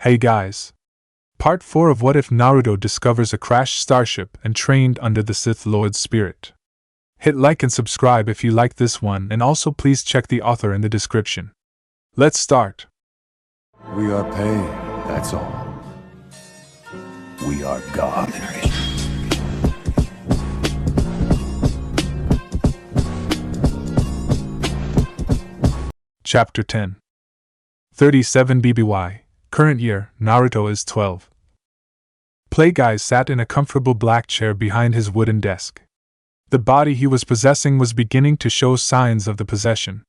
Hey guys! Part 4 of What If Naruto discovers a crashed starship and trained under the Sith Lord's spirit. Hit like and subscribe if you like this one, and also please check the author in the description. Let's start. We are pain, that's all. We are God. Chapter 10 37 BBY. Current year, Naruto is 12. Playguy sat in a comfortable black chair behind his wooden desk. The body he was possessing was beginning to show signs of the possession.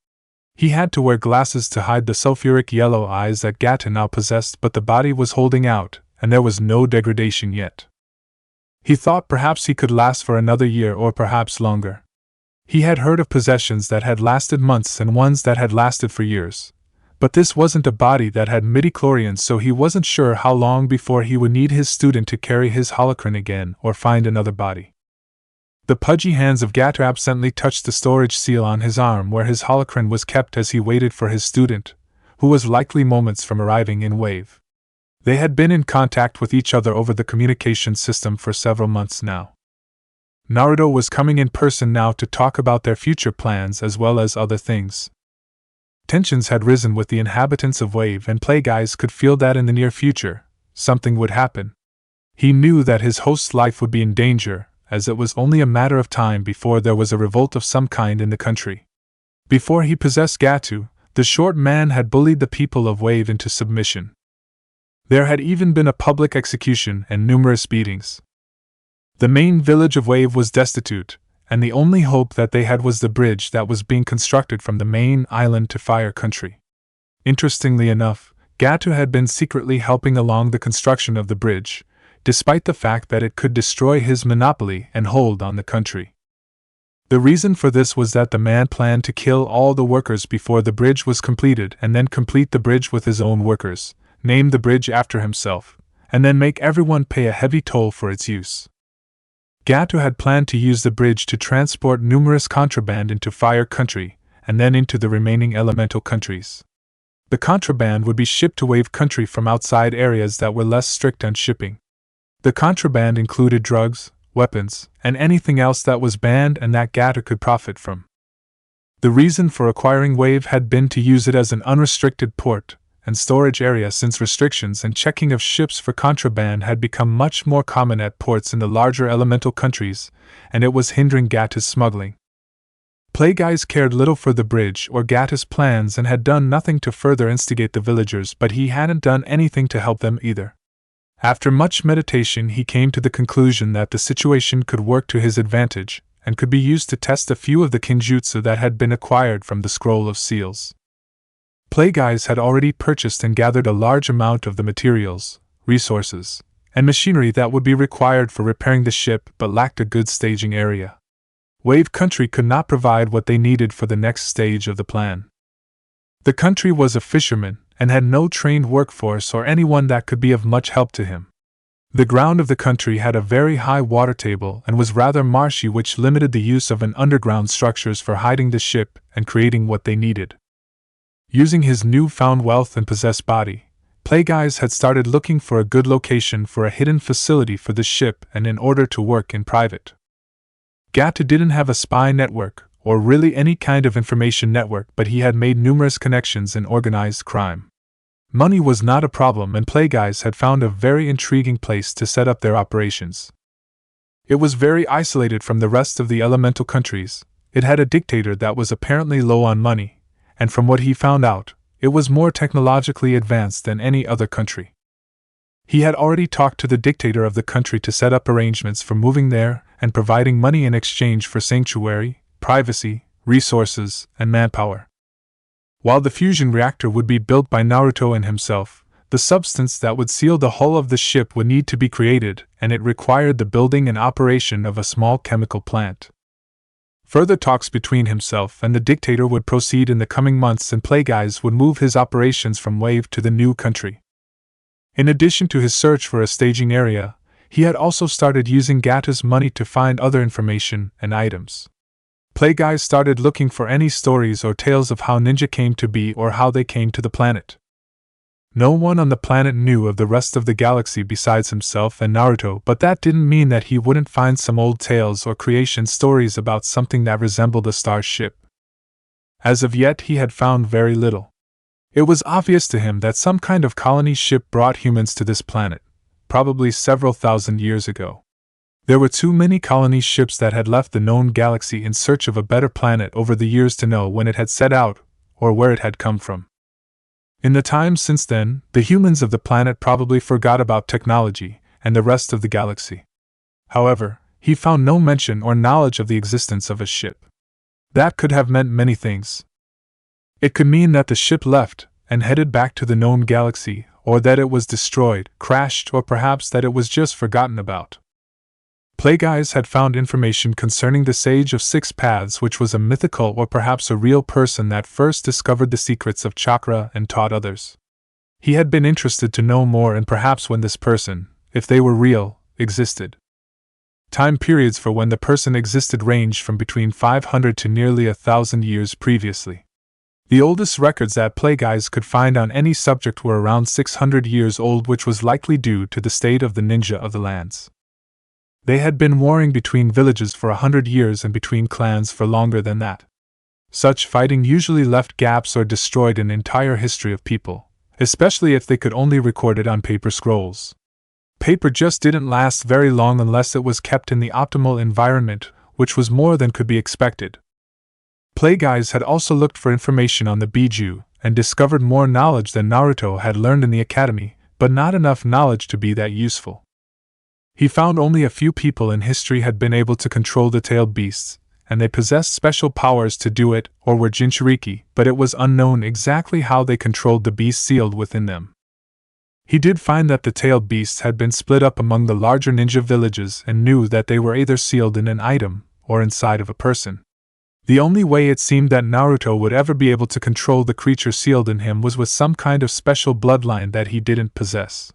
He had to wear glasses to hide the sulfuric yellow eyes that Gato now possessed, but the body was holding out, and there was no degradation yet. He thought perhaps he could last for another year or perhaps longer. He had heard of possessions that had lasted months and ones that had lasted for years. But this wasn't a body that had midichlorians, so he wasn't sure how long before he would need his student to carry his holocron again or find another body. The pudgy hands of Gato absently touched the storage seal on his arm where his holocron was kept as he waited for his student, who was likely moments from arriving in Wave. They had been in contact with each other over the communication system for several months now. Naruto was coming in person now to talk about their future plans as well as other things. Tensions had risen with the inhabitants of Wave, and Playguys could feel that in the near future, something would happen. He knew that his host's life would be in danger, as it was only a matter of time before there was a revolt of some kind in the country. Before he possessed Gato, the short man had bullied the people of Wave into submission. There had even been a public execution and numerous beatings. The main village of Wave was destitute, and the only hope that they had was the bridge that was being constructed from the main island to Fire Country. Interestingly enough, Gato had been secretly helping along the construction of the bridge, despite the fact that it could destroy his monopoly and hold on the country. The reason for this was that the man planned to kill all the workers before the bridge was completed and then complete the bridge with his own workers, name the bridge after himself, and then make everyone pay a heavy toll for its use. Gato had planned to use the bridge to transport numerous contraband into Fire Country, and then into the remaining elemental countries. The contraband would be shipped to Wave Country from outside areas that were less strict on shipping. The contraband included drugs, weapons, and anything else that was banned and that Gato could profit from. The reason for acquiring Wave had been to use it as an unrestricted port and storage area, since restrictions and checking of ships for contraband had become much more common at ports in the larger elemental countries, and it was hindering Gato's smuggling. Playguys cared little for the bridge or Gato's plans and had done nothing to further instigate the villagers, but he hadn't done anything to help them either. After much meditation, he came to the conclusion that the situation could work to his advantage, and could be used to test a few of the kinjutsu that had been acquired from the Scroll of Seals. Playguys had already purchased and gathered a large amount of the materials, resources, and machinery that would be required for repairing the ship, but lacked a good staging area. Wave Country could not provide what they needed for the next stage of the plan. The country was a fisherman, and had no trained workforce or anyone that could be of much help to him. The ground of the country had a very high water table and was rather marshy, which limited the use of an underground structures for hiding the ship and creating what they needed. Using his newfound wealth and possessed body, Playguys had started looking for a good location for a hidden facility for the ship and in order to work in private. Gato didn't have a spy network, or really any kind of information network, but he had made numerous connections in organized crime. Money was not a problem, and Playguys had found a very intriguing place to set up their operations. It was very isolated from the rest of the elemental countries. It had a dictator that was apparently low on money, and from what he found out, it was more technologically advanced than any other country. He had already talked to the dictator of the country to set up arrangements for moving there and providing money in exchange for sanctuary, privacy, resources, and manpower. While the fusion reactor would be built by Naruto and himself, the substance that would seal the hull of the ship would need to be created, and it required the building and operation of a small chemical plant. Further talks between himself and the dictator would proceed in the coming months, and Playguys would move his operations from Wave to the new country. In addition to his search for a staging area, he had also started using Gato's money to find other information and items. Playguys started looking for any stories or tales of how ninja came to be or how they came to the planet. No one on the planet knew of the rest of the galaxy besides himself and Naruto, but that didn't mean that he wouldn't find some old tales or creation stories about something that resembled a starship. As of yet, he had found very little. It was obvious to him that some kind of colony ship brought humans to this planet, probably several thousand years ago. There were too many colony ships that had left the known galaxy in search of a better planet over the years to know when it had set out, or where it had come from. In the time since then, the humans of the planet probably forgot about technology and the rest of the galaxy. However, he found no mention or knowledge of the existence of a ship. That could have meant many things. It could mean that the ship left and headed back to the known galaxy, or that it was destroyed, crashed, or perhaps that it was just forgotten about. Plagueyes had found information concerning the Sage of Six Paths, which was a mythical or perhaps a real person that first discovered the secrets of chakra and taught others. He had been interested to know more and perhaps when this person, if they were real, existed. Time periods for when the person existed ranged from between 500 to nearly 1,000 years previously. The oldest records that Plagueyes could find on any subject were around 600 years old, which was likely due to the state of the ninja of the lands. They had been warring between villages for 100 years and between clans for longer than that. Such fighting usually left gaps or destroyed an entire history of people, especially if they could only record it on paper scrolls. Paper just didn't last very long unless it was kept in the optimal environment, which was more than could be expected. Plagueyes had also looked for information on the Biju, and discovered more knowledge than Naruto had learned in the academy, but not enough knowledge to be that useful. He found only a few people in history had been able to control the tailed beasts, and they possessed special powers to do it, or were Jinchuriki, but it was unknown exactly how they controlled the beasts sealed within them. He did find that the tailed beasts had been split up among the larger ninja villages and knew that they were either sealed in an item, or inside of a person. The only way it seemed that Naruto would ever be able to control the creature sealed in him was with some kind of special bloodline that he didn't possess.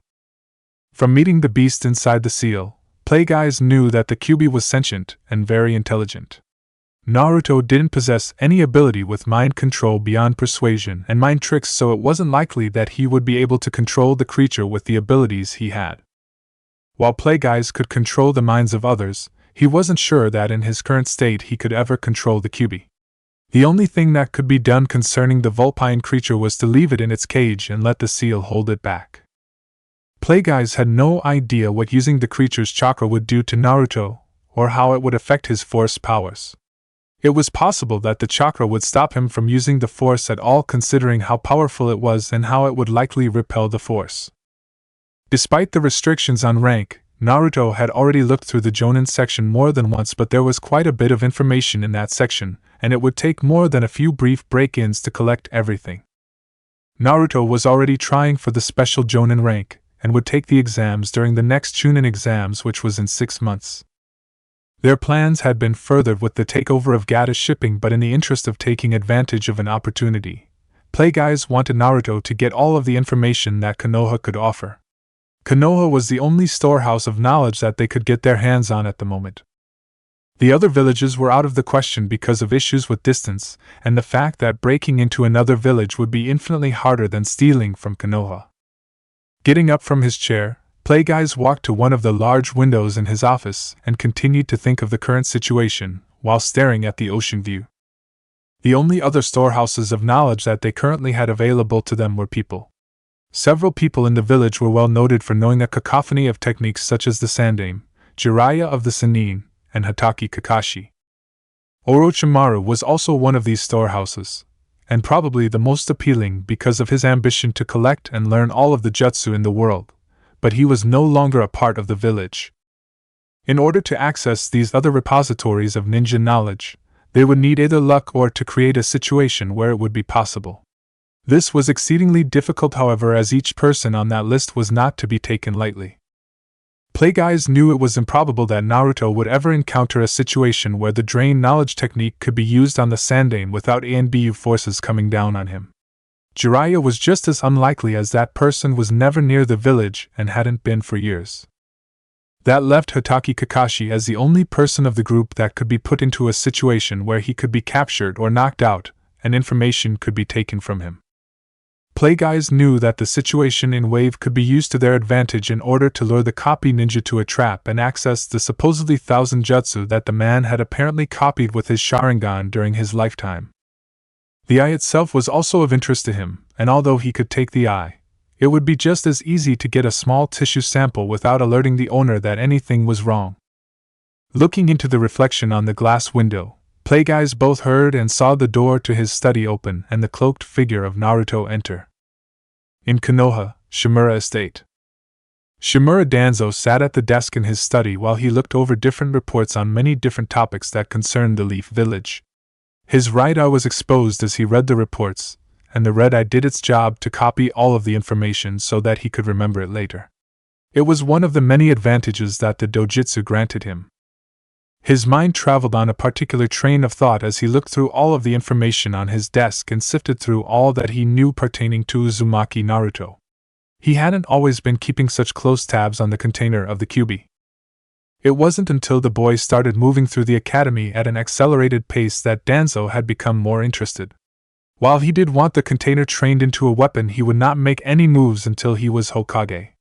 From meeting the beast inside the seal, Plagueyes knew that the Kyuubi was sentient and very intelligent. Naruto didn't possess any ability with mind control beyond persuasion and mind tricks, so it wasn't likely that he would be able to control the creature with the abilities he had. While Plagueyes could control the minds of others, he wasn't sure that in his current state he could ever control the Kyuubi. The only thing that could be done concerning the vulpine creature was to leave it in its cage and let the seal hold it back. Plagueyes had no idea what using the creature's chakra would do to Naruto, or how it would affect his force powers. It was possible that the chakra would stop him from using the force at all, considering how powerful it was and how it would likely repel the force. Despite the restrictions on rank, Naruto had already looked through the Jonin section more than once, but there was quite a bit of information in that section, and it would take more than a few brief break-ins to collect everything. Naruto was already trying for the special Jonin rank, and would take the exams during the next Chunin exams, which was in 6 months. Their plans had been furthered with the takeover of Gata shipping, but in the interest of taking advantage of an opportunity, Plagueyes wanted Naruto to get all of the information that Konoha could offer. Konoha was the only storehouse of knowledge that they could get their hands on at the moment. The other villages were out of the question because of issues with distance, and the fact that breaking into another village would be infinitely harder than stealing from Konoha. Getting up from his chair, Plagueyes walked to one of the large windows in his office and continued to think of the current situation while staring at the ocean view. The only other storehouses of knowledge that they currently had available to them were people. Several people in the village were well noted for knowing a cacophony of techniques such as the Sandaime, Jiraiya of the Sannin, and Hatake Kakashi. Orochimaru was also one of these storehouses, and probably the most appealing because of his ambition to collect and learn all of the jutsu in the world, but he was no longer a part of the village. In order to access these other repositories of ninja knowledge, they would need either luck or to create a situation where it would be possible. This was exceedingly difficult, however, as each person on that list was not to be taken lightly. Plagueyes knew it was improbable that Naruto would ever encounter a situation where the drain knowledge technique could be used on the Sandaime without ANBU forces coming down on him. Jiraiya was just as unlikely, as that person was never near the village and hadn't been for years. That left Hatake Kakashi as the only person of the group that could be put into a situation where he could be captured or knocked out, and information could be taken from him. Play Guys knew that the situation in Wave could be used to their advantage in order to lure the copy ninja to a trap and access the supposedly 1,000 jutsu that the man had apparently copied with his Sharingan during his lifetime. The eye itself was also of interest to him, and although he could take the eye, it would be just as easy to get a small tissue sample without alerting the owner that anything was wrong. Looking into the reflection on the glass window, Play Guys both heard and saw the door to his study open and the cloaked figure of Naruto enter. In Konoha, Shimura Estate. Shimura Danzo sat at the desk in his study while he looked over different reports on many different topics that concerned the Leaf Village. His right eye was exposed as he read the reports, and the red eye did its job to copy all of the information so that he could remember it later. It was one of the many advantages that the dojutsu granted him. His mind traveled on a particular train of thought as he looked through all of the information on his desk and sifted through all that he knew pertaining to Uzumaki Naruto. He hadn't always been keeping such close tabs on the container of the QB. It wasn't until the boy started moving through the academy at an accelerated pace that Danzo had become more interested. While he did want the container trained into a weapon, he would not make any moves until he was Hokage.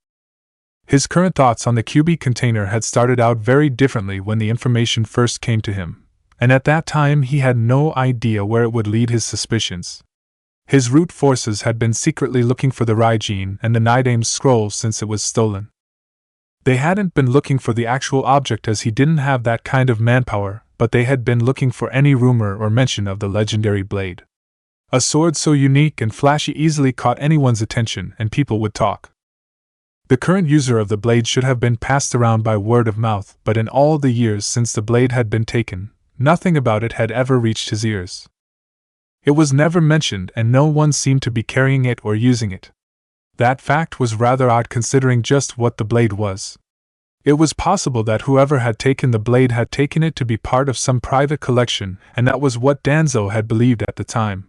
His current thoughts on the QB container had started out very differently when the information first came to him, and at that time he had no idea where it would lead his suspicions. His root forces had been secretly looking for the Raijin and the Nidame's scroll since it was stolen. They hadn't been looking for the actual object as he didn't have that kind of manpower, but they had been looking for any rumor or mention of the legendary blade. A sword so unique and flashy easily caught anyone's attention and people would talk. The current user of the blade should have been passed around by word of mouth, but in all the years since the blade had been taken, nothing about it had ever reached his ears. It was never mentioned and no one seemed to be carrying it or using it. That fact was rather odd considering just what the blade was. It was possible that whoever had taken the blade had taken it to be part of some private collection, and that was what Danzo had believed at the time.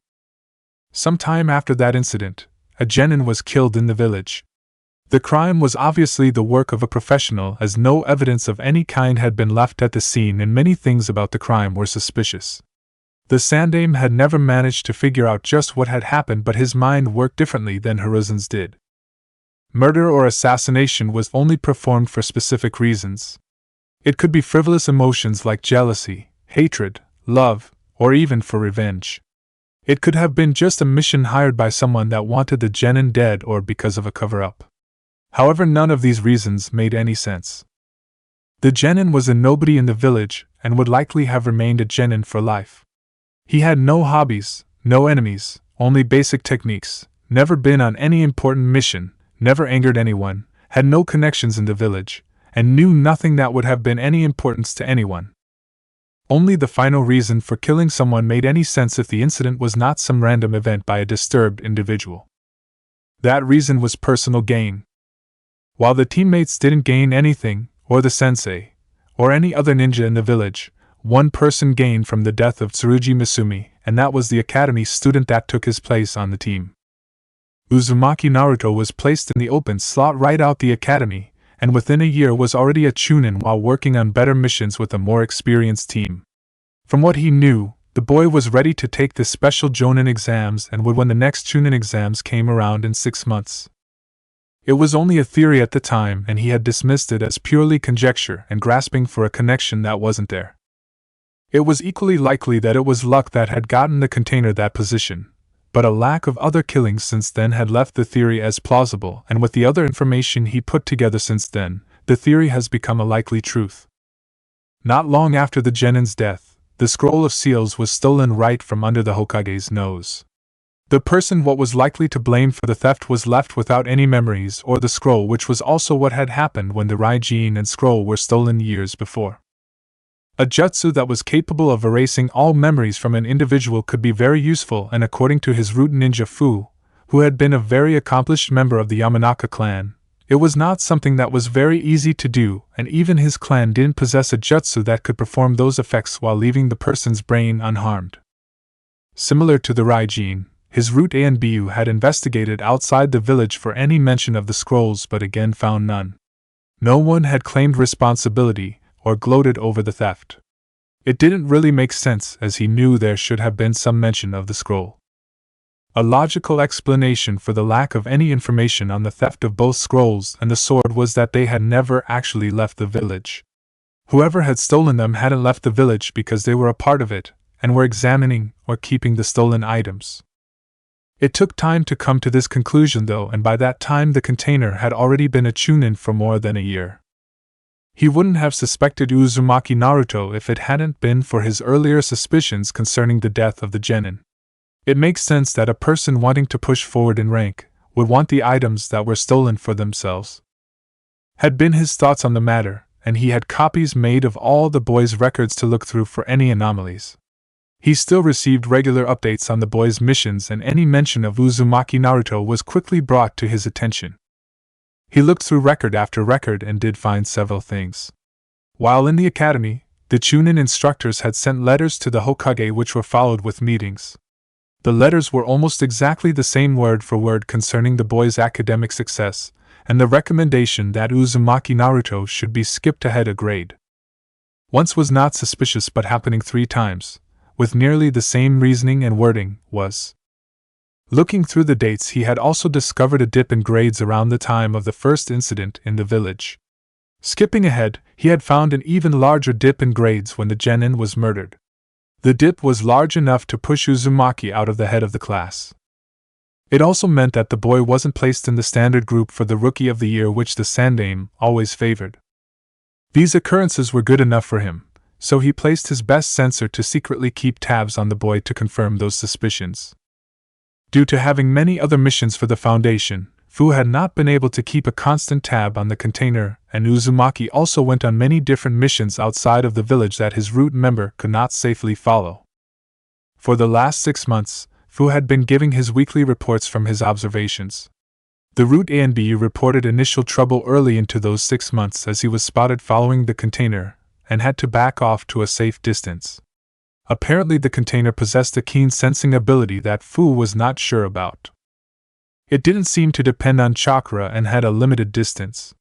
Some time after that incident, a genin was killed in the village. The crime was obviously the work of a professional as no evidence of any kind had been left at the scene and many things about the crime were suspicious. The Sandame had never managed to figure out just what had happened, but his mind worked differently than Hiruzen's did. Murder or assassination was only performed for specific reasons. It could be frivolous emotions like jealousy, hatred, love, or even for revenge. It could have been just a mission hired by someone that wanted the genin dead or because of a cover-up. However, none of these reasons made any sense. The genin was a nobody in the village and would likely have remained a genin for life. He had no hobbies, no enemies, only basic techniques, never been on any important mission, never angered anyone, had no connections in the village, and knew nothing that would have been any importance to anyone. Only the final reason for killing someone made any sense if the incident was not some random event by a disturbed individual. That reason was personal gain. While the teammates didn't gain anything, or the sensei, or any other ninja in the village, one person gained from the death of Tsurugi Misumi, and that was the academy student that took his place on the team. Uzumaki Naruto was placed in the open slot right out the academy, and within a year was already a chunin while working on better missions with a more experienced team. From what he knew, the boy was ready to take the special Jonin exams and would when the next chunin exams came around in 6 months. It was only a theory at the time, and he had dismissed it as purely conjecture and grasping for a connection that wasn't there. It was equally likely that it was luck that had gotten the container that position, but a lack of other killings since then had left the theory as plausible, and with the other information he put together since then, the theory has become a likely truth. Not long after the genin's death, the scroll of seals was stolen right from under the Hokage's nose. The person what was likely to blame for the theft was left without any memories or the scroll, which was also what had happened when the Raijin and scroll were stolen years before. A jutsu that was capable of erasing all memories from an individual could be very useful, and according to his root ninja Fu, who had been a very accomplished member of the Yamanaka clan, it was not something that was very easy to do, and even his clan didn't possess a jutsu that could perform those effects while leaving the person's brain unharmed. Similar to the Raijin, his root Anbu had investigated outside the village for any mention of the scrolls but again found none. No one had claimed responsibility or gloated over the theft. It didn't really make sense as he knew there should have been some mention of the scroll. A logical explanation for the lack of any information on the theft of both scrolls and the sword was that they had never actually left the village. Whoever had stolen them hadn't left the village because they were a part of it, and were examining or keeping the stolen items. It took time to come to this conclusion though, and by that time the container had already been a chunin for more than a year. He wouldn't have suspected Uzumaki Naruto if it hadn't been for his earlier suspicions concerning the death of the genin. It makes sense that a person wanting to push forward in rank would want the items that were stolen for themselves. Had been his thoughts on the matter, and he had copies made of all the boy's records to look through for any anomalies. He still received regular updates on the boy's missions, and any mention of Uzumaki Naruto was quickly brought to his attention. He looked through record after record and did find several things. While in the academy, the Chunin instructors had sent letters to the Hokage which were followed with meetings. The letters were almost exactly the same word for word concerning the boy's academic success, and the recommendation that Uzumaki Naruto should be skipped ahead a grade. Once was not suspicious, but happening 3 times, with nearly the same reasoning and wording, was. Looking through the dates, he had also discovered a dip in grades around the time of the first incident in the village. Skipping ahead, he had found an even larger dip in grades when the genin was murdered. The dip was large enough to push Uzumaki out of the head of the class. It also meant that the boy wasn't placed in the standard group for the Rookie of the Year, which the Sandaime always favored. These occurrences were good enough for him, so he placed his best censor to secretly keep tabs on the boy to confirm those suspicions. Due to having many other missions for the Foundation, Fu had not been able to keep a constant tab on the container, and Uzumaki also went on many different missions outside of the village that his root member could not safely follow. For the last 6 months, Fu had been giving his weekly reports from his observations. The Root A and B reported initial trouble early into those 6 months as he was spotted following the container, and had to back off to a safe distance. Apparently the container possessed a keen sensing ability that Fu was not sure about. It didn't seem to depend on chakra and had a limited distance.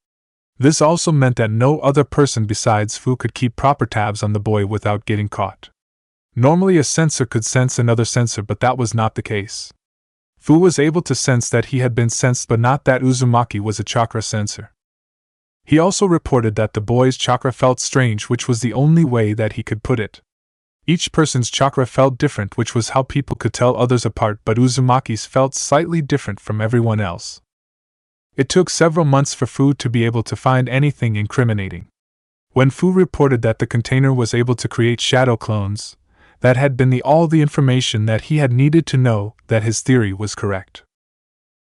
This also meant that no other person besides Fu could keep proper tabs on the boy without getting caught. Normally a sensor could sense another sensor, but that was not the case. Fu was able to sense that he had been sensed, but not that Uzumaki was a chakra sensor. He also reported that the boy's chakra felt strange, which was the only way that he could put it. Each person's chakra felt different, which was how people could tell others apart, but Uzumaki's felt slightly different from everyone else. It took several months for Fu to be able to find anything incriminating. When Fu reported that the container was able to create shadow clones, that had been all the information that he had needed to know that his theory was correct.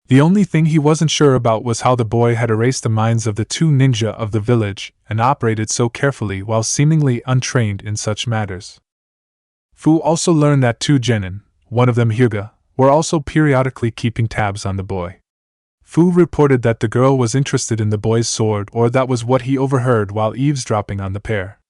The only thing he wasn't sure about was how the boy had erased the minds of the 2 ninja of the village and operated so carefully while seemingly untrained in such matters. Fu also learned that 2 genin, one of them Hyuga, were also periodically keeping tabs on the boy. Fu reported that the girl was interested in the boy's sword, or that was what he overheard while eavesdropping on the pair.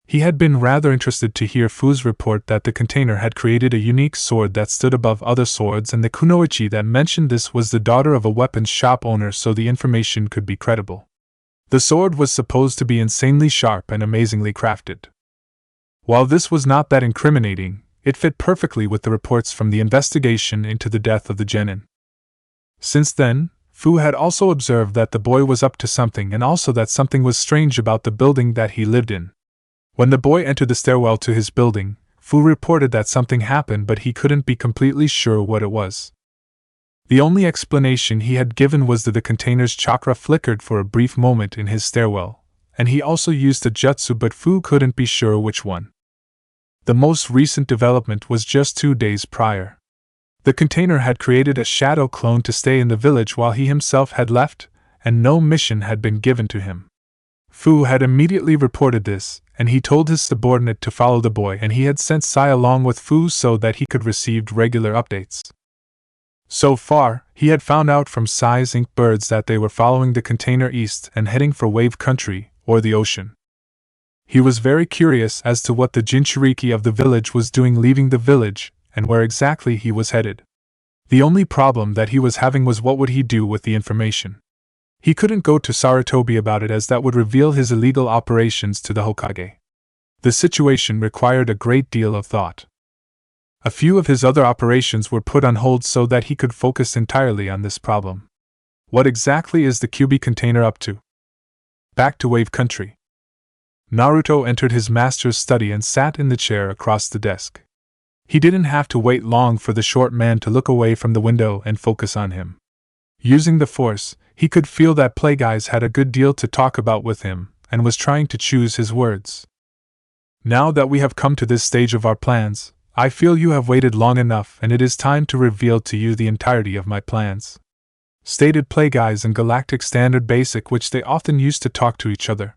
He had been rather interested to hear Fu's report that the container had created a unique sword that stood above other swords, and the kunoichi that mentioned this was the daughter of a weapons shop owner, so the information could be credible. The sword was supposed to be insanely sharp and amazingly crafted. While this was not that incriminating, it fit perfectly with the reports from the investigation into the death of the genin. Since then, Fu had also observed that the boy was up to something, and also that something was strange about the building that he lived in. When the boy entered the stairwell to his building, Fu reported that something happened, but he couldn't be completely sure what it was. The only explanation he had given was that the container's chakra flickered for a brief moment in his stairwell, and he also used a jutsu, but Fu couldn't be sure which one. The most recent development was just 2 days prior. The container had created a shadow clone to stay in the village while he himself had left, and no mission had been given to him. Fu had immediately reported this, and he told his subordinate to follow the boy, and he had sent Sai along with Fu so that he could receive regular updates. So far, he had found out from Sai's ink birds that they were following the container east and heading for Wave Country, or the ocean. He was very curious as to what the Jinchuriki of the village was doing leaving the village, and where exactly he was headed. The only problem that he was having was what would he do with the information. He couldn't go to Sarutobi about it, as that would reveal his illegal operations to the Hokage. The situation required a great deal of thought. A few of his other operations were put on hold so that he could focus entirely on this problem. What exactly is the QB container up to? Back to Wave Country. Naruto entered his master's study and sat in the chair across the desk. He didn't have to wait long for the short man to look away from the window and focus on him. Using the force, he could feel that Playguys had a good deal to talk about with him, and was trying to choose his words. Now that we have come to this stage of our plans, I feel you have waited long enough and it is time to reveal to you the entirety of my plans. Stated Playguys in Galactic Standard Basic, which they often used to talk to each other.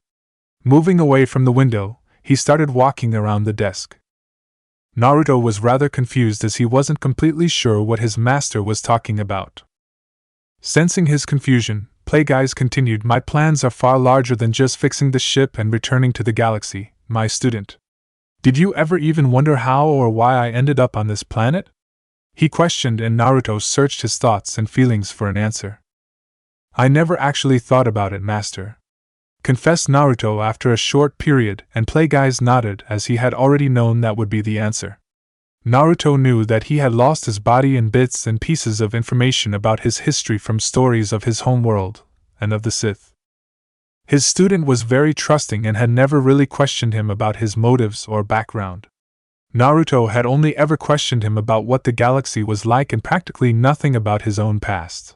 Moving away from the window, he started walking around the desk. Naruto was rather confused as he wasn't completely sure what his master was talking about. Sensing his confusion, Playguys continued, "My plans are far larger than just fixing the ship and returning to the galaxy, my student. Did you ever even wonder how or why I ended up on this planet?" He questioned, and Naruto searched his thoughts and feelings for an answer. "I never actually thought about it, master," confessed Naruto after a short period, and Playguys nodded as he had already known that would be the answer. Naruto knew that he had lost his body and bits and pieces of information about his history from stories of his home world, and of the Sith. His student was very trusting and had never really questioned him about his motives or background. Naruto had only ever questioned him about what the galaxy was like and practically nothing about his own past.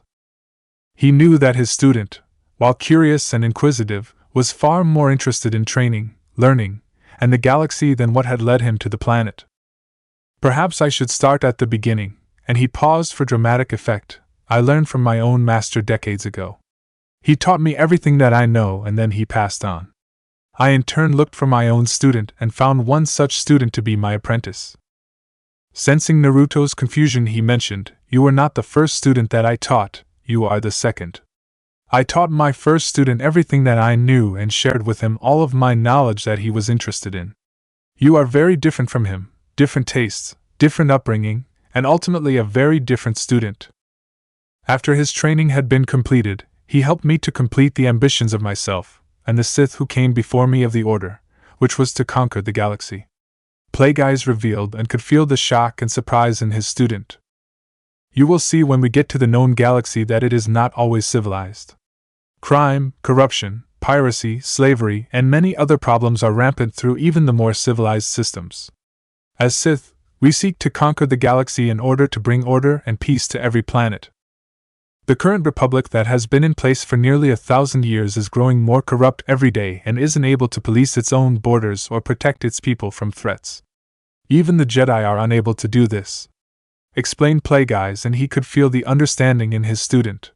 He knew that his student, while curious and inquisitive, was far more interested in training, learning, and the galaxy than what had led him to the planet. "Perhaps I should start at the beginning," and he paused for dramatic effect. "I learned from my own master decades ago. He taught me everything that I know and then he passed on. I in turn looked for my own student and found one such student to be my apprentice." Sensing Naruto's confusion, he mentioned, "You were not the first student that I taught, you are the second. I taught my first student everything that I knew and shared with him all of my knowledge that he was interested in. You are very different from him, different tastes, different upbringing, and ultimately a very different student. After his training had been completed, he helped me to complete the ambitions of myself, and the Sith who came before me of the Order, which was to conquer the galaxy." Playguys revealed and could feel the shock and surprise in his student. "You will see when we get to the known galaxy that it is not always civilized. Crime, corruption, piracy, slavery, and many other problems are rampant through even the more civilized systems. As Sith, we seek to conquer the galaxy in order to bring order and peace to every planet. The current republic that has been in place for nearly 1,000 years is growing more corrupt every day and isn't able to police its own borders or protect its people from threats. Even the Jedi are unable to do this," explained Playguys, and he could feel the understanding in his student.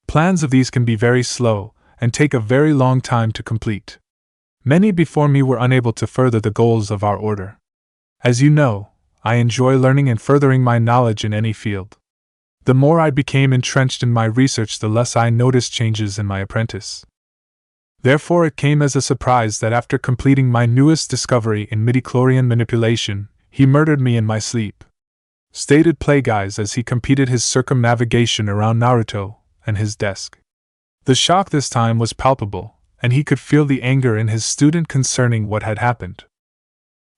"Plans of these can be very slow, and take a very long time to complete. Many before me were unable to further the goals of our order. As you know, I enjoy learning and furthering my knowledge in any field. The more I became entrenched in my research, the less I noticed changes in my apprentice. Therefore it came as a surprise that after completing my newest discovery in midichlorian manipulation, he murdered me in my sleep," stated Playguys as he completed his circumnavigation around Naruto and his desk. The shock this time was palpable, and he could feel the anger in his student concerning what had happened.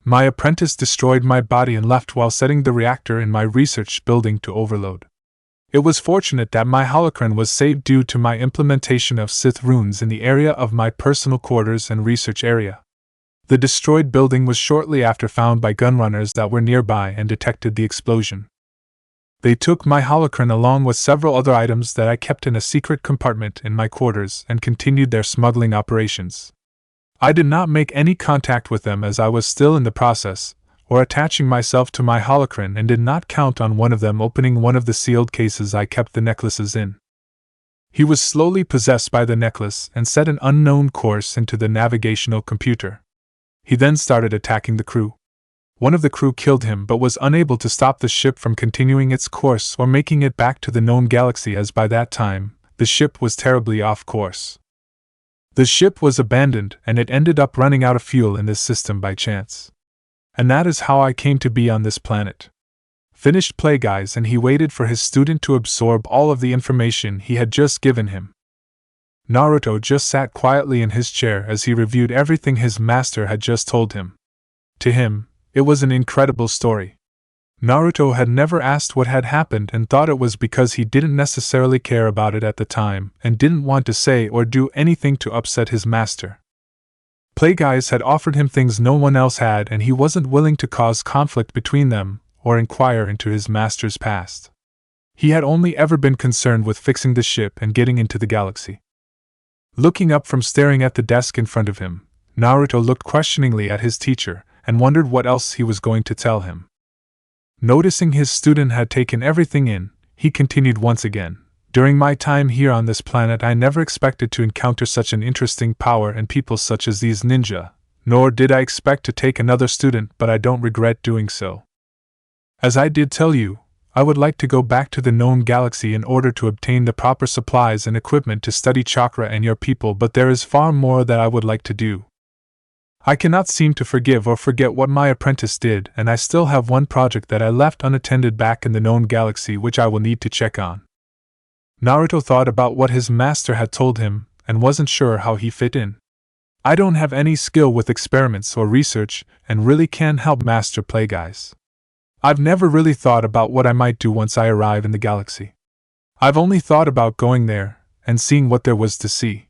"My apprentice destroyed my body and left while setting the reactor in my research building to overload. It was fortunate that my holocron was saved due to my implementation of Sith runes in the area of my personal quarters and research area. The destroyed building was shortly after found by gunrunners that were nearby and detected the explosion. They took my holocron along with several other items that I kept in a secret compartment in my quarters and continued their smuggling operations. I did not make any contact with them as I was still in the process, or attaching myself to my holocron, and did not count on one of them opening one of the sealed cases I kept the necklaces in. He was slowly possessed by the necklace and set an unknown course into the navigational computer. He then started attacking the crew. One of the crew killed him but was unable to stop the ship from continuing its course or making it back to the known galaxy, as by that time, the ship was terribly off course. The ship was abandoned and it ended up running out of fuel in this system by chance. And that is how I came to be on this planet," finished Playguys, and he waited for his student to absorb all of the information he had just given him. Naruto just sat quietly in his chair as he reviewed everything his master had just told him. To him, it was an incredible story. Naruto had never asked what had happened and thought it was because he didn't necessarily care about it at the time and didn't want to say or do anything to upset his master. Plagueyes had offered him things no one else had, and he wasn't willing to cause conflict between them or inquire into his master's past. He had only ever been concerned with fixing the ship and getting into the galaxy. Looking up from staring at the desk in front of him, Naruto looked questioningly at his teacher and wondered what else he was going to tell him. Noticing his student had taken everything in, he continued once again. During my time here on this planet, I never expected to encounter such an interesting power and people such as these ninja, nor did I expect to take another student, but I don't regret doing so. As I did tell you, I would like to go back to the known galaxy in order to obtain the proper supplies and equipment to study chakra and your people, but there is far more that I would like to do. I cannot seem to forgive or forget what my apprentice did, and I still have one project that I left unattended back in the known galaxy which I will need to check on. Naruto thought about what his master had told him, and wasn't sure how he fit in. I don't have any skill with experiments or research, and really can't help Master Plagueyes. I've never really thought about what I might do once I arrive in the galaxy. I've only thought about going there, and seeing what there was to see.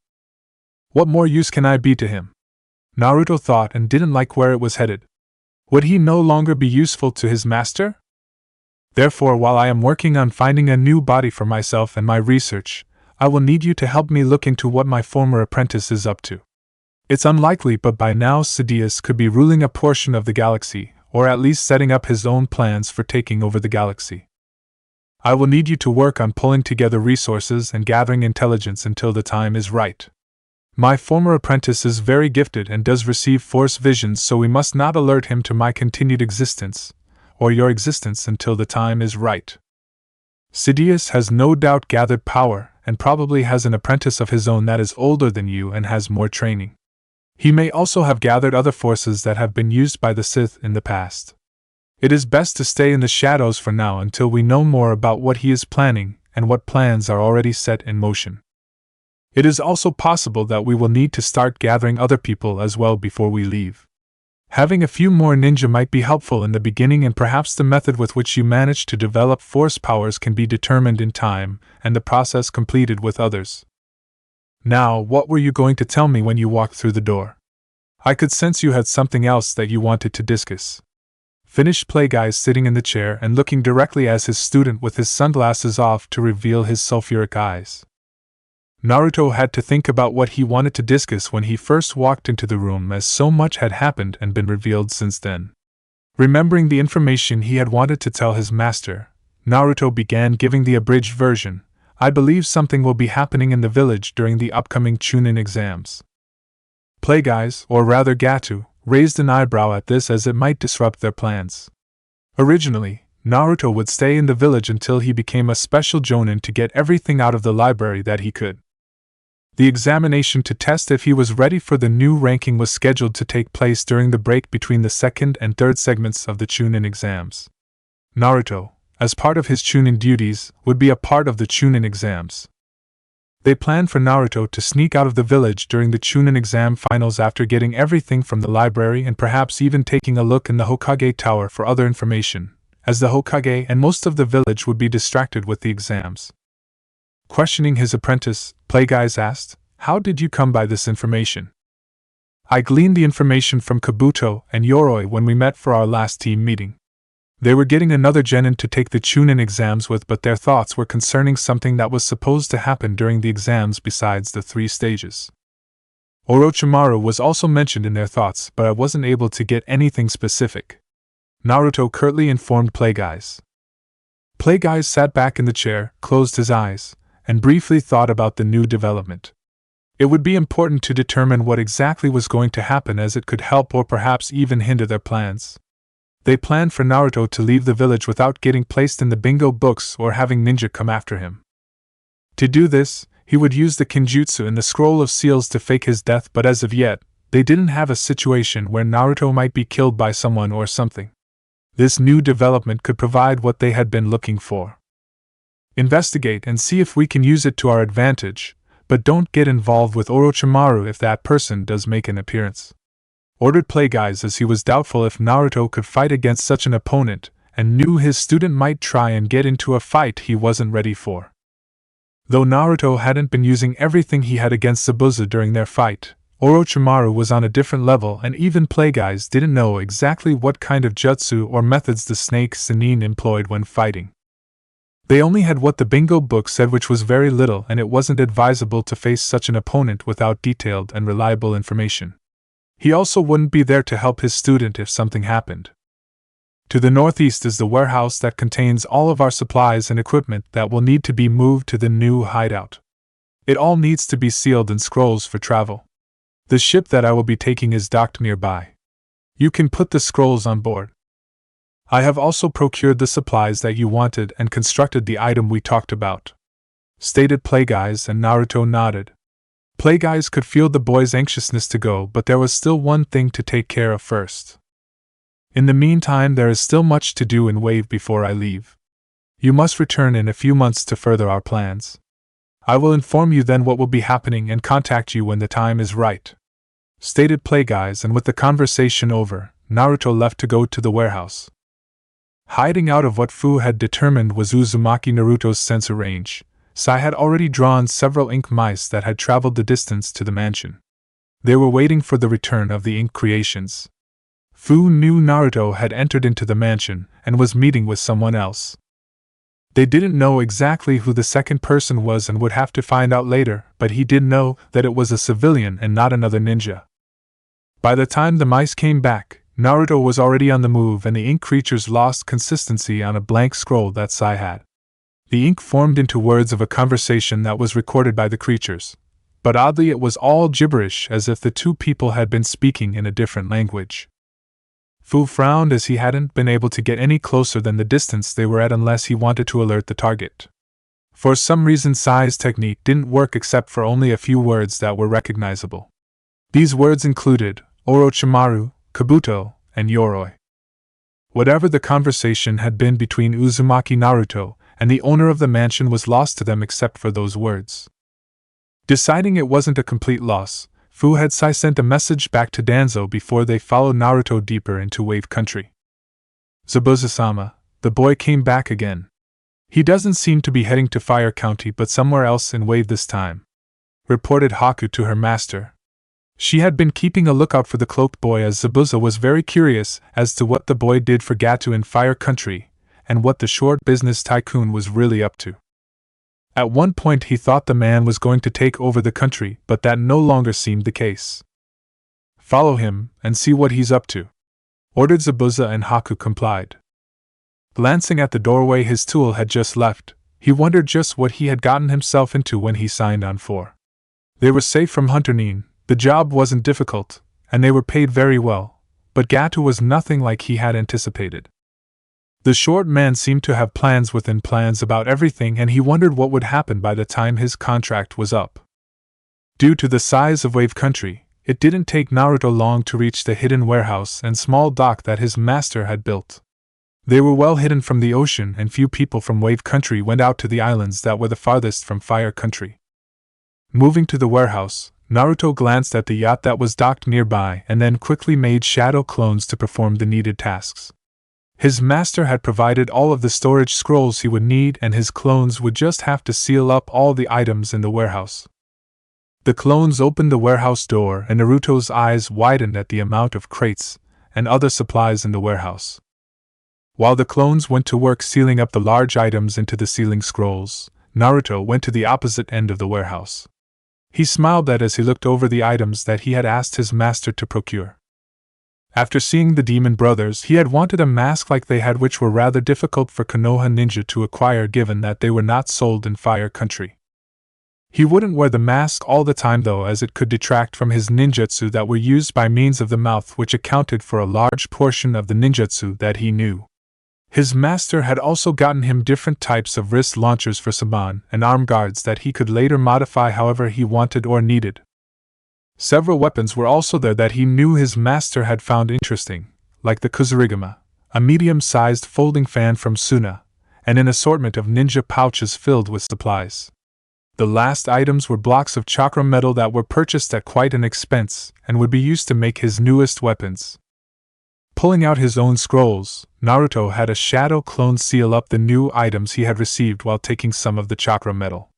What more use can I be to him? Naruto thought and didn't like where it was headed. Would he no longer be useful to his master? Therefore, while I am working on finding a new body for myself and my research, I will need you to help me look into what my former apprentice is up to. It's unlikely, but by now Sidious could be ruling a portion of the galaxy, or at least setting up his own plans for taking over the galaxy. I will need you to work on pulling together resources and gathering intelligence until the time is right. My former apprentice is very gifted and does receive force visions, so we must not alert him to my continued existence, or your existence until the time is right. Sidious has no doubt gathered power, and probably has an apprentice of his own that is older than you and has more training. He may also have gathered other forces that have been used by the Sith in the past. It is best to stay in the shadows for now until we know more about what he is planning and what plans are already set in motion. It is also possible that we will need to start gathering other people as well before we leave. Having a few more ninja might be helpful in the beginning, and perhaps the method with which you manage to develop force powers can be determined in time and the process completed with others. Now, what were you going to tell me when you walked through the door? I could sense you had something else that you wanted to discuss. Finished Plagueyes, sitting in the chair and looking directly at his student with his sunglasses off to reveal his sulphuric eyes. Naruto had to think about what he wanted to discuss when he first walked into the room, as so much had happened and been revealed since then. Remembering the information he had wanted to tell his master, Naruto began giving the abridged version. I believe something will be happening in the village during the upcoming Chunin exams. Plagueyes, or rather Gatu, raised an eyebrow at this, as it might disrupt their plans. Originally, Naruto would stay in the village until he became a special jonin to get everything out of the library that he could. The examination to test if he was ready for the new ranking was scheduled to take place during the break between the second and third segments of the Chunin exams. Naruto, as part of his Chunin duties, would be a part of the Chunin exams. They planned for Naruto to sneak out of the village during the Chunin exam finals after getting everything from the library and perhaps even taking a look in the Hokage Tower for other information, as the Hokage and most of the village would be distracted with the exams. Questioning his apprentice, Plagueyes asked, "How did you come by this information?" "I gleaned the information from Kabuto and Yoroi when we met for our last team meeting. They were getting another genin to take the Chunin exams with, but their thoughts were concerning something that was supposed to happen during the exams besides the 3 stages. Orochimaru was also mentioned in their thoughts, but I wasn't able to get anything specific," Naruto curtly informed Plagueyes. Plagueyes sat back in the chair, closed his eyes, and briefly thought about the new development. It would be important to determine what exactly was going to happen, as it could help or perhaps even hinder their plans. They planned for Naruto to leave the village without getting placed in the bingo books or having ninja come after him. To do this, he would use the Kinjutsu in the Scroll of Seals to fake his death, but as of yet, they didn't have a situation where Naruto might be killed by someone or something. This new development could provide what they had been looking for. Investigate and see if we can use it to our advantage, but don't get involved with Orochimaru if that person does make an appearance," ordered Plagueyes, as he was doubtful if Naruto could fight against such an opponent, and knew his student might try and get into a fight he wasn't ready for. Though Naruto hadn't been using everything he had against Zabuza during their fight, Orochimaru was on a different level, and even Play Guys didn't know exactly what kind of jutsu or methods the snake Sannin employed when fighting. They only had what the bingo book said, which was very little, and it wasn't advisable to face such an opponent without detailed and reliable information. He also wouldn't be there to help his student if something happened. To the northeast is the warehouse that contains all of our supplies and equipment that will need to be moved to the new hideout. It all needs to be sealed in scrolls for travel. The ship that I will be taking is docked nearby. You can put the scrolls on board. I have also procured the supplies that you wanted and constructed the item we talked about," stated Play Guys, and Naruto nodded. Play Guys could feel the boy's anxiousness to go, but there was still one thing to take care of first. "In the meantime, there is still much to do in Wave before I leave. You must return in a few months to further our plans. I will inform you then what will be happening and contact you when the time is right," stated Play Guys, and with the conversation over, Naruto left to go to the warehouse. Hiding out of what Fu had determined was Uzumaki Naruto's sensor range, Sai had already drawn several ink mice that had traveled the distance to the mansion. They were waiting for the return of the ink creations. Fu knew Naruto had entered into the mansion and was meeting with someone else. They didn't know exactly who the second person was and would have to find out later, but he did know that it was a civilian and not another ninja. By the time the mice came back, Naruto was already on the move, and the ink creatures lost consistency on a blank scroll that Sai had. The ink formed into words of a conversation that was recorded by the creatures, but oddly it was all gibberish, as if the two people had been speaking in a different language. Fu frowned as he hadn't been able to get any closer than the distance they were at unless he wanted to alert the target. For some reason Sai's technique didn't work except for only a few words that were recognizable. These words included Orochimaru, Kabuto, and Yoroi. Whatever the conversation had been between Uzumaki Naruto and the owner of the mansion was lost to them except for those words. Deciding it wasn't a complete loss, Fu had Sai sent a message back to Danzo before they followed Naruto deeper into Wave Country. "Zabuza-sama, the boy came back again. He doesn't seem to be heading to Fire County but somewhere else in Wave this time," reported Haku to her master. She had been keeping a lookout for the cloaked boy, as Zabuza was very curious as to what the boy did for Gato in Fire Country, and what the short business tycoon was really up to. At one point he thought the man was going to take over the country, but that no longer seemed the case. "Follow him, and see what he's up to," ordered Zabuza, and Haku complied. Glancing at the doorway his tool had just left, he wondered just what he had gotten himself into when he signed on for. They were safe from Hunter Neen, the job wasn't difficult, and they were paid very well, but Gato was nothing like he had anticipated. The short man seemed to have plans within plans about everything, and he wondered what would happen by the time his contract was up. Due to the size of Wave Country, it didn't take Naruto long to reach the hidden warehouse and small dock that his master had built. They were well hidden from the ocean, and few people from Wave Country went out to the islands that were the farthest from Fire Country. Moving to the warehouse, Naruto glanced at the yacht that was docked nearby and then quickly made shadow clones to perform the needed tasks. His master had provided all of the storage scrolls he would need, and his clones would just have to seal up all the items in the warehouse. The clones opened the warehouse door, and Naruto's eyes widened at the amount of crates and other supplies in the warehouse. While the clones went to work sealing up the large items into the sealing scrolls, Naruto went to the opposite end of the warehouse. He smiled as he looked over the items that he had asked his master to procure. After seeing the demon brothers, he had wanted a mask like they had, which were rather difficult for Konoha ninja to acquire given that they were not sold in Fire Country. He wouldn't wear the mask all the time though, as it could detract from his ninjutsu that were used by means of the mouth, which accounted for a large portion of the ninjutsu that he knew. His master had also gotten him different types of wrist launchers for Saban and arm guards that he could later modify however he wanted or needed. Several weapons were also there that he knew his master had found interesting, like the Kuzurigama, a medium-sized folding fan from Suna, and an assortment of ninja pouches filled with supplies. The last items were blocks of chakra metal that were purchased at quite an expense and would be used to make his newest weapons. Pulling out his own scrolls, Naruto had a shadow clone seal up the new items he had received while taking some of the chakra metal.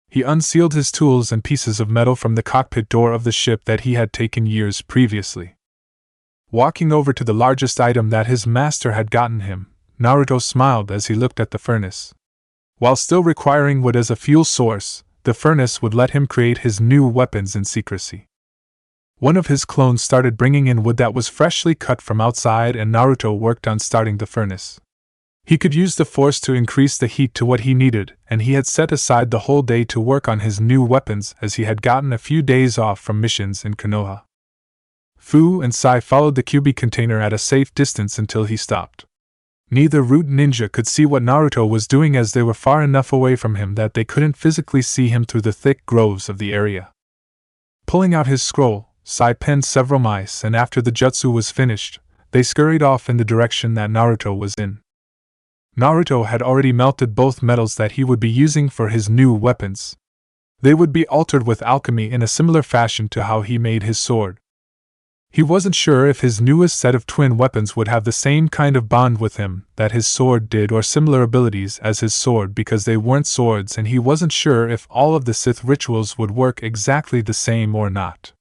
He unsealed his tools and pieces of metal from the cockpit door of the ship that he had taken years previously. Walking over to the largest item that his master had gotten him, Naruto smiled as he looked at the furnace. While still requiring wood as a fuel source, the furnace would let him create his new weapons in secrecy. One of his clones started bringing in wood that was freshly cut from outside, and Naruto worked on starting the furnace. He could use the force to increase the heat to what he needed, and he had set aside the whole day to work on his new weapons as he had gotten a few days off from missions in Konoha. Fu and Sai followed the QB container at a safe distance until he stopped. Neither Root Ninja could see what Naruto was doing as they were far enough away from him that they couldn't physically see him through the thick groves of the area. Pulling out his scroll, Sai penned several mice, and after the jutsu was finished, they scurried off in the direction that Naruto was in. Naruto had already melted both metals that he would be using for his new weapons. They would be altered with alchemy in a similar fashion to how he made his sword. He wasn't sure if his newest set of twin weapons would have the same kind of bond with him that his sword did or similar abilities as his sword because they weren't swords, and he wasn't sure if all of the Sith rituals would work exactly the same or not.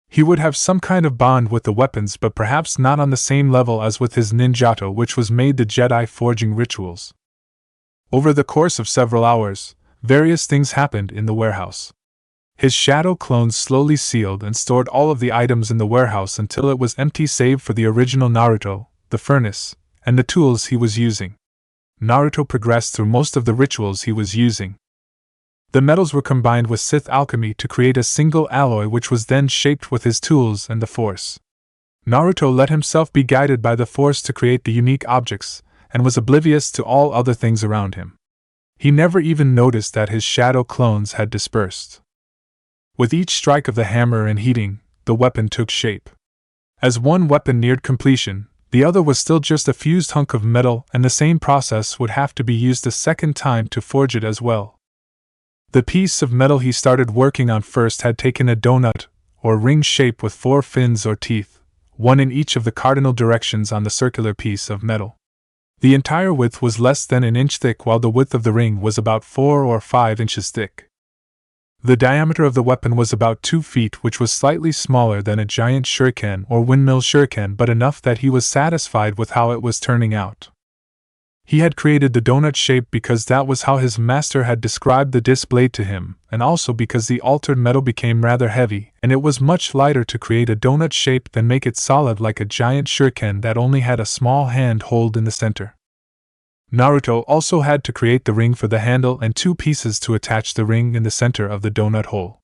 He would have some kind of bond with the weapons, but perhaps not on the same level as with his ninjato, which was made the Jedi forging rituals. Over the course of several hours, various things happened in the warehouse. His shadow clones slowly sealed and stored all of the items in the warehouse until it was empty save for the original Naruto, the furnace, and the tools he was using. Naruto progressed through most of the rituals he was using. The metals were combined with Sith alchemy to create a single alloy, which was then shaped with his tools and the Force. Naruto let himself be guided by the Force to create the unique objects, and was oblivious to all other things around him. He never even noticed that his shadow clones had dispersed. With each strike of the hammer and heating, the weapon took shape. As one weapon neared completion, the other was still just a fused hunk of metal, and the same process would have to be used a second time to forge it as well. The piece of metal he started working on first had taken a donut, or ring shape with 4 fins or teeth, one in each of the cardinal directions on the circular piece of metal. The entire width was less than an inch thick, while the width of the ring was about 4 or 5 inches thick. The diameter of the weapon was about 2 feet, which was slightly smaller than a giant shuriken or windmill shuriken, but enough that he was satisfied with how it was turning out. He had created the donut shape because that was how his master had described the disc blade to him, and also because the altered metal became rather heavy, and it was much lighter to create a donut shape than make it solid like a giant shuriken that only had a small hand hold in the center. Naruto also had to create the ring for the handle and 2 pieces to attach the ring in the center of the donut hole.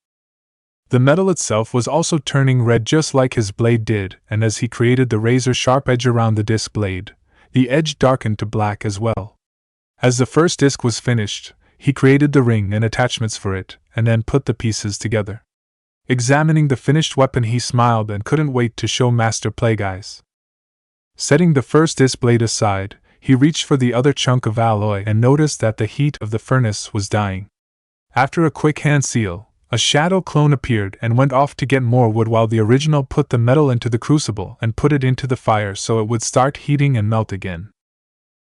The metal itself was also turning red just like his blade did, and as he created the razor-sharp edge around the disc blade, the edge darkened to black as well. As the first disc was finished, he created the ring and attachments for it, and then put the pieces together. Examining the finished weapon, he smiled and couldn't wait to show Master Plagueis. Setting the first disc blade aside, he reached for the other chunk of alloy and noticed that the heat of the furnace was dying. After a quick hand seal, a shadow clone appeared and went off to get more wood while the original put the metal into the crucible and put it into the fire so it would start heating and melt again.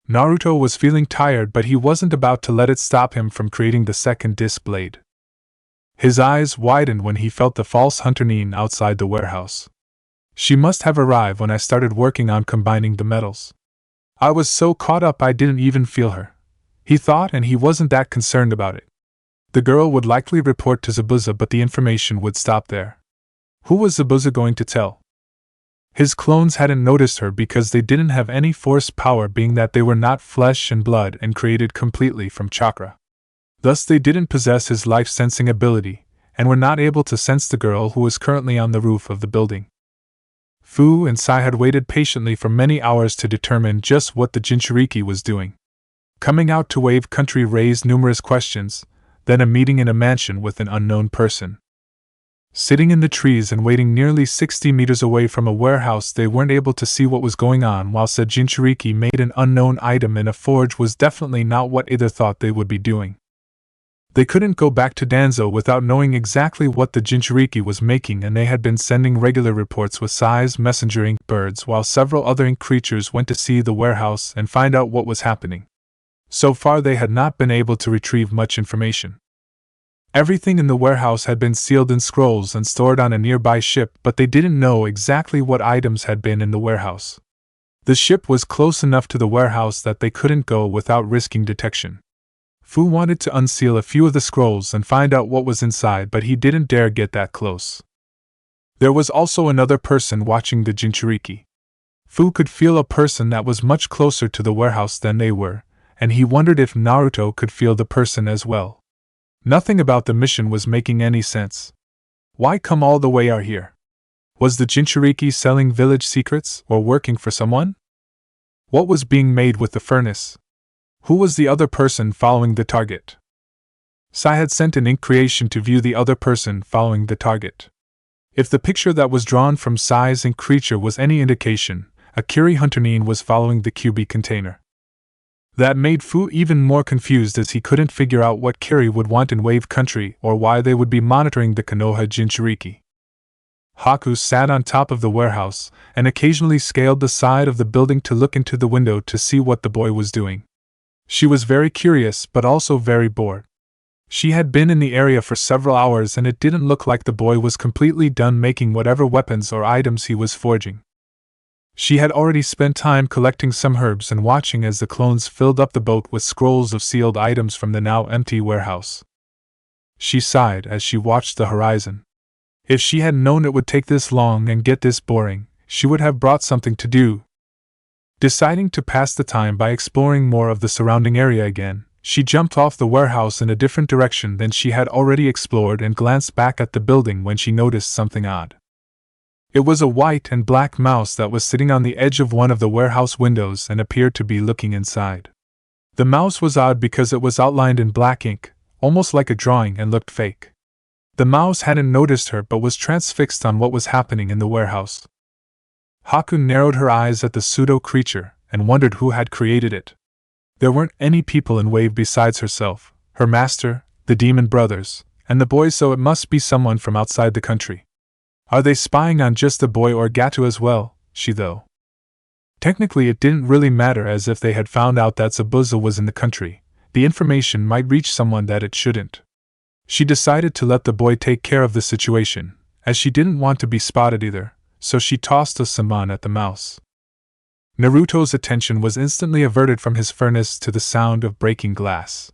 Naruto was feeling tired, but he wasn't about to let it stop him from creating the second disc blade. His eyes widened when he felt the false hunter Nin outside the warehouse. She must have arrived when I started working on combining the metals. I was so caught up I didn't even feel her, he thought, and he wasn't that concerned about it. The girl would likely report to Zabuza, but the information would stop there. Who was Zabuza going to tell? His clones hadn't noticed her because they didn't have any force power, being that they were not flesh and blood and created completely from chakra. Thus they didn't possess his life-sensing ability, and were not able to sense the girl who was currently on the roof of the building. Fu and Sai had waited patiently for many hours to determine just what the Jinchuriki was doing. Coming out to Wave Country raised numerous questions, then a meeting in a mansion with an unknown person. Sitting in the trees and waiting nearly 60 meters away from a warehouse, they weren't able to see what was going on, while said Jinchuriki made an unknown item in a forge was definitely not what either thought they would be doing. They couldn't go back to Danzo without knowing exactly what the Jinchuriki was making, and they had been sending regular reports with Sai's messenger ink birds while several other ink creatures went to see the warehouse and find out what was happening. So far they had not been able to retrieve much information. Everything in the warehouse had been sealed in scrolls and stored on a nearby ship, but they didn't know exactly what items had been in the warehouse. The ship was close enough to the warehouse that they couldn't go without risking detection. Fu wanted to unseal a few of the scrolls and find out what was inside, but he didn't dare get that close. There was also another person watching the Jinchuriki. Fu could feel a person that was much closer to the warehouse than they were, and he wondered if Naruto could feel the person as well. Nothing about the mission was making any sense. Why come all the way out here? Was the Jinchuriki selling village secrets or working for someone? What was being made with the furnace? Who was the other person following the target? Sai had sent an ink creation to view the other person following the target. If the picture that was drawn from Sai's ink creature was any indication, a Kiri Hunternin was following the QB container. That made Fu even more confused, as he couldn't figure out what Kiri would want in Wave Country or why they would be monitoring the Konoha Jinchuriki. Haku sat on top of the warehouse and occasionally scaled the side of the building to look into the window to see what the boy was doing. She was very curious but also very bored. She had been in the area for several hours and it didn't look like the boy was completely done making whatever weapons or items he was forging. She had already spent time collecting some herbs and watching as the clones filled up the boat with scrolls of sealed items from the now empty warehouse. She sighed as she watched the horizon. If she had known it would take this long and get this boring, she would have brought something to do. Deciding to pass the time by exploring more of the surrounding area again, she jumped off the warehouse in a different direction than she had already explored and glanced back at the building when she noticed something odd. It was a white and black mouse that was sitting on the edge of one of the warehouse windows and appeared to be looking inside. The mouse was odd because it was outlined in black ink, almost like a drawing, and looked fake. The mouse hadn't noticed her but was transfixed on what was happening in the warehouse. Haku narrowed her eyes at the pseudo-creature and wondered who had created it. There weren't any people in Wave besides herself, her master, the demon brothers, and the boy, so it must be someone from outside the country. Are they spying on just the boy or Gato as well, though? Technically it didn't really matter, as if they had found out that Zabuza was in the country, the information might reach someone that it shouldn't. She decided to let the boy take care of the situation, as she didn't want to be spotted either, so she tossed a summon at the mouse. Naruto's attention was instantly averted from his furnace to the sound of breaking glass.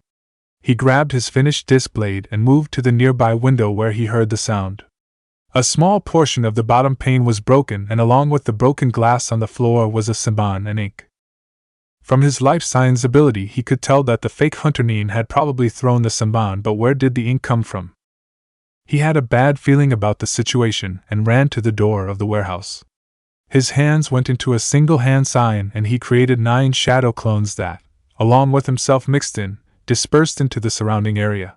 He grabbed his finished disc blade and moved to the nearby window where he heard the sound. A small portion of the bottom pane was broken, and along with the broken glass on the floor was a summon and ink. From his life science ability he could tell that the fake Hunternin had probably thrown the summon, but where did the ink come from? He had a bad feeling about the situation and ran to the door of the warehouse. His hands went into a single hand sign and he created 9 shadow clones that, along with himself mixed in, dispersed into the surrounding area.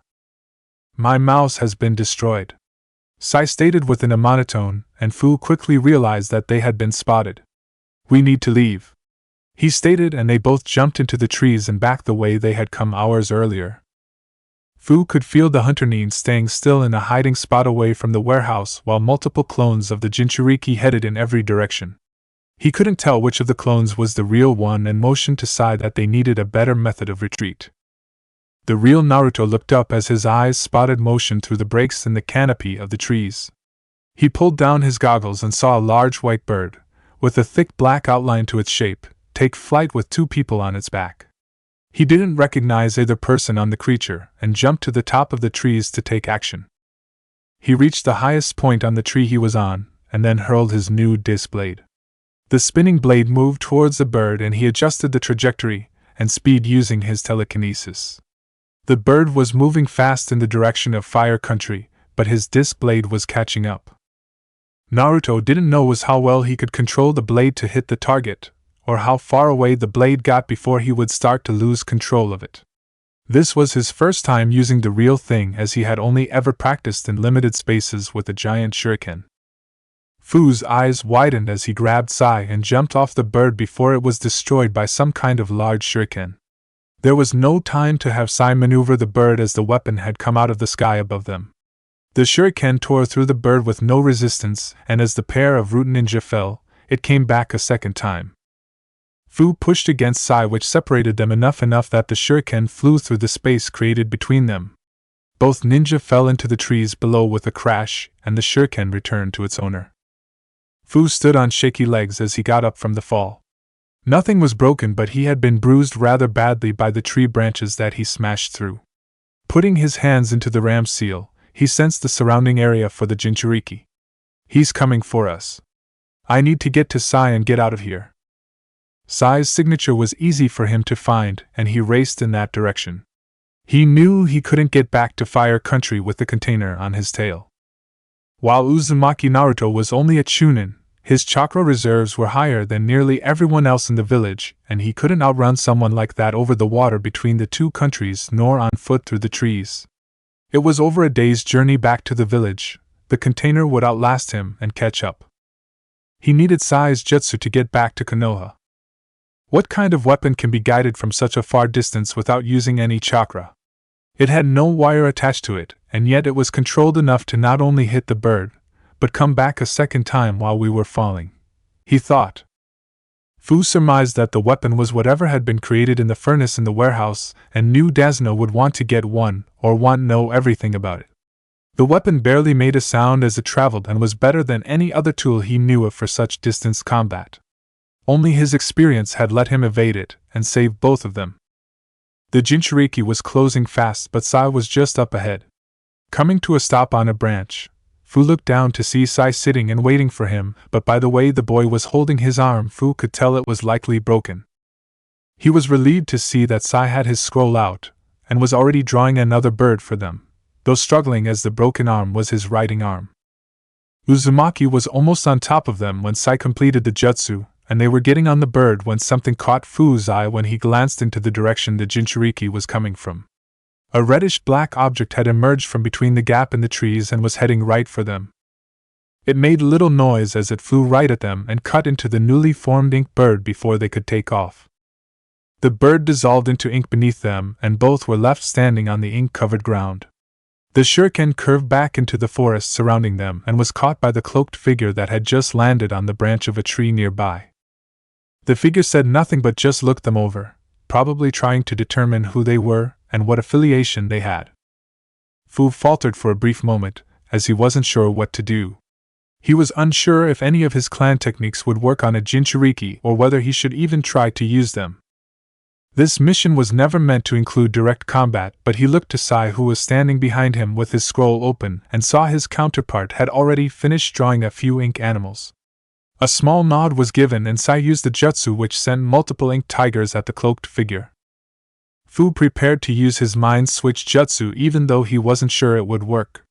My mouse has been destroyed, Sai stated within a monotone, and Fu quickly realized that they had been spotted. We need to leave, he stated, and they both jumped into the trees and back the way they had come hours earlier. Fu could feel the Hunternin staying still in a hiding spot away from the warehouse while multiple clones of the Jinchuriki headed in every direction. He couldn't tell which of the clones was the real one and motioned to Sai that they needed a better method of retreat. The real Naruto looked up as his eyes spotted motion through the breaks in the canopy of the trees. He pulled down his goggles and saw a large white bird, with a thick black outline to its shape, take flight with 2 people on its back. He didn't recognize either person on the creature and jumped to the top of the trees to take action. He reached the highest point on the tree he was on, and then hurled his new disc blade. The spinning blade moved towards the bird and he adjusted the trajectory and speed using his telekinesis. The bird was moving fast in the direction of Fire Country, but his disc blade was catching up. Naruto didn't know how well he could control the blade to hit the target, or how far away the blade got before he would start to lose control of it. This was his first time using the real thing, as he had only ever practiced in limited spaces with a giant shuriken. Fu's eyes widened as he grabbed Sai and jumped off the bird before it was destroyed by some kind of large shuriken. There was no time to have Sai maneuver the bird as the weapon had come out of the sky above them. The shuriken tore through the bird with no resistance, and as the pair of root ninja fell, it came back a second time. Fu pushed against Sai, which separated them enough that the shuriken flew through the space created between them. Both ninja fell into the trees below with a crash, and the shuriken returned to its owner. Fu stood on shaky legs as he got up from the fall. Nothing was broken, but he had been bruised rather badly by the tree branches that he smashed through. Putting his hands into the ram seal, he sensed the surrounding area for the Jinchuriki. He's coming for us. I need to get to Sai and get out of here. Sai's signature was easy for him to find, and he raced in that direction. He knew he couldn't get back to Fire Country with the container on his tail. While Uzumaki Naruto was only a chunin, his chakra reserves were higher than nearly everyone else in the village, and he couldn't outrun someone like that over the water between the two countries nor on foot through the trees. It was over a day's journey back to the village. The container would outlast him and catch up. He needed Sai's jutsu to get back to Konoha. What kind of weapon can be guided from such a far distance without using any chakra? It had no wire attached to it, and yet it was controlled enough to not only hit the bird, but come back a second time while we were falling. He thought. Fu surmised that the weapon was whatever had been created in the furnace in the warehouse, and knew Dazno would want to get one, or want to know everything about it. The weapon barely made a sound as it traveled and was better than any other tool he knew of for such distance combat. Only his experience had let him evade it, and save both of them. The Jinchuriki was closing fast, but Sai was just up ahead. Coming to a stop on a branch, Fu looked down to see Sai sitting and waiting for him, but by the way the boy was holding his arm, Fu could tell it was likely broken. He was relieved to see that Sai had his scroll out, and was already drawing another bird for them, though struggling as the broken arm was his writing arm. Uzumaki was almost on top of them when Sai completed the jutsu, and they were getting on the bird when something caught Fu's eye when he glanced into the direction the Jinchuriki was coming from. A reddish-black object had emerged from between the gap in the trees and was heading right for them. It made little noise as it flew right at them and cut into the newly formed ink bird before they could take off. The bird dissolved into ink beneath them, and both were left standing on the ink-covered ground. The shuriken curved back into the forest surrounding them and was caught by the cloaked figure that had just landed on the branch of a tree nearby. The figure said nothing but just looked them over, probably trying to determine who they were and what affiliation they had. Fu faltered for a brief moment, as he wasn't sure what to do. He was unsure if any of his clan techniques would work on a Jinchuriki or whether he should even try to use them. This mission was never meant to include direct combat, but he looked to Sai, who was standing behind him with his scroll open, and saw his counterpart had already finished drawing a few ink animals. A small nod was given and Sai used the jutsu, which sent multiple ink tigers at the cloaked figure. Fu prepared to use his mind switch jutsu even though he wasn't sure it would work.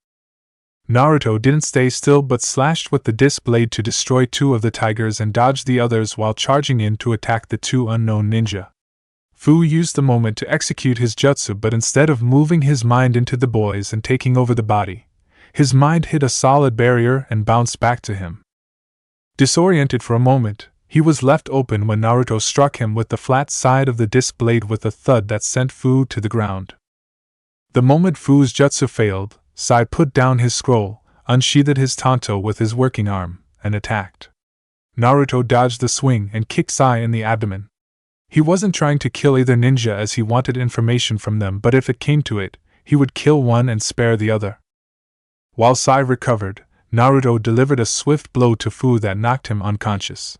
Naruto didn't stay still but slashed with the disc blade to destroy two of the tigers and dodged the others while charging in to attack the two unknown ninja. Fu used the moment to execute his jutsu, but instead of moving his mind into the boys and taking over the body, his mind hit a solid barrier and bounced back to him. Disoriented for a moment, he was left open when Naruto struck him with the flat side of the disc blade with a thud that sent Fu to the ground. The moment Fu's jutsu failed, Sai put down his scroll, unsheathed his tanto with his working arm, and attacked. Naruto dodged the swing and kicked Sai in the abdomen. He wasn't trying to kill either ninja as he wanted information from them, but if it came to it, he would kill one and spare the other. While Sai recovered, Naruto delivered a swift blow to Fu that knocked him unconscious.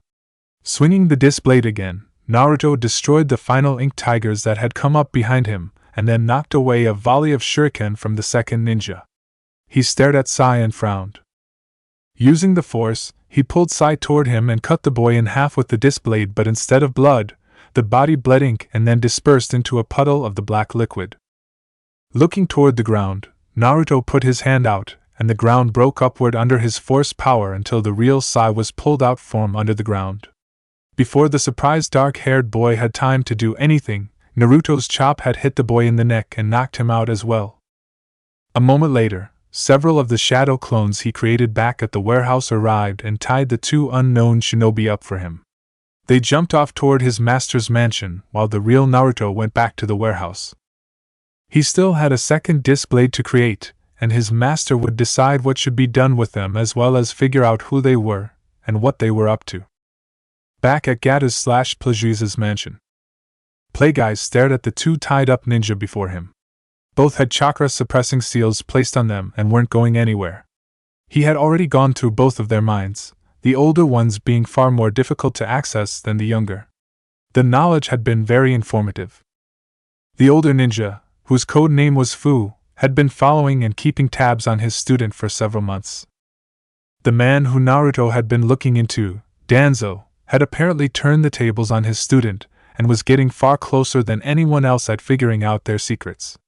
Swinging the disc blade again, Naruto destroyed the final ink tigers that had come up behind him, and then knocked away a volley of shuriken from the second ninja. He stared at Sai and frowned. Using the force, he pulled Sai toward him and cut the boy in half with the disc blade, but instead of blood, the body bled ink and then dispersed into a puddle of the black liquid. Looking toward the ground, Naruto put his hand out, and the ground broke upward under his force power until the real Sai was pulled out from under the ground. Before the surprised dark-haired boy had time to do anything, Naruto's chop had hit the boy in the neck and knocked him out as well. A moment later, several of the shadow clones he created back at the warehouse arrived and tied the two unknown shinobi up for him. They jumped off toward his master's mansion, while the real Naruto went back to the warehouse. He still had a second disc blade to create, and his master would decide what should be done with them as well as figure out who they were and what they were up to. Back at Gata's/Plagia's mansion, Plagueis stared at the two tied-up ninja before him. Both had chakra-suppressing seals placed on them and weren't going anywhere. He had already gone through both of their minds, the older ones being far more difficult to access than the younger. The knowledge had been very informative. The older ninja, whose code name was Fu, had been following and keeping tabs on his student for several months. The man who Naruto had been looking into, Danzo, had apparently turned the tables on his student and was getting far closer than anyone else at figuring out their secrets.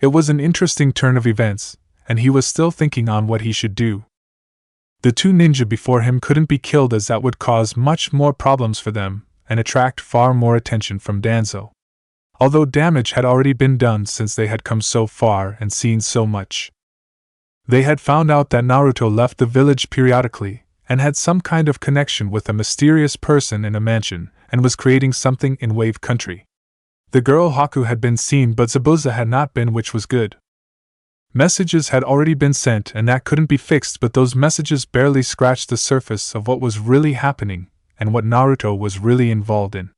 It was an interesting turn of events, and he was still thinking on what he should do. The two ninja before him couldn't be killed as that would cause much more problems for them and attract far more attention from Danzo. Although damage had already been done since they had come so far and seen so much. They had found out that Naruto left the village periodically and had some kind of connection with a mysterious person in a mansion and was creating something in Wave Country. The girl Haku had been seen but Zabuza had not been, which was good. Messages had already been sent and that couldn't be fixed, but those messages barely scratched the surface of what was really happening and what Naruto was really involved in.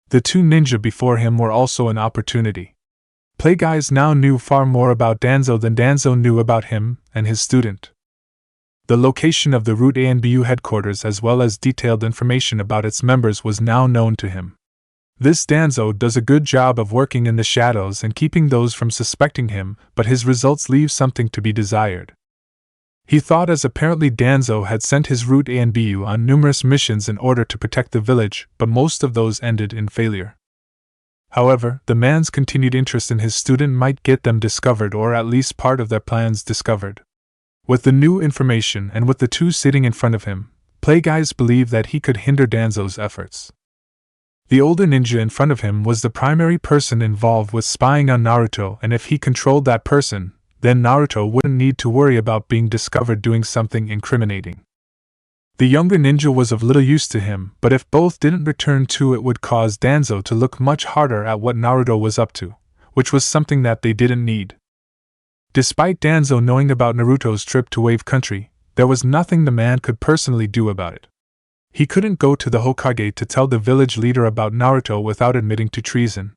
The two ninja before him were also an opportunity. Plagueis now knew far more about Danzo than Danzo knew about him and his student. The location of the Root ANBU headquarters as well as detailed information about its members was now known to him. This Danzo does a good job of working in the shadows and keeping those from suspecting him, but his results leave something to be desired. He thought, as apparently Danzo had sent his Root ANBU on numerous missions in order to protect the village, but most of those ended in failure. However, the man's continued interest in his student might get them discovered, or at least part of their plans discovered. With the new information and with the two sitting in front of him, Plagueis believed that he could hinder Danzo's efforts. The older ninja in front of him was the primary person involved with spying on Naruto, and if he controlled that person, then Naruto wouldn't need to worry about being discovered doing something incriminating. The younger ninja was of little use to him, but if both didn't return too, it would cause Danzo to look much harder at what Naruto was up to, which was something that they didn't need. Despite Danzo knowing about Naruto's trip to Wave Country, there was nothing the man could personally do about it. He couldn't go to the Hokage to tell the village leader about Naruto without admitting to treason.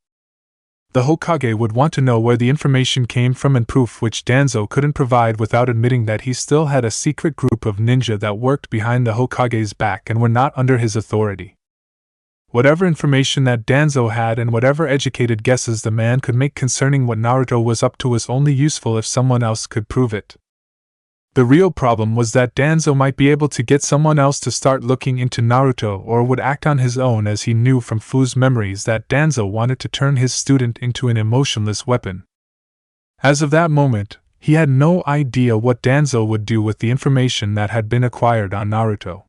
The Hokage would want to know where the information came from and proof, which Danzo couldn't provide without admitting that he still had a secret group of ninja that worked behind the Hokage's back and were not under his authority. Whatever information that Danzo had and whatever educated guesses the man could make concerning what Naruto was up to was only useful if someone else could prove it. The real problem was that Danzo might be able to get someone else to start looking into Naruto or would act on his own, as he knew from Fu's memories that Danzo wanted to turn his student into an emotionless weapon. As of that moment, he had no idea what Danzo would do with the information that had been acquired on Naruto.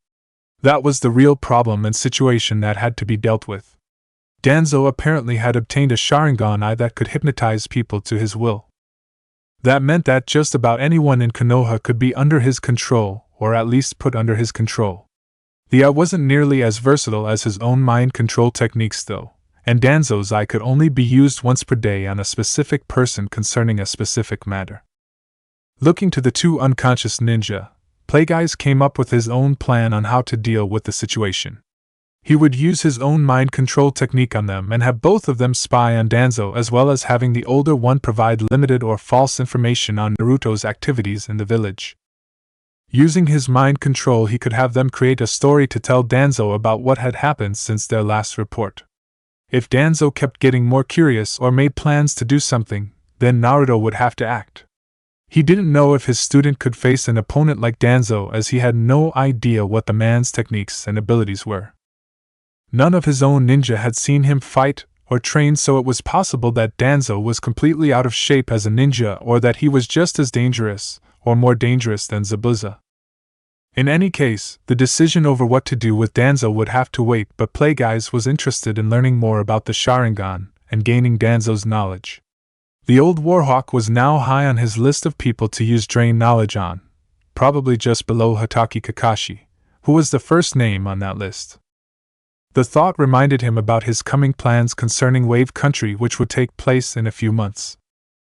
That was the real problem and situation that had to be dealt with. Danzo apparently had obtained a Sharingan eye that could hypnotize people to his will. That meant that just about anyone in Konoha could be under his control, or at least put under his control. The eye wasn't nearly as versatile as his own mind control techniques though, and Danzo's eye could only be used once per day on a specific person concerning a specific matter. Looking to the two unconscious ninja, Plagueis came up with his own plan on how to deal with the situation. He would use his own mind control technique on them and have both of them spy on Danzo, as well as having the older one provide limited or false information on Naruto's activities in the village. Using his mind control, he could have them create a story to tell Danzo about what had happened since their last report. If Danzo kept getting more curious or made plans to do something, then Naruto would have to act. He didn't know if his student could face an opponent like Danzo, as he had no idea what the man's techniques and abilities were. None of his own ninja had seen him fight or train, so it was possible that Danzo was completely out of shape as a ninja, or that he was just as dangerous, or more dangerous than Zabuza. In any case, the decision over what to do with Danzo would have to wait, but Plagueis was interested in learning more about the Sharingan and gaining Danzo's knowledge. The old Warhawk was now high on his list of people to use drain knowledge on, probably just below Hatake Kakashi, who was the first name on that list. The thought reminded him about his coming plans concerning Wave Country, which would take place in a few months.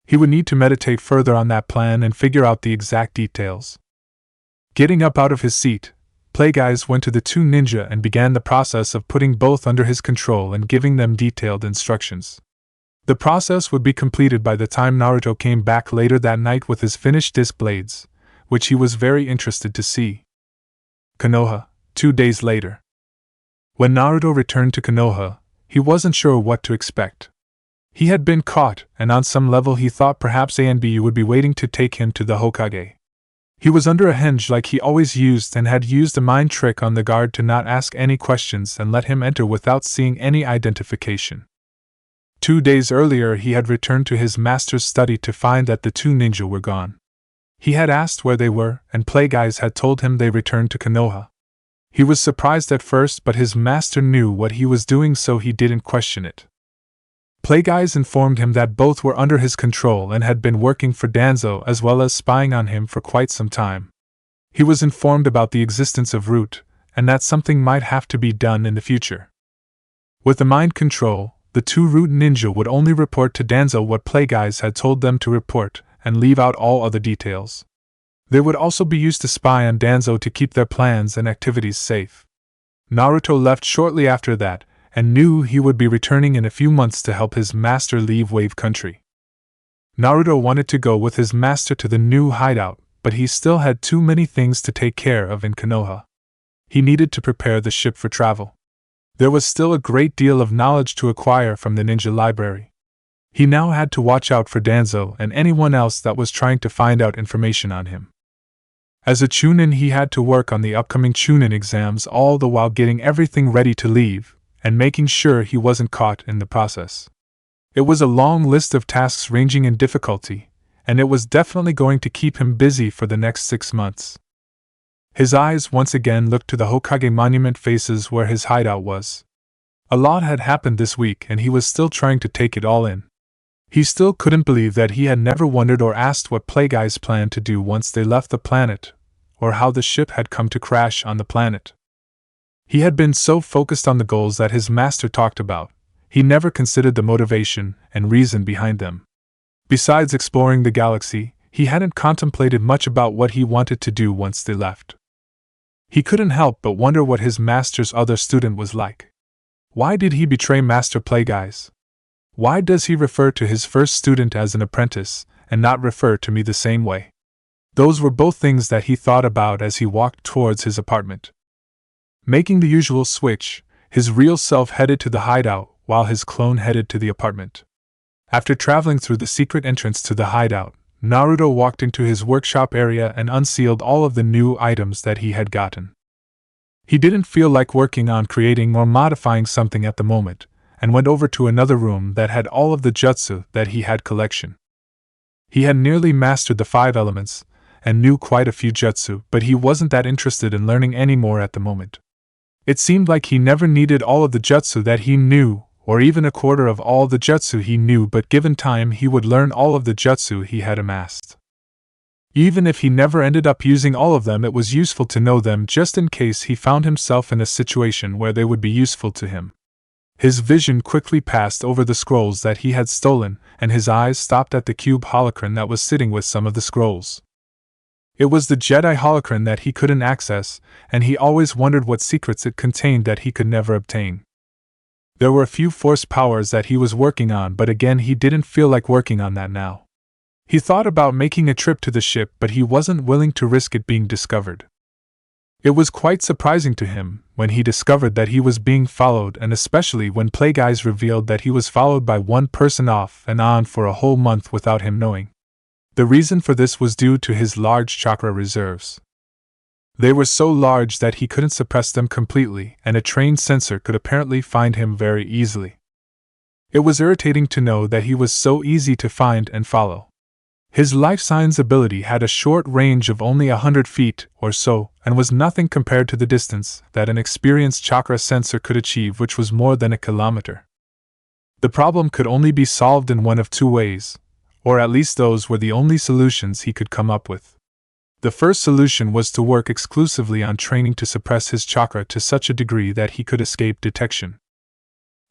He would need to meditate further on that plan and figure out the exact details. Getting up out of his seat, Plagueyes went to the two ninja and began the process of putting both under his control and giving them detailed instructions. The process would be completed by the time Naruto came back later that night with his finished disc blades, which he was very interested to see. Konoha, 2 days later. When Naruto returned to Konoha, he wasn't sure what to expect. He had been caught, and on some level he thought perhaps Anbu would be waiting to take him to the Hokage. He was under a hinge like he always used and had used a mind trick on the guard to not ask any questions and let him enter without seeing any identification. 2 days earlier he had returned to his master's study to find that the two ninja were gone. He had asked where they were, and Plagueyes had told him they returned to Konoha. He was surprised at first, but his master knew what he was doing, so he didn't question it. Plagueyes informed him that both were under his control and had been working for Danzo as well as spying on him for quite some time. He was informed about the existence of Root, and that something might have to be done in the future. With the mind control, the two Root ninja would only report to Danzo what Plagueyes had told them to report, and leave out all other details. They would also be used to spy on Danzo to keep their plans and activities safe. Naruto left shortly after that, and knew he would be returning in a few months to help his master leave Wave Country. Naruto wanted to go with his master to the new hideout, but he still had too many things to take care of in Konoha. He needed to prepare the ship for travel. There was still a great deal of knowledge to acquire from the ninja library. He now had to watch out for Danzo and anyone else that was trying to find out information on him. As a Chunin, he had to work on the upcoming Chunin exams, all the while getting everything ready to leave, and making sure he wasn't caught in the process. It was a long list of tasks ranging in difficulty, and it was definitely going to keep him busy for the next 6 months. His eyes once again looked to the Hokage monument faces where his hideout was. A lot had happened this week, and he was still trying to take it all in. He still couldn't believe that he had never wondered or asked what Plagueyes planned to do once they left the planet, or how the ship had come to crash on the planet. He had been so focused on the goals that his master talked about, he never considered the motivation and reason behind them. Besides exploring the galaxy, he hadn't contemplated much about what he wanted to do once they left. He couldn't help but wonder what his master's other student was like. Why did he betray Master Plagueyes? Why does he refer to his first student as an apprentice, and not refer to me the same way? Those were both things that he thought about as he walked towards his apartment. Making the usual switch, his real self headed to the hideout, while his clone headed to the apartment. After traveling through the secret entrance to the hideout, Naruto walked into his workshop area and unsealed all of the new items that he had gotten. He didn't feel like working on creating or modifying something at the moment, and went over to another room that had all of the jutsu that he had collection. He had nearly mastered the 5 elements, and knew quite a few jutsu, but he wasn't that interested in learning any more at the moment. It seemed like he never needed all of the jutsu that he knew, or even a quarter of all the jutsu he knew, but given time he would learn all of the jutsu he had amassed. Even if he never ended up using all of them, it was useful to know them just in case he found himself in a situation where they would be useful to him. His vision quickly passed over the scrolls that he had stolen, and his eyes stopped at the cube holocron that was sitting with some of the scrolls. It was the Jedi holocron that he couldn't access, and he always wondered what secrets it contained that he could never obtain. There were a few force powers that he was working on, but again he didn't feel like working on that now. He thought about making a trip to the ship, but he wasn't willing to risk it being discovered. It was quite surprising to him when he discovered that he was being followed, and especially when Plagueyes revealed that he was followed by one person off and on for a whole month without him knowing. The reason for this was due to his large chakra reserves. They were so large that he couldn't suppress them completely, and a trained sensor could apparently find him very easily. It was irritating to know that he was so easy to find and follow. His life signs ability had a short range of only 100 feet or so, and was nothing compared to the distance that an experienced chakra sensor could achieve, which was more than a kilometer. The problem could only be solved in one of 2 ways, or at least those were the only solutions he could come up with. The first solution was to work exclusively on training to suppress his chakra to such a degree that he could escape detection.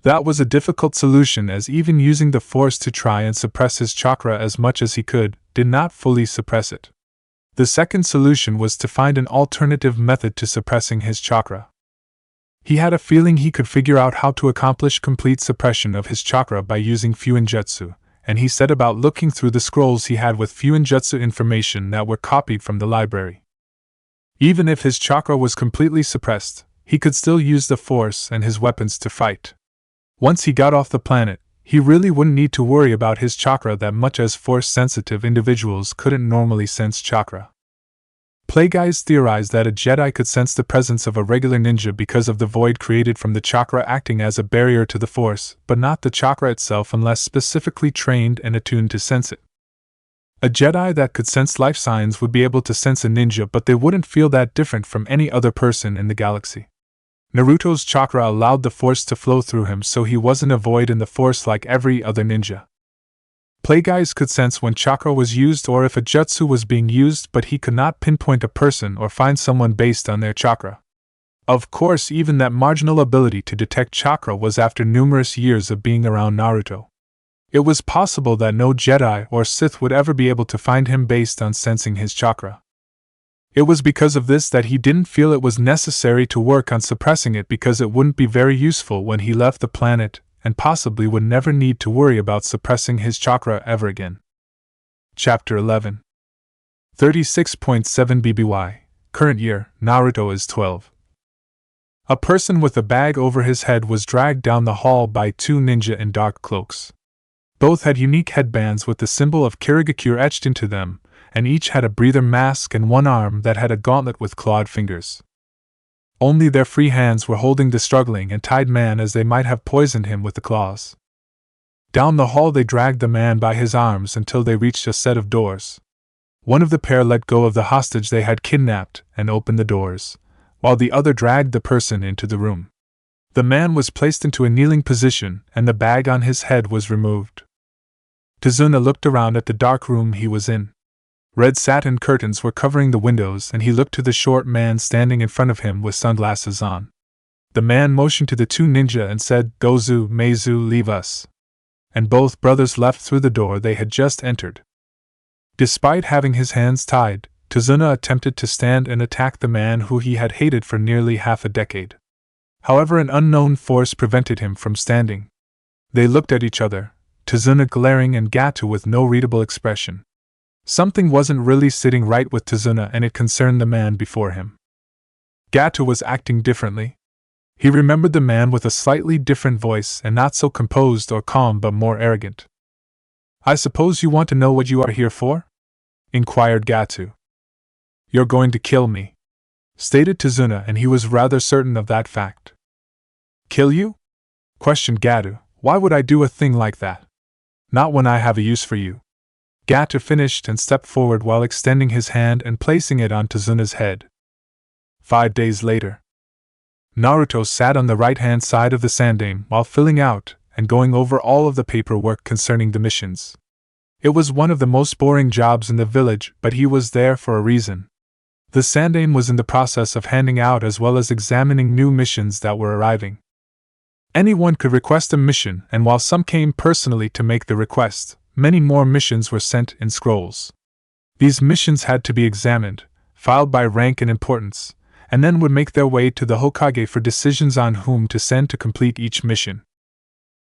That was a difficult solution, as even using the force to try and suppress his chakra as much as he could did not fully suppress it. The second solution was to find an alternative method to suppressing his chakra. He had a feeling he could figure out how to accomplish complete suppression of his chakra by using Fuinjutsu, and he set about looking through the scrolls he had with Fuinjutsu information that were copied from the library. Even if his chakra was completely suppressed, he could still use the force and his weapons to fight. Once he got off the planet, he really wouldn't need to worry about his chakra that much, as force-sensitive individuals couldn't normally sense chakra. Playguys theorized that a Jedi could sense the presence of a regular ninja because of the void created from the chakra acting as a barrier to the force, but not the chakra itself unless specifically trained and attuned to sense it. A Jedi that could sense life signs would be able to sense a ninja, but they wouldn't feel that different from any other person in the galaxy. Naruto's chakra allowed the force to flow through him, so he wasn't a void in the force like every other ninja. Playguys could sense when chakra was used or if a jutsu was being used, but he could not pinpoint a person or find someone based on their chakra. Of course, even that marginal ability to detect chakra was after numerous years of being around Naruto. It was possible that no Jedi or Sith would ever be able to find him based on sensing his chakra. It was because of this that he didn't feel it was necessary to work on suppressing it, because it wouldn't be very useful when he left the planet, and possibly would never need to worry about suppressing his chakra ever again. Chapter 11. 36.7 BBY. Current year, Naruto is 12. A person with a bag over his head was dragged down the hall by two ninja in dark cloaks. Both had unique headbands with the symbol of Kirigakure etched into them, and each had a breather mask and one arm that had a gauntlet with clawed fingers. Only their free hands were holding the struggling and tied man, as they might have poisoned him with the claws. Down the hall they dragged the man by his arms until they reached a set of doors. One of the pair let go of the hostage they had kidnapped and opened the doors, while the other dragged the person into the room. The man was placed into a kneeling position, and the bag on his head was removed. Tazuna looked around at the dark room he was in. Red satin curtains were covering the windows, and he looked to the short man standing in front of him with sunglasses on. The man motioned to the two ninja and said, "Gozu, Meizu, leave us." And both brothers left through the door they had just entered. Despite having his hands tied, Tazuna attempted to stand and attack the man who he had hated for nearly half a decade. However, an unknown force prevented him from standing. They looked at each other, Tazuna glaring and Gato with no readable expression. Something wasn't really sitting right with Tazuna, and it concerned the man before him. Gato was acting differently. He remembered the man with a slightly different voice, and not so composed or calm but more arrogant. "I suppose you want to know what you are here for?" inquired Gato. "You're going to kill me," stated Tazuna, and he was rather certain of that fact. "Kill you?" questioned Gato. "Why would I do a thing like that? Not when I have a use for you." Gato finished and stepped forward while extending his hand and placing it on Tazuna's head. 5 days later, Naruto sat on the right-hand side of the sandane while filling out and going over all of the paperwork concerning the missions. It was one of the most boring jobs in the village, but he was there for a reason. The sandane was in the process of handing out as well as examining new missions that were arriving. Anyone could request a mission, and while some came personally to make the request, many more missions were sent in scrolls. These missions had to be examined, filed by rank and importance, and then would make their way to the Hokage for decisions on whom to send to complete each mission.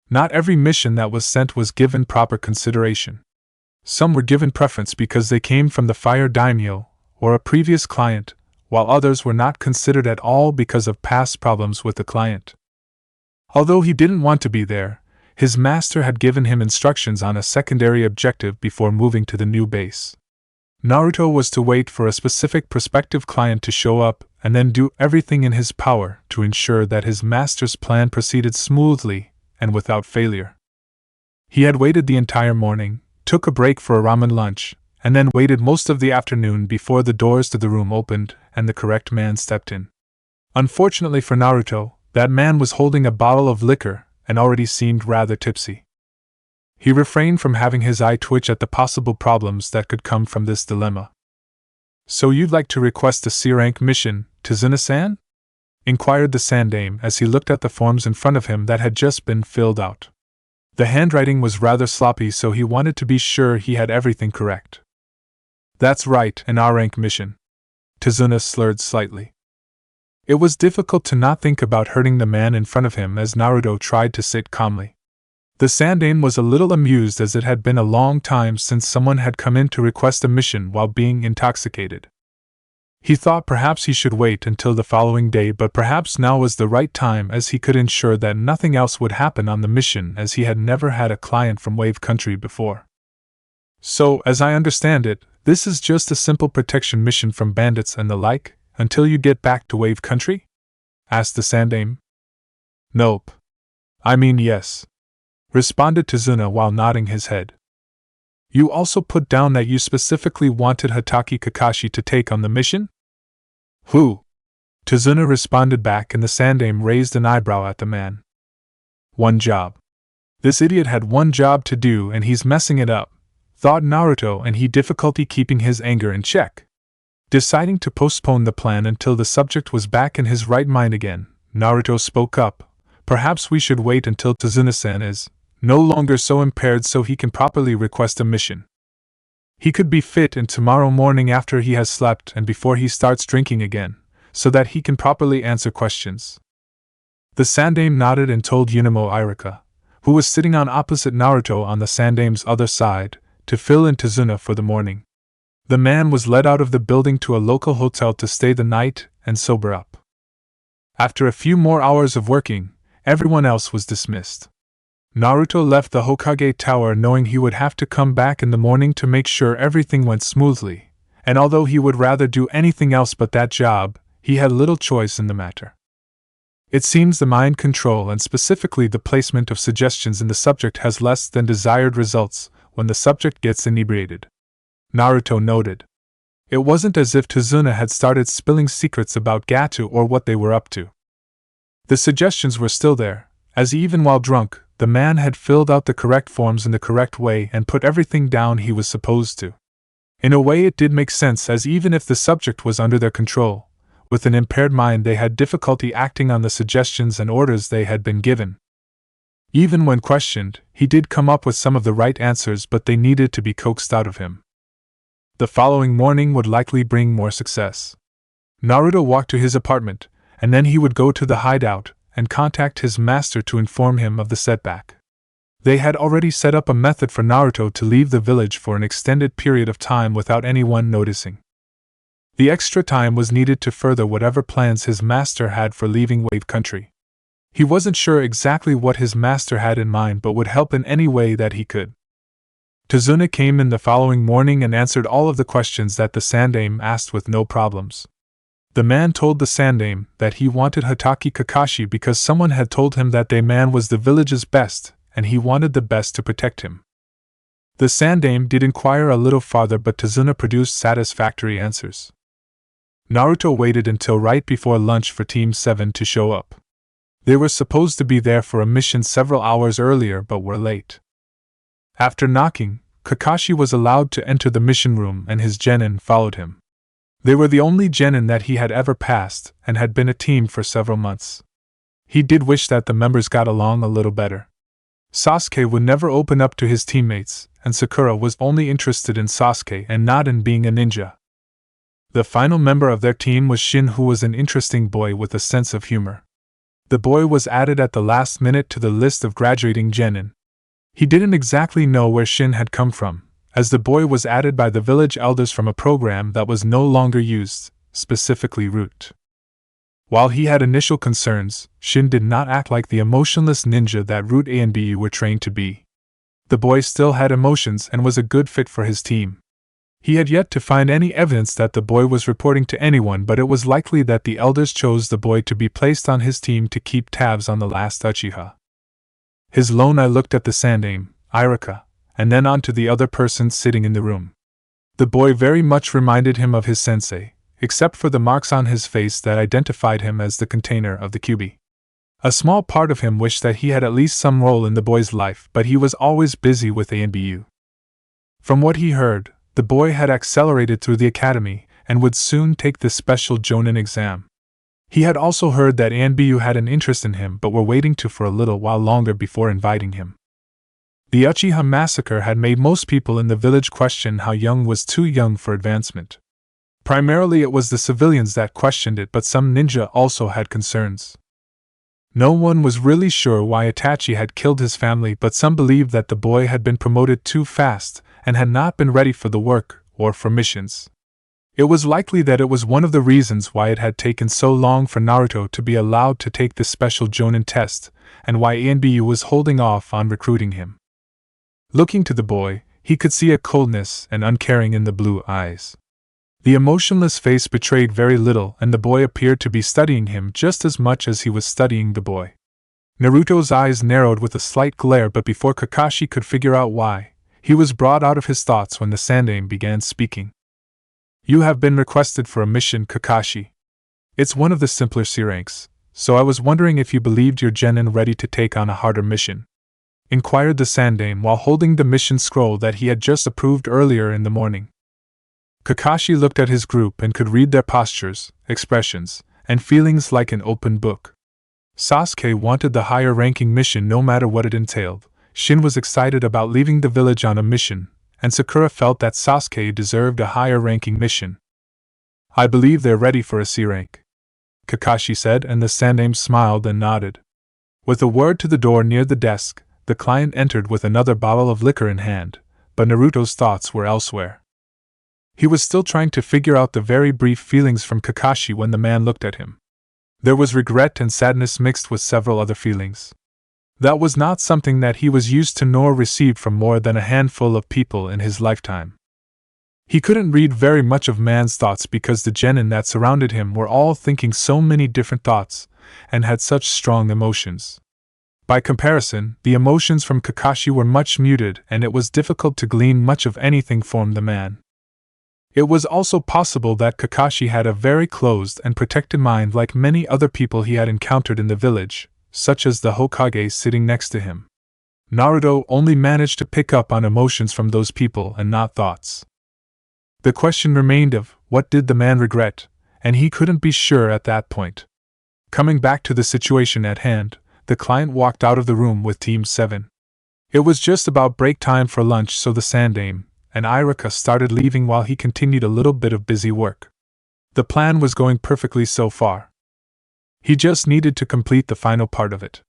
Not every mission that was sent was given proper consideration. Some were given preference because they came from the Fire Daimyo or a previous client, while others were not considered at all because of past problems with the client. Although he didn't want to be there, his master had given him instructions on a secondary objective before moving to the new base. Naruto was to wait for a specific prospective client to show up and then do everything in his power to ensure that his master's plan proceeded smoothly and without failure. He had waited the entire morning, took a break for a ramen lunch, and then waited most of the afternoon before the doors to the room opened and the correct man stepped in. Unfortunately for Naruto, that man was holding a bottle of liquor and already seemed rather tipsy. He refrained from having his eye twitch at the possible problems that could come from this dilemma. So you'd like to request a C-rank mission, Tizuna-san? Inquired the Sandame as he looked at the forms in front of him that had just been filled out. The handwriting was rather sloppy, so he wanted to be sure he had everything correct. That's right, an R-rank mission. Tizuna slurred slightly. It was difficult to not think about hurting the man in front of him as Naruto tried to sit calmly. The Sandame was a little amused as it had been a long time since someone had come in to request a mission while being intoxicated. He thought perhaps he should wait until the following day, but perhaps now was the right time as he could ensure that nothing else would happen on the mission, as he had never had a client from Wave Country before. So, as I understand it, this is just a simple protection mission from bandits and the like, until you get back to Wave Country? Asked the Sandame. Nope. I mean yes, responded Tizuna while nodding his head. You also put down that you specifically wanted Hatake Kakashi to take on the mission? Who? Tizuna responded back, and the Sandame raised an eyebrow at the man. One job. This idiot had one job to do and he's messing it up, thought Naruto, and he difficulty keeping his anger in check. Deciding to postpone the plan until the subject was back in his right mind again, Naruto spoke up. Perhaps we should wait until Tizuna-san is no longer so impaired so he can properly request a mission. He could be fit in tomorrow morning after he has slept and before he starts drinking again, so that he can properly answer questions. The Sandame nodded and told Unimo Irika, who was sitting on opposite Naruto on the Sandame's other side, to fill in Tizuna for the morning. The man was led out of the building to a local hotel to stay the night and sober up. After a few more hours of working, everyone else was dismissed. Naruto left the Hokage Tower knowing he would have to come back in the morning to make sure everything went smoothly, and although he would rather do anything else but that job, he had little choice in the matter. It seems the mind control and specifically the placement of suggestions in the subject has less than desired results when the subject gets inebriated, Naruto noted. It wasn't as if Tizuna had started spilling secrets about Gato or what they were up to. The suggestions were still there, as even while drunk, the man had filled out the correct forms in the correct way and put everything down he was supposed to. In a way it did make sense, as even if the subject was under their control, with an impaired mind they had difficulty acting on the suggestions and orders they had been given. Even when questioned, he did come up with some of the right answers, but they needed to be coaxed out of him. The following morning would likely bring more success. Naruto walked to his apartment, and then he would go to the hideout and contact his master to inform him of the setback. They had already set up a method for Naruto to leave the village for an extended period of time without anyone noticing. The extra time was needed to further whatever plans his master had for leaving Wave Country. He wasn't sure exactly what his master had in mind, but would help in any way that he could. Tizuna came in the following morning and answered all of the questions that the Sandame asked with no problems. The man told the Sandame that he wanted Hatake Kakashi because someone had told him that man was the village's best, and he wanted the best to protect him. The Sandame did inquire a little farther, but Tizuna produced satisfactory answers. Naruto waited until right before lunch for Team 7 to show up. They were supposed to be there for a mission several hours earlier but were late. After knocking, Kakashi was allowed to enter the mission room and his genin followed him. They were the only genin that he had ever passed, and had been a team for several months. He did wish that the members got along a little better. Sasuke would never open up to his teammates, and Sakura was only interested in Sasuke and not in being a ninja. The final member of their team was Shin, who was an interesting boy with a sense of humor. The boy was added at the last minute to the list of graduating genin. He didn't exactly know where Shin had come from, as the boy was added by the village elders from a program that was no longer used, specifically Root. While he had initial concerns, Shin did not act like the emotionless ninja that Root A and B were trained to be. The boy still had emotions and was a good fit for his team. He had yet to find any evidence that the boy was reporting to anyone, but it was likely that the elders chose the boy to be placed on his team to keep tabs on the last Uchiha. His lone eye looked at the Sandame, Irika, and then on to the other persons sitting in the room. The boy very much reminded him of his sensei, except for the marks on his face that identified him as the container of the Kyuubi. A small part of him wished that he had at least some role in the boy's life, but he was always busy with ANBU. From what he heard, the boy had accelerated through the academy, and would soon take the special Jonin exam. He had also heard that Anbu had an interest in him but were waiting for a little while longer before inviting him. The Uchiha massacre had made most people in the village question how young was too young for advancement. Primarily it was the civilians that questioned it, but some ninja also had concerns. No one was really sure why Itachi had killed his family, but some believed that the boy had been promoted too fast and had not been ready for the work or for missions. It was likely that it was one of the reasons why it had taken so long for Naruto to be allowed to take the special Jonin test, and why Anbu was holding off on recruiting him. Looking to the boy, he could see a coldness and uncaring in the blue eyes. The emotionless face betrayed very little, and the boy appeared to be studying him just as much as he was studying the boy. Naruto's eyes narrowed with a slight glare, but before Kakashi could figure out why, he was brought out of his thoughts when the Sandaime began speaking. "You have been requested for a mission, Kakashi. It's one of the simpler C ranks, so I was wondering if you believed your genin ready to take on a harder mission," inquired the Sandaime while holding the mission scroll that he had just approved earlier in the morning. Kakashi looked at his group and could read their postures, expressions, and feelings like an open book. Sasuke wanted the higher-ranking mission no matter what it entailed. Shin was excited about leaving the village on a mission, and Sakura felt that Sasuke deserved a higher-ranking mission. "I believe they're ready for a C rank," Kakashi said, and the Sandaime smiled and nodded. With a word to the door near the desk, the client entered with another bottle of liquor in hand, but Naruto's thoughts were elsewhere. He was still trying to figure out the very brief feelings from Kakashi when the man looked at him. There was regret and sadness mixed with several other feelings. That was not something that he was used to nor received from more than a handful of people in his lifetime. He couldn't read very much of man's thoughts because the genin that surrounded him were all thinking so many different thoughts and had such strong emotions. By comparison, the emotions from Kakashi were much muted, and it was difficult to glean much of anything from the man. It was also possible that Kakashi had a very closed and protected mind like many other people he had encountered in the village, such as the Hokage sitting next to him. Naruto only managed to pick up on emotions from those people and not thoughts. The question remained of, what did the man regret, and he couldn't be sure at that point. Coming back to the situation at hand, the client walked out of the room with Team 7. It was just about break time for lunch, so the Sandaime and Irika started leaving while he continued a little bit of busy work. The plan was going perfectly so far. He just needed to complete the final part of it.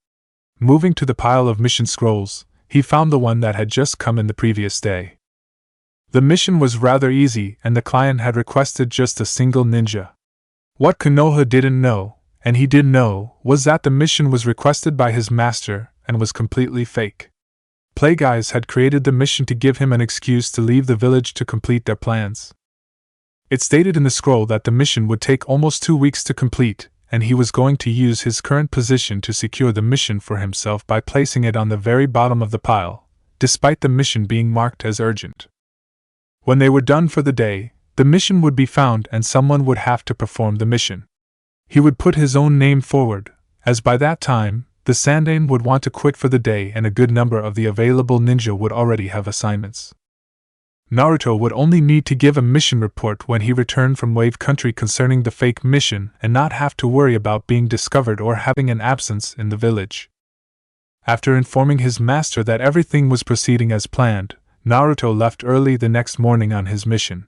Moving to the pile of mission scrolls, he found the one that had just come in the previous day. The mission was rather easy, and the client had requested just a single ninja. What Konoha didn't know, and he did know, was that the mission was requested by his master and was completely fake. Playguys had created the mission to give him an excuse to leave the village to complete their plans. It stated in the scroll that the mission would take almost 2 weeks to complete, and he was going to use his current position to secure the mission for himself by placing it on the very bottom of the pile, despite the mission being marked as urgent. When they were done for the day, the mission would be found and someone would have to perform the mission. He would put his own name forward, as by that time, the Sandaime would want to quit for the day and a good number of the available ninja would already have assignments. Naruto would only need to give a mission report when he returned from Wave Country concerning the fake mission and not have to worry about being discovered or having an absence in the village. After informing his master that everything was proceeding as planned, Naruto left early the next morning on his mission.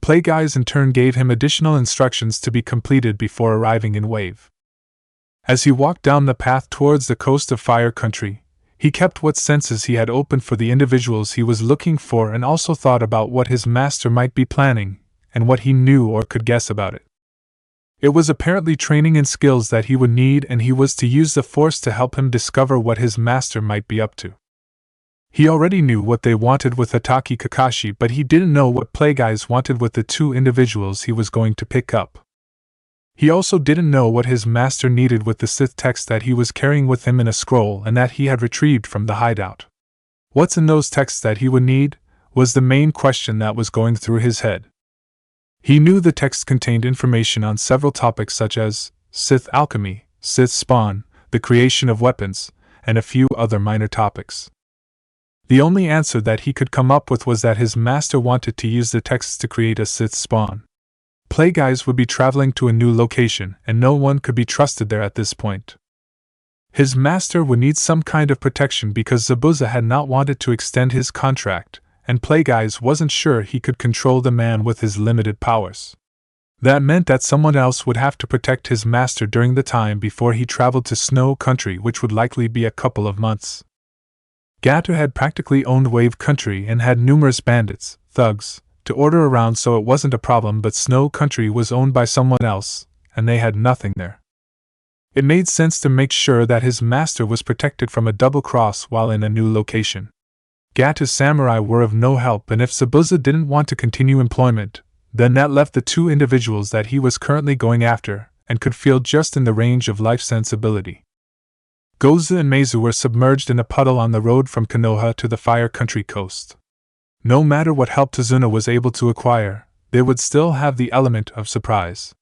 Playguys in turn gave him additional instructions to be completed before arriving in Wave. As he walked down the path towards the coast of Fire Country, he kept what senses he had open for the individuals he was looking for and also thought about what his master might be planning and what he knew or could guess about it. It was apparently training and skills that he would need, and he was to use the Force to help him discover what his master might be up to. He already knew what they wanted with Hatake Kakashi, but he didn't know what Playguys wanted with the 2 individuals he was going to pick up. He also didn't know what his master needed with the Sith text that he was carrying with him in a scroll and that he had retrieved from the hideout. What's in those texts that he would need, was the main question that was going through his head. He knew the text contained information on several topics such as Sith alchemy, Sith spawn, the creation of weapons, and a few other minor topics. The only answer that he could come up with was that his master wanted to use the texts to create a Sith spawn. Play Guys would be traveling to a new location, and no one could be trusted there at this point. His master would need some kind of protection because Zabuza had not wanted to extend his contract, and Play Guys wasn't sure he could control the man with his limited powers. That meant that someone else would have to protect his master during the time before he traveled to Snow Country, which would likely be a couple of months. Gato had practically owned Wave Country and had numerous bandits, thugs, to order around, so it wasn't a problem, but Snow Country was owned by someone else, and they had nothing there. It made sense to make sure that his master was protected from a double cross while in a new location. Gato's samurai were of no help, and if Zabuza didn't want to continue employment, then that left the two individuals that he was currently going after, and could feel just in the range of life sensibility. Goza and Meizu were submerged in a puddle on the road from Konoha to the Fire Country coast. No matter what help Tazuna was able to acquire, they would still have the element of surprise.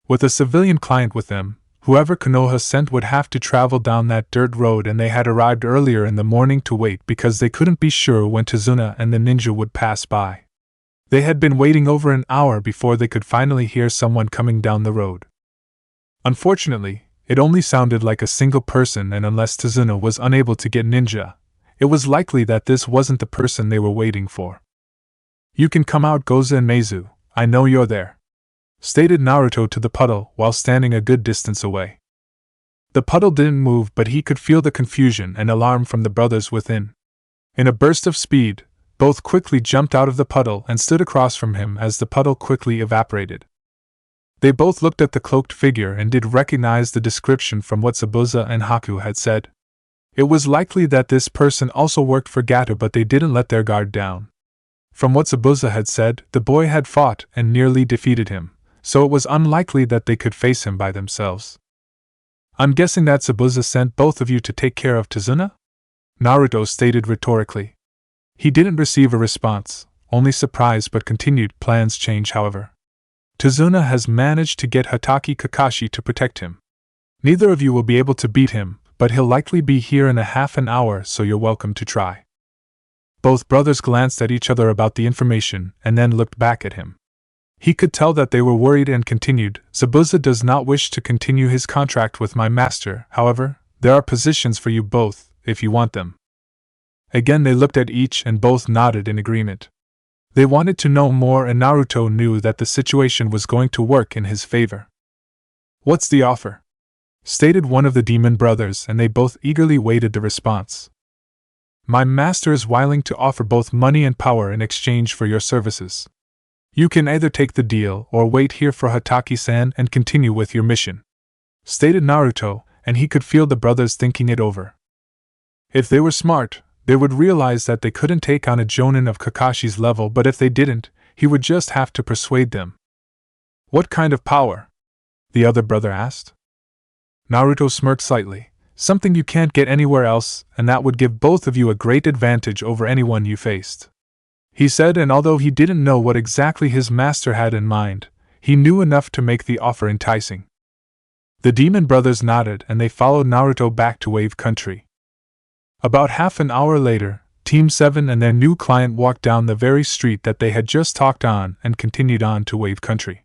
With a civilian client with them, whoever Konoha sent would have to travel down that dirt road, and they had arrived earlier in the morning to wait because they couldn't be sure when Tazuna and the ninja would pass by. They had been waiting over an hour before they could finally hear someone coming down the road. Unfortunately, it only sounded like a single person, and unless Tazuna was unable to get ninja, it was likely that this wasn't the person they were waiting for. "You can come out, Goza and Meizu, I know you're there," stated Naruto to the puddle while standing a good distance away. The puddle didn't move, but he could feel the confusion and alarm from the brothers within. In a burst of speed, both quickly jumped out of the puddle and stood across from him as the puddle quickly evaporated. They both looked at the cloaked figure and did recognize the description from what Zabuza and Haku had said. It was likely that this person also worked for Gato, but they didn't let their guard down. From what Zabuza had said, the boy had fought and nearly defeated him, so it was unlikely that they could face him by themselves. "I'm guessing that Zabuza sent both of you to take care of Tazuna?" Naruto stated rhetorically. He didn't receive a response, only surprise, but continued. "Plans change, however. Tazuna has managed to get Hatake Kakashi to protect him. Neither of you will be able to beat him, but he'll likely be here in a half an hour, so you're welcome to try." Both brothers glanced at each other about the information and then looked back at him. He could tell that they were worried and continued. "Zabuza does not wish to continue his contract with my master, however, there are positions for you both, if you want them." Again they looked at each and both nodded in agreement. They wanted to know more, and Naruto knew that the situation was going to work in his favor. "What's the offer?" stated one of the demon brothers, and they both eagerly waited the response. "My master is willing to offer both money and power in exchange for your services. You can either take the deal or wait here for Hatake-san and continue with your mission," stated Naruto, and he could feel the brothers thinking it over. If they were smart, they would realize that they couldn't take on a jonin of Kakashi's level, but if they didn't, he would just have to persuade them. "What kind of power?" the other brother asked. Naruto smirked slightly. "Something you can't get anywhere else, and that would give both of you a great advantage over anyone you faced," he said, and although he didn't know what exactly his master had in mind, he knew enough to make the offer enticing. The demon brothers nodded and they followed Naruto back to Wave Country. About half an hour later, Team 7 and their new client walked down the very street that they had just talked on and continued on to Wave Country.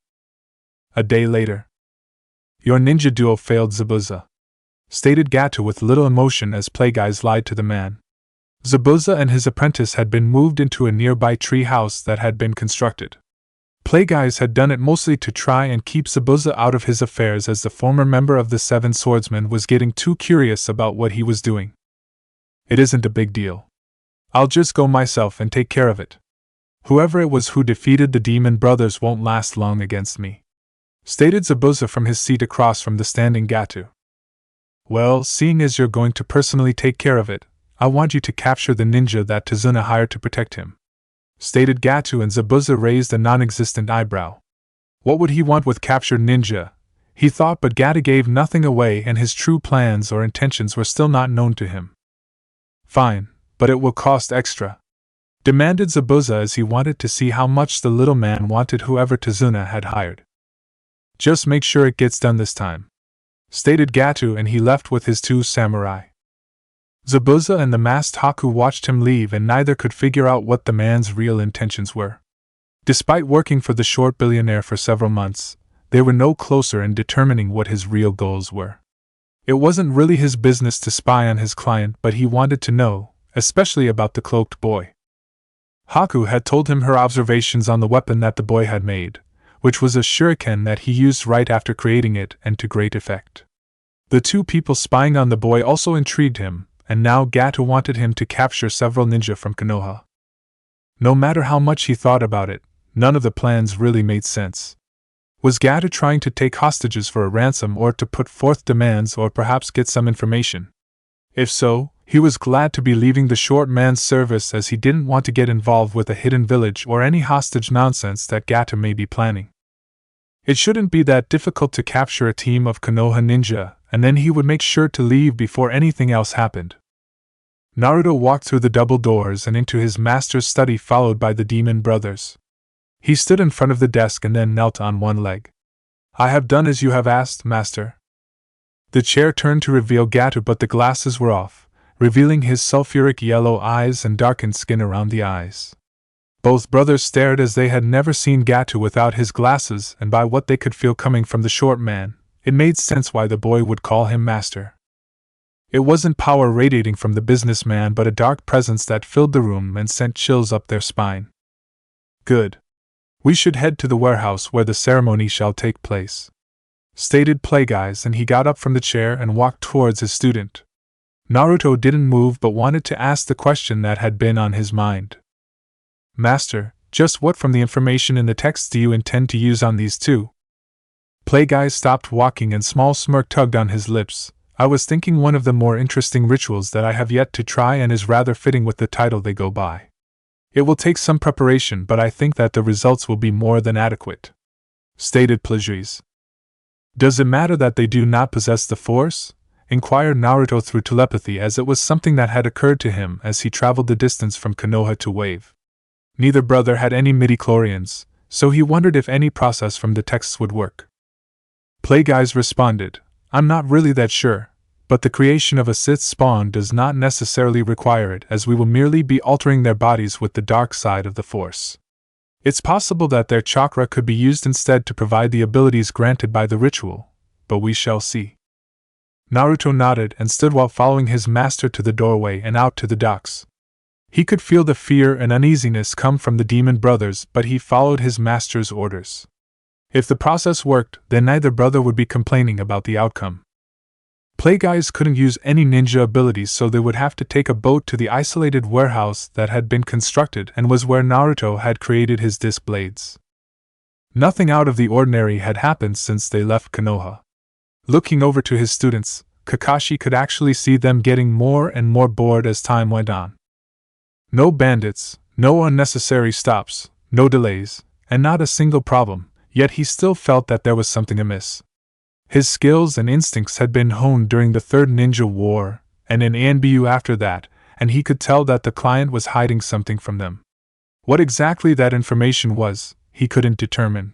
A day later. "Your ninja duo failed, Zabuza," stated Gato with little emotion as Play Guys lied to the man. Zabuza and his apprentice had been moved into a nearby tree house that had been constructed. Play Guys had done it mostly to try and keep Zabuza out of his affairs, as the former member of the Seven Swordsmen was getting too curious about what he was doing. "It isn't a big deal. I'll just go myself and take care of it. Whoever it was who defeated the demon brothers won't last long against me," stated Zabuza from his seat across from the standing Gato. "Well, seeing as you're going to personally take care of it, I want you to capture the ninja that Tazuna hired to protect him," stated Gato, and Zabuza raised a non-existent eyebrow. What would he want with captured ninja? He thought, but Gato gave nothing away and his true plans or intentions were still not known to him. "Fine, but it will cost extra," demanded Zabuza, as he wanted to see how much the little man wanted whoever Tazuna had hired. "Just make sure it gets done this time," stated Gato, and he left with his two samurai. Zabuza and the masked Haku watched him leave, and neither could figure out what the man's real intentions were. Despite working for the short billionaire for several months, they were no closer in determining what his real goals were. It wasn't really his business to spy on his client, but he wanted to know, especially about the cloaked boy. Haku had told him her observations on the weapon that the boy had made, which was a shuriken that he used right after creating it and to great effect. The two people spying on the boy also intrigued him, and now Gato wanted him to capture several ninja from Konoha. No matter how much he thought about it, none of the plans really made sense. Was Gato trying to take hostages for a ransom or to put forth demands or perhaps get some information? If so, he was glad to be leaving the short man's service as he didn't want to get involved with a hidden village or any hostage nonsense that Gato may be planning. It shouldn't be that difficult to capture a team of Konoha ninja, and then he would make sure to leave before anything else happened. Naruto walked through the double doors and into his master's study, followed by the demon brothers. He stood in front of the desk and then knelt on one leg. "I have done as you have asked, master." The chair turned to reveal Gato, but the glasses were off, revealing his sulfuric yellow eyes and darkened skin around the eyes. Both brothers stared as they had never seen Gato without his glasses, and by what they could feel coming from the short man, it made sense why the boy would call him master. It wasn't power radiating from the businessman, but a dark presence that filled the room and sent chills up their spine. "Good. We should head to the warehouse where the ceremony shall take place," stated Plagueyes, and he got up from the chair and walked towards his student. Naruto didn't move but wanted to ask the question that had been on his mind. "Master, just what from the information in the text do you intend to use on these two?" Plagueyes stopped walking and small smirk tugged on his lips. "I was thinking one of the more interesting rituals that I have yet to try and is rather fitting with the title they go by. It will take some preparation, but I think that the results will be more than adequate," stated Plagueyes. "Does it matter that they do not possess the Force?" inquired Naruto through telepathy, as it was something that had occurred to him as he traveled the distance from Konoha to Wave. Neither brother had any midichlorians, so he wondered if any process from the texts would work. Plagueyes responded, "I'm not really that sure, but the creation of a Sith spawn does not necessarily require it, as we will merely be altering their bodies with the dark side of the Force. It's possible that their chakra could be used instead to provide the abilities granted by the ritual, but we shall see." Naruto nodded and stood while following his master to the doorway and out to the docks. He could feel the fear and uneasiness come from the demon brothers, but he followed his master's orders. If the process worked, then neither brother would be complaining about the outcome. Plagueyes couldn't use any ninja abilities, so they would have to take a boat to the isolated warehouse that had been constructed and was where Naruto had created his disc blades. Nothing out of the ordinary had happened since they left Konoha. Looking over to his students, Kakashi could actually see them getting more and more bored as time went on. No bandits, no unnecessary stops, no delays, and not a single problem, yet he still felt that there was something amiss. His skills and instincts had been honed during the Third Ninja War, and in ANBU after that, and he could tell that the client was hiding something from them. What exactly that information was, he couldn't determine.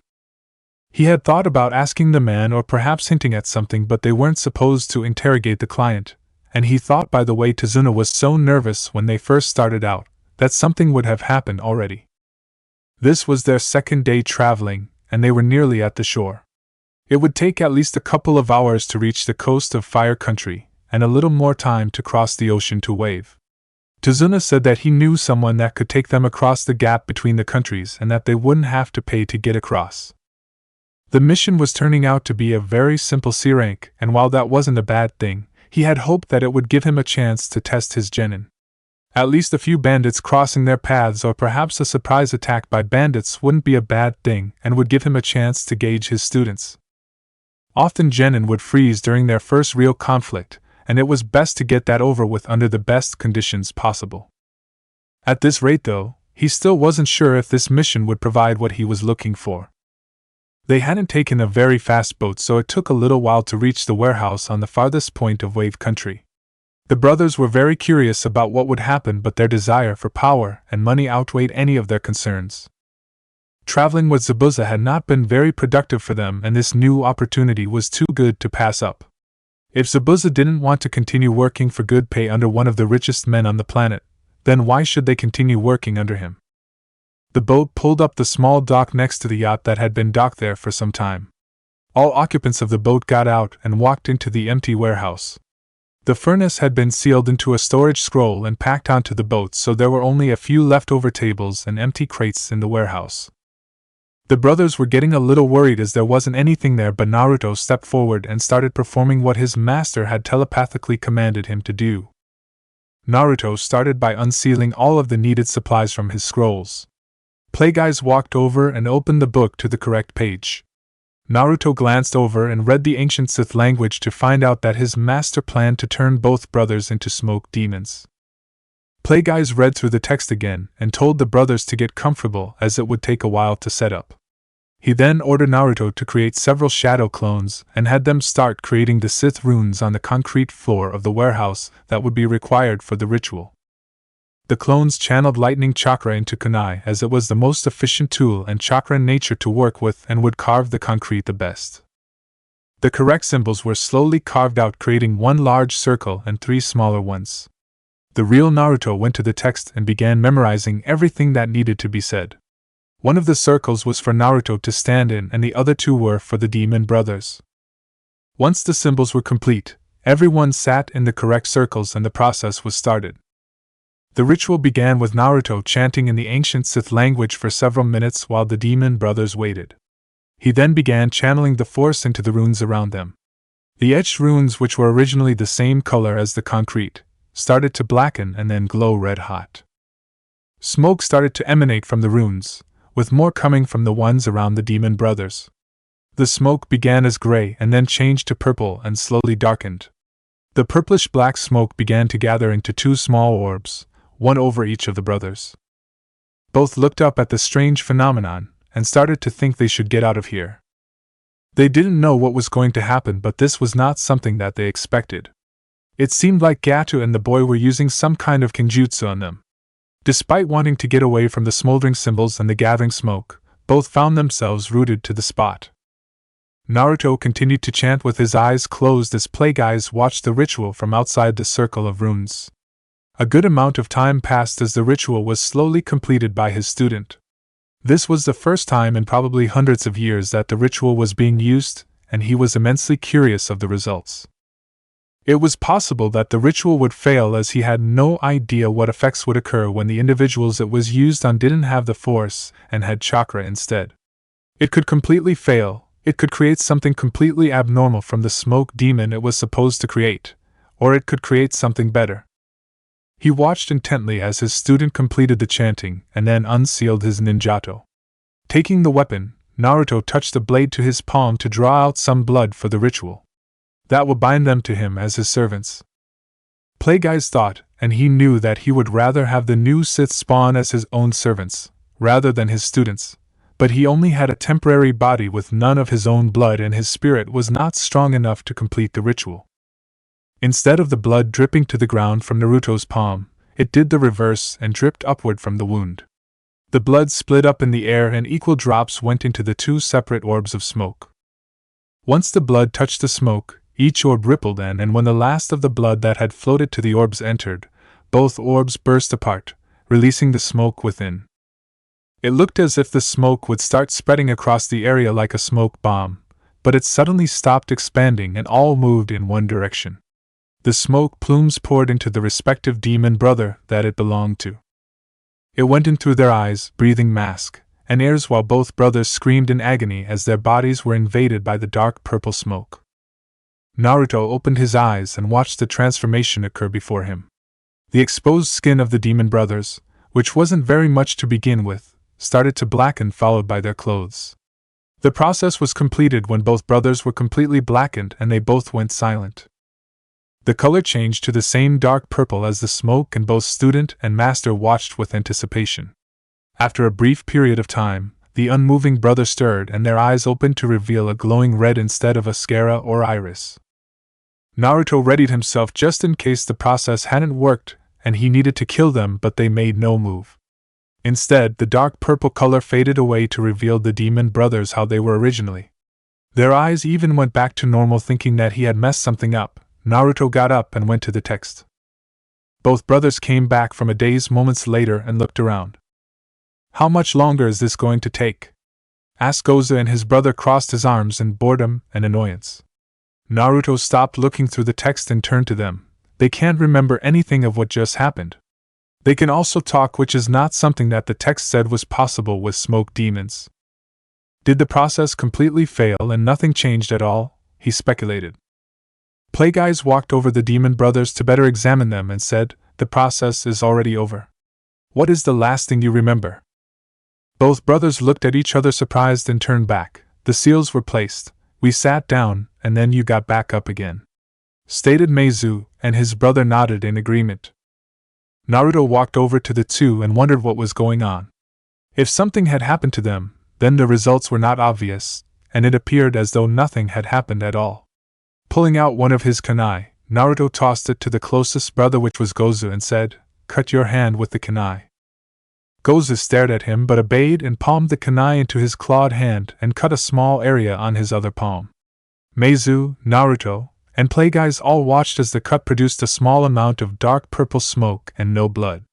He had thought about asking the man or perhaps hinting at something, but they weren't supposed to interrogate the client, and he thought by the way Tazuna was so nervous when they first started out, that something would have happened already. This was their second day traveling, and they were nearly at the shore. It would take at least a couple of hours to reach the coast of Fire Country, and a little more time to cross the ocean to Wave. Tazuna said that he knew someone that could take them across the gap between the countries and that they wouldn't have to pay to get across. The mission was turning out to be a very simple C rank, and while that wasn't a bad thing, he had hoped that it would give him a chance to test his genin. At least a few bandits crossing their paths or perhaps a surprise attack by bandits wouldn't be a bad thing and would give him a chance to gauge his students. Often genin would freeze during their first real conflict, and it was best to get that over with under the best conditions possible. At this rate though, he still wasn't sure if this mission would provide what he was looking for. They hadn't taken a very fast boat, so it took a little while to reach the warehouse on the farthest point of Wave Country. The brothers were very curious about what would happen, but their desire for power and money outweighed any of their concerns. Traveling with Zabuza had not been very productive for them, and this new opportunity was too good to pass up. If Zabuza didn't want to continue working for good pay under one of the richest men on the planet, then why should they continue working under him? The boat pulled up the small dock next to the yacht that had been docked there for some time. All occupants of the boat got out and walked into the empty warehouse. The furnace had been sealed into a storage scroll and packed onto the boat, so there were only a few leftover tables and empty crates in the warehouse. The brothers were getting a little worried as there wasn't anything there, but Naruto stepped forward and started performing what his master had telepathically commanded him to do. Naruto started by unsealing all of the needed supplies from his scrolls. Playguys walked over and opened the book to the correct page. Naruto glanced over and read the ancient Sith language to find out that his master planned to turn both brothers into smoke demons. Playguys read through the text again and told the brothers to get comfortable as it would take a while to set up. He then ordered Naruto to create several shadow clones and had them start creating the Sith runes on the concrete floor of the warehouse that would be required for the ritual. The clones channeled lightning chakra into kunai as it was the most efficient tool and chakra in nature to work with and would carve the concrete the best. The correct symbols were slowly carved out, creating one large circle and 3 smaller ones. The real Naruto went to the text and began memorizing everything that needed to be said. One of the circles was for Naruto to stand in and the other 2 were for the demon brothers. Once the symbols were complete, everyone sat in the correct circles and the process was started. The ritual began with Naruto chanting in the ancient Sith language for several minutes while the demon brothers waited. He then began channeling the force into the runes around them. The etched runes, which were originally the same color as the concrete, started to blacken and then glow red hot. Smoke started to emanate from the runes, with more coming from the ones around the demon brothers. The smoke began as gray and then changed to purple and slowly darkened. The purplish-black smoke began to gather into 2 small orbs, one over each of the brothers. Both looked up at the strange phenomenon and started to think they should get out of here. They didn't know what was going to happen, but this was not something that they expected. It seemed like Gato and the boy were using some kind of kenjutsu on them. Despite wanting to get away from the smoldering symbols and the gathering smoke, both found themselves rooted to the spot. Naruto continued to chant with his eyes closed as Playguys watched the ritual from outside the circle of runes. A good amount of time passed as the ritual was slowly completed by his student. This was the first time in probably hundreds of years that the ritual was being used, and he was immensely curious of the results. It was possible that the ritual would fail as he had no idea what effects would occur when the individuals it was used on didn't have the force and had chakra instead. It could completely fail, it could create something completely abnormal from the smoke demon it was supposed to create, or it could create something better. He watched intently as his student completed the chanting and then unsealed his ninjato. Taking the weapon, Naruto touched the blade to his palm to draw out some blood for the ritual. That would bind them to him as his servants. Playguys thought, and he knew that he would rather have the new Sith spawn as his own servants, rather than his students, but he only had a temporary body with none of his own blood and his spirit was not strong enough to complete the ritual. Instead of the blood dripping to the ground from Naruto's palm, it did the reverse and dripped upward from the wound. The blood split up in the air and equal drops went into the 2 separate orbs of smoke. Once the blood touched the smoke, each orb rippled and when the last of the blood that had floated to the orbs entered, both orbs burst apart, releasing the smoke within. It looked as if the smoke would start spreading across the area like a smoke bomb, but it suddenly stopped expanding and all moved in one direction. The smoke plumes poured into the respective demon brother that it belonged to. It went in through their eyes, breathing mask, and ears while both brothers screamed in agony as their bodies were invaded by the dark purple smoke. Naruto opened his eyes and watched the transformation occur before him. The exposed skin of the demon brothers, which wasn't very much to begin with, started to blacken, followed by their clothes. The process was completed when both brothers were completely blackened and they both went silent. The color changed to the same dark purple as the smoke and both student and master watched with anticipation. After a brief period of time, the unmoving brother stirred and their eyes opened to reveal a glowing red instead of a sclera or iris. Naruto readied himself just in case the process hadn't worked and he needed to kill them, but they made no move. Instead, the dark purple color faded away to reveal the demon brothers how they were originally. Their eyes even went back to normal, thinking that he had messed something up. Naruto got up and went to the text. Both brothers came back from a daze moments later and looked around. How much longer is this going to take? Asked Goza, and his brother crossed his arms in boredom and annoyance. Naruto stopped looking through the text and turned to them. They can't remember anything of what just happened. They can also talk, which is not something that the text said was possible with smoke demons. Did the process completely fail and nothing changed at all? He speculated. Plagueyes walked over the demon brothers to better examine them and said, "The process is already over. What is the last thing you remember?" Both brothers looked at each other surprised and turned back. "The seals were placed, we sat down, and then you got back up again," stated Meizu, and his brother nodded in agreement. Naruto walked over to the two and wondered what was going on. If something had happened to them, then the results were not obvious, and it appeared as though nothing had happened at all. Pulling out one of his kunai, Naruto tossed it to the closest brother, which was Gozu, and said, "Cut your hand with the kunai." Gozu stared at him but obeyed and palmed the kunai into his clawed hand and cut a small area on his other palm. Meizu, Naruto, and Plagueyes all watched as the cut produced a small amount of dark purple smoke and no blood.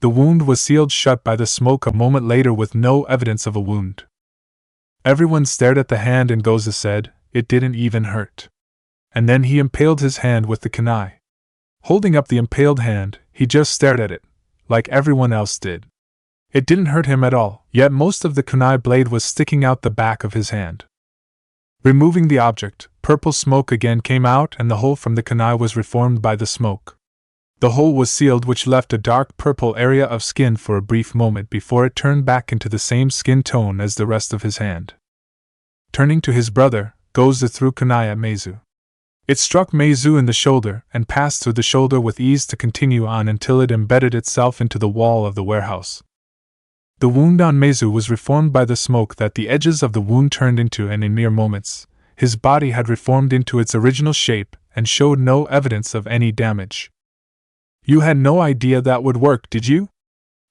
The wound was sealed shut by the smoke a moment later with no evidence of a wound. Everyone stared at the hand and Gozu said, "It didn't even hurt." And then he impaled his hand with the kunai. Holding up the impaled hand, he just stared at it, like everyone else did. It didn't hurt him at all, yet most of the kunai blade was sticking out the back of his hand. Removing the object, purple smoke again came out and the hole from the kunai was reformed by the smoke. The hole was sealed, which left a dark purple area of skin for a brief moment before it turned back into the same skin tone as the rest of his hand. Turning to his brother, Gozu threw kunai at Meizu. It struck Meizu in the shoulder and passed through the shoulder with ease to continue on until it embedded itself into the wall of the warehouse. The wound on Meizu was reformed by the smoke that the edges of the wound turned into, and in mere moments, his body had reformed into its original shape and showed no evidence of any damage. "You had no idea that would work, did you?"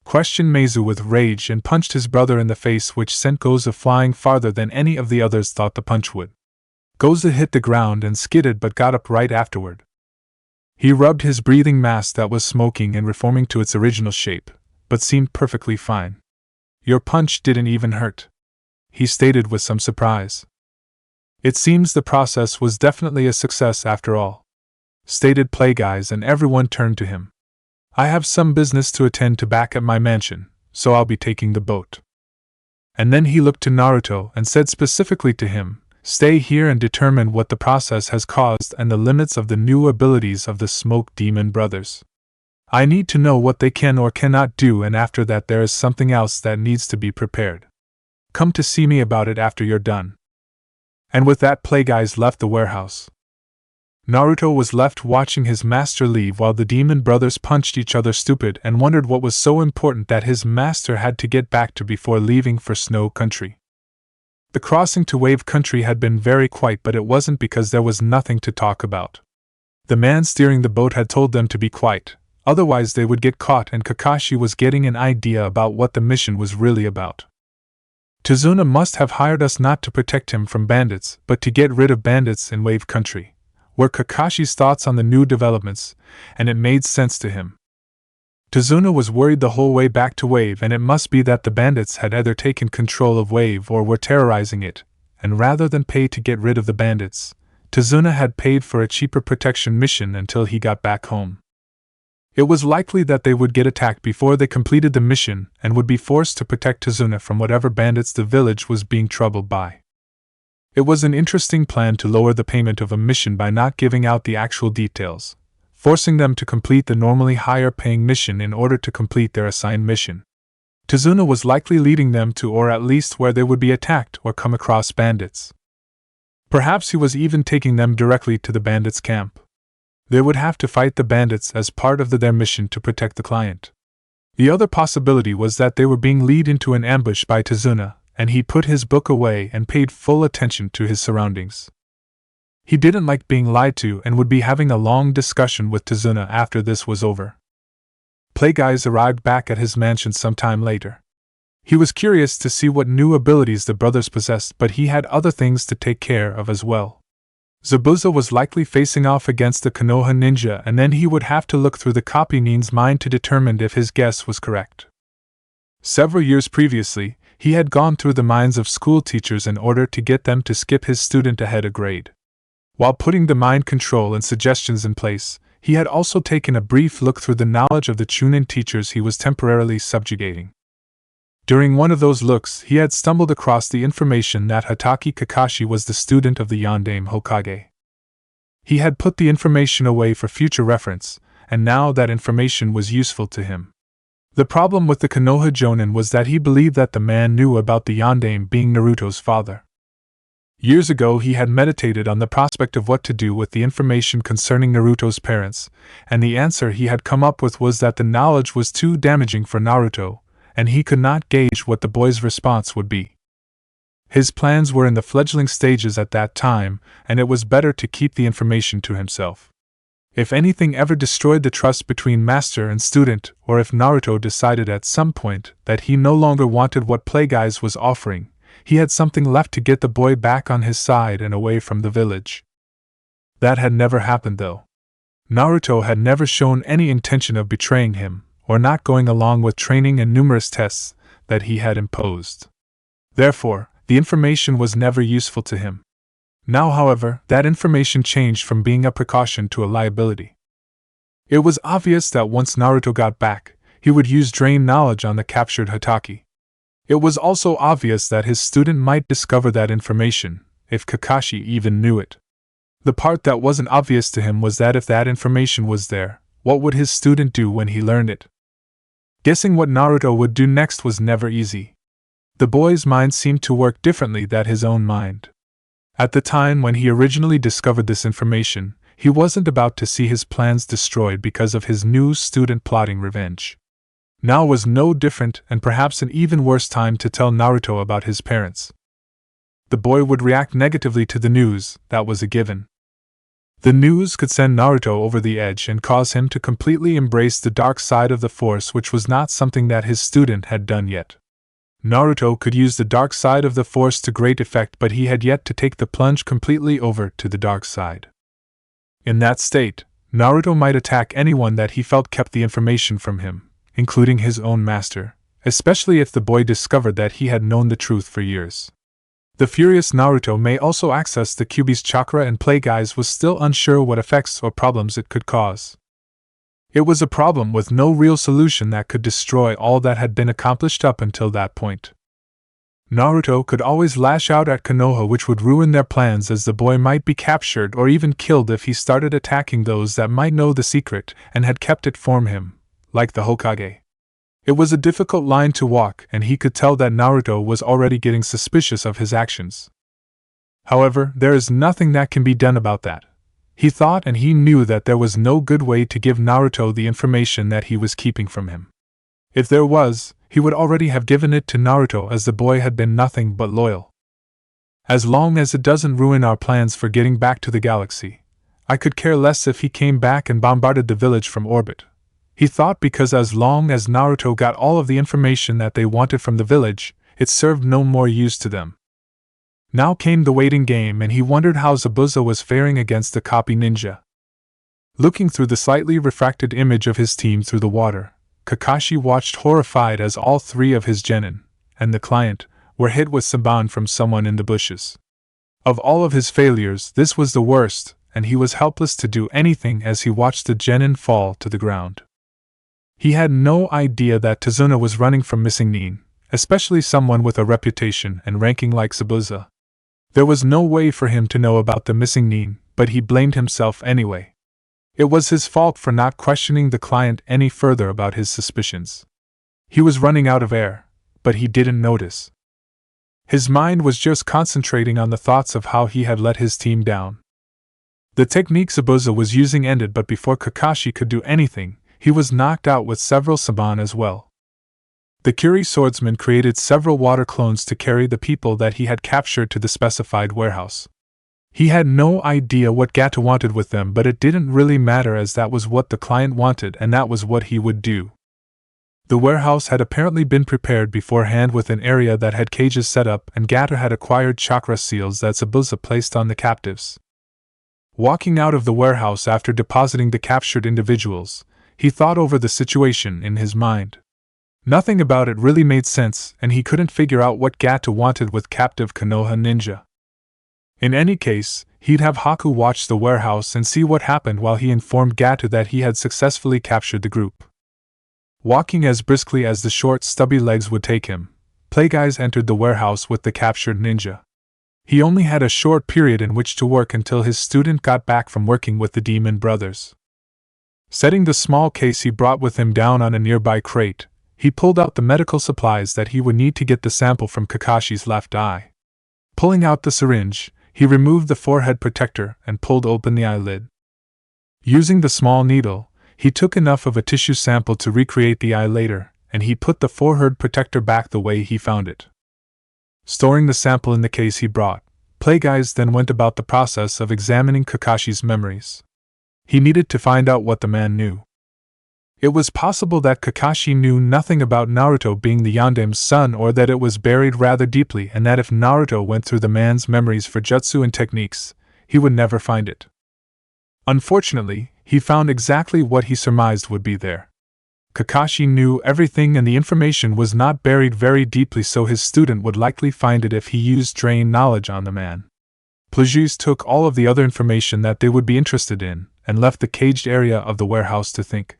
questioned Meizu with rage and punched his brother in the face, which sent Gozu flying farther than any of the others thought the punch would. Gozu hit the ground and skidded but got up right afterward. He rubbed his breathing mask that was smoking and reforming to its original shape, but seemed perfectly fine. "Your punch didn't even hurt," he stated with some surprise. "It seems the process was definitely a success after all," stated Plagueyes, and everyone turned to him. "I have some business to attend to back at my mansion, so I'll be taking the boat." And then he looked to Naruto and said specifically to him, "Stay here and determine what the process has caused and the limits of the new abilities of the Smoke Demon Brothers. I need to know what they can or cannot do, and after that there is something else that needs to be prepared. Come to see me about it after you're done." And with that, Plagueyes left the warehouse. Naruto was left watching his master leave while the demon brothers punched each other stupid and wondered what was so important that his master had to get back to before leaving for Snow Country. The crossing to Wave Country had been very quiet, but it wasn't because there was nothing to talk about. The man steering the boat had told them to be quiet, otherwise they would get caught, and Kakashi was getting an idea about what the mission was really about. "Tazuna must have hired us not to protect him from bandits, but to get rid of bandits in Wave Country," were Kakashi's thoughts on the new developments, and it made sense to him. Tazuna was worried the whole way back to Wave, and it must be that the bandits had either taken control of Wave or were terrorizing it, and rather than pay to get rid of the bandits, Tazuna had paid for a cheaper protection mission until he got back home. It was likely that they would get attacked before they completed the mission and would be forced to protect Tazuna from whatever bandits the village was being troubled by. It was an interesting plan to lower the payment of a mission by not giving out the actual details, forcing them to complete the normally higher-paying mission in order to complete their assigned mission. Tazuna was likely leading them to, or at least where they would be attacked or come across bandits. Perhaps he was even taking them directly to the bandits' camp. They would have to fight the bandits as part of their mission to protect the client. The other possibility was that they were being led into an ambush by Tazuna, and he put his book away and paid full attention to his surroundings. He didn't like being lied to and would be having a long discussion with Tazuna after this was over. Plagueyes arrived back at his mansion some time later. He was curious to see what new abilities the brothers possessed, but he had other things to take care of as well. Zabuza was likely facing off against the Konoha ninja, and then he would have to look through the copy Nin's mind to determine if his guess was correct. Several years previously, he had gone through the minds of school teachers in order to get them to skip his student ahead a grade. While putting the mind control and suggestions in place, he had also taken a brief look through the knowledge of the Chunin teachers he was temporarily subjugating. During one of those looks, he had stumbled across the information that Hatake Kakashi was the student of the Yondaime Hokage. He had put the information away for future reference, and now that information was useful to him. The problem with the Konoha Jonin was that he believed that the man knew about the Yondaime being Naruto's father. Years ago he had meditated on the prospect of what to do with the information concerning Naruto's parents, and the answer he had come up with was that the knowledge was too damaging for Naruto, and he could not gauge what the boy's response would be. His plans were in the fledgling stages at that time, and it was better to keep the information to himself. If anything ever destroyed the trust between master and student, or if Naruto decided at some point that he no longer wanted what Plagueyes was offering, he had something left to get the boy back on his side and away from the village. That had never happened though. Naruto had never shown any intention of betraying him, or not going along with training and numerous tests that he had imposed. Therefore, the information was never useful to him. Now, however, that information changed from being a precaution to a liability. It was obvious that once Naruto got back, he would use drained knowledge on the captured Hatake. It was also obvious that his student might discover that information, if Kakashi even knew it. The part that wasn't obvious to him was that if that information was there, what would his student do when he learned it? Guessing what Naruto would do next was never easy. The boy's mind seemed to work differently than his own mind. At the time when he originally discovered this information, he wasn't about to see his plans destroyed because of his new student plotting revenge. Now was no different and perhaps an even worse time to tell Naruto about his parents. The boy would react negatively to the news, that was a given. The news could send Naruto over the edge and cause him to completely embrace the dark side of the Force, which was not something that his student had done yet. Naruto could use the dark side of the Force to great effect, but he had yet to take the plunge completely over to the dark side. In that state, Naruto might attack anyone that he felt kept the information from him, including his own master, especially if the boy discovered that he had known the truth for years. The furious Naruto may also access the Kyuubi's chakra, and Plagueyes was still unsure what effects or problems it could cause. It was a problem with no real solution that could destroy all that had been accomplished up until that point. Naruto could always lash out at Konoha, which would ruin their plans, as the boy might be captured or even killed if he started attacking those that might know the secret and had kept it from him, like the Hokage. It was a difficult line to walk, and he could tell that Naruto was already getting suspicious of his actions. However, there is nothing that can be done about that. He thought, and he knew that there was no good way to give Naruto the information that he was keeping from him. If there was, he would already have given it to Naruto, as the boy had been nothing but loyal. As long as it doesn't ruin our plans for getting back to the galaxy, I could care less if he came back and bombarded the village from orbit, he thought, because as long as Naruto got all of the information that they wanted from the village, it served no more use to them. Now came the waiting game, and he wondered how Zabuza was faring against the copy ninja. Looking through the slightly refracted image of his team through the water, Kakashi watched horrified as all three of his genin, and the client, were hit with Saban from someone in the bushes. Of all of his failures, this was the worst, and he was helpless to do anything as he watched the genin fall to the ground. He had no idea that Tazuna was running from missing nin, especially someone with a reputation and ranking like Zabuza. There was no way for him to know about the missing nin, but he blamed himself anyway. It was his fault for not questioning the client any further about his suspicions. He was running out of air, but he didn't notice. His mind was just concentrating on the thoughts of how he had let his team down. The technique Zabuza was using ended, but before Kakashi could do anything, he was knocked out with several Saban as well. The Curie swordsman created several water clones to carry the people that he had captured to the specified warehouse. He had no idea what Gato wanted with them, but it didn't really matter, as that was what the client wanted and that was what he would do. The warehouse had apparently been prepared beforehand with an area that had cages set up, and Gato had acquired chakra seals that Zabuza placed on the captives. Walking out of the warehouse after depositing the captured individuals, he thought over the situation in his mind. Nothing about it really made sense, and he couldn't figure out what Gato wanted with captive Konoha ninja. In any case, he'd have Haku watch the warehouse and see what happened while he informed Gato that he had successfully captured the group. Walking as briskly as the short, stubby legs would take him, Plagueyes entered the warehouse with the captured ninja. He only had a short period in which to work until his student got back from working with the Demon Brothers. Setting the small case he brought with him down on a nearby crate, he pulled out the medical supplies that he would need to get the sample from Kakashi's left eye. Pulling out the syringe, he removed the forehead protector and pulled open the eyelid. Using the small needle, he took enough of a tissue sample to recreate the eye later, and he put the forehead protector back the way he found it. Storing the sample in the case he brought, Plagueyes then went about the process of examining Kakashi's memories. He needed to find out what the man knew. It was possible that Kakashi knew nothing about Naruto being the Yandame's son, or that it was buried rather deeply, and that if Naruto went through the man's memories for jutsu and techniques, he would never find it. Unfortunately, he found exactly what he surmised would be there. Kakashi knew everything, and the information was not buried very deeply, so his student would likely find it if he used drained knowledge on the man. Plagueyes took all of the other information that they would be interested in, and left the caged area of the warehouse to think.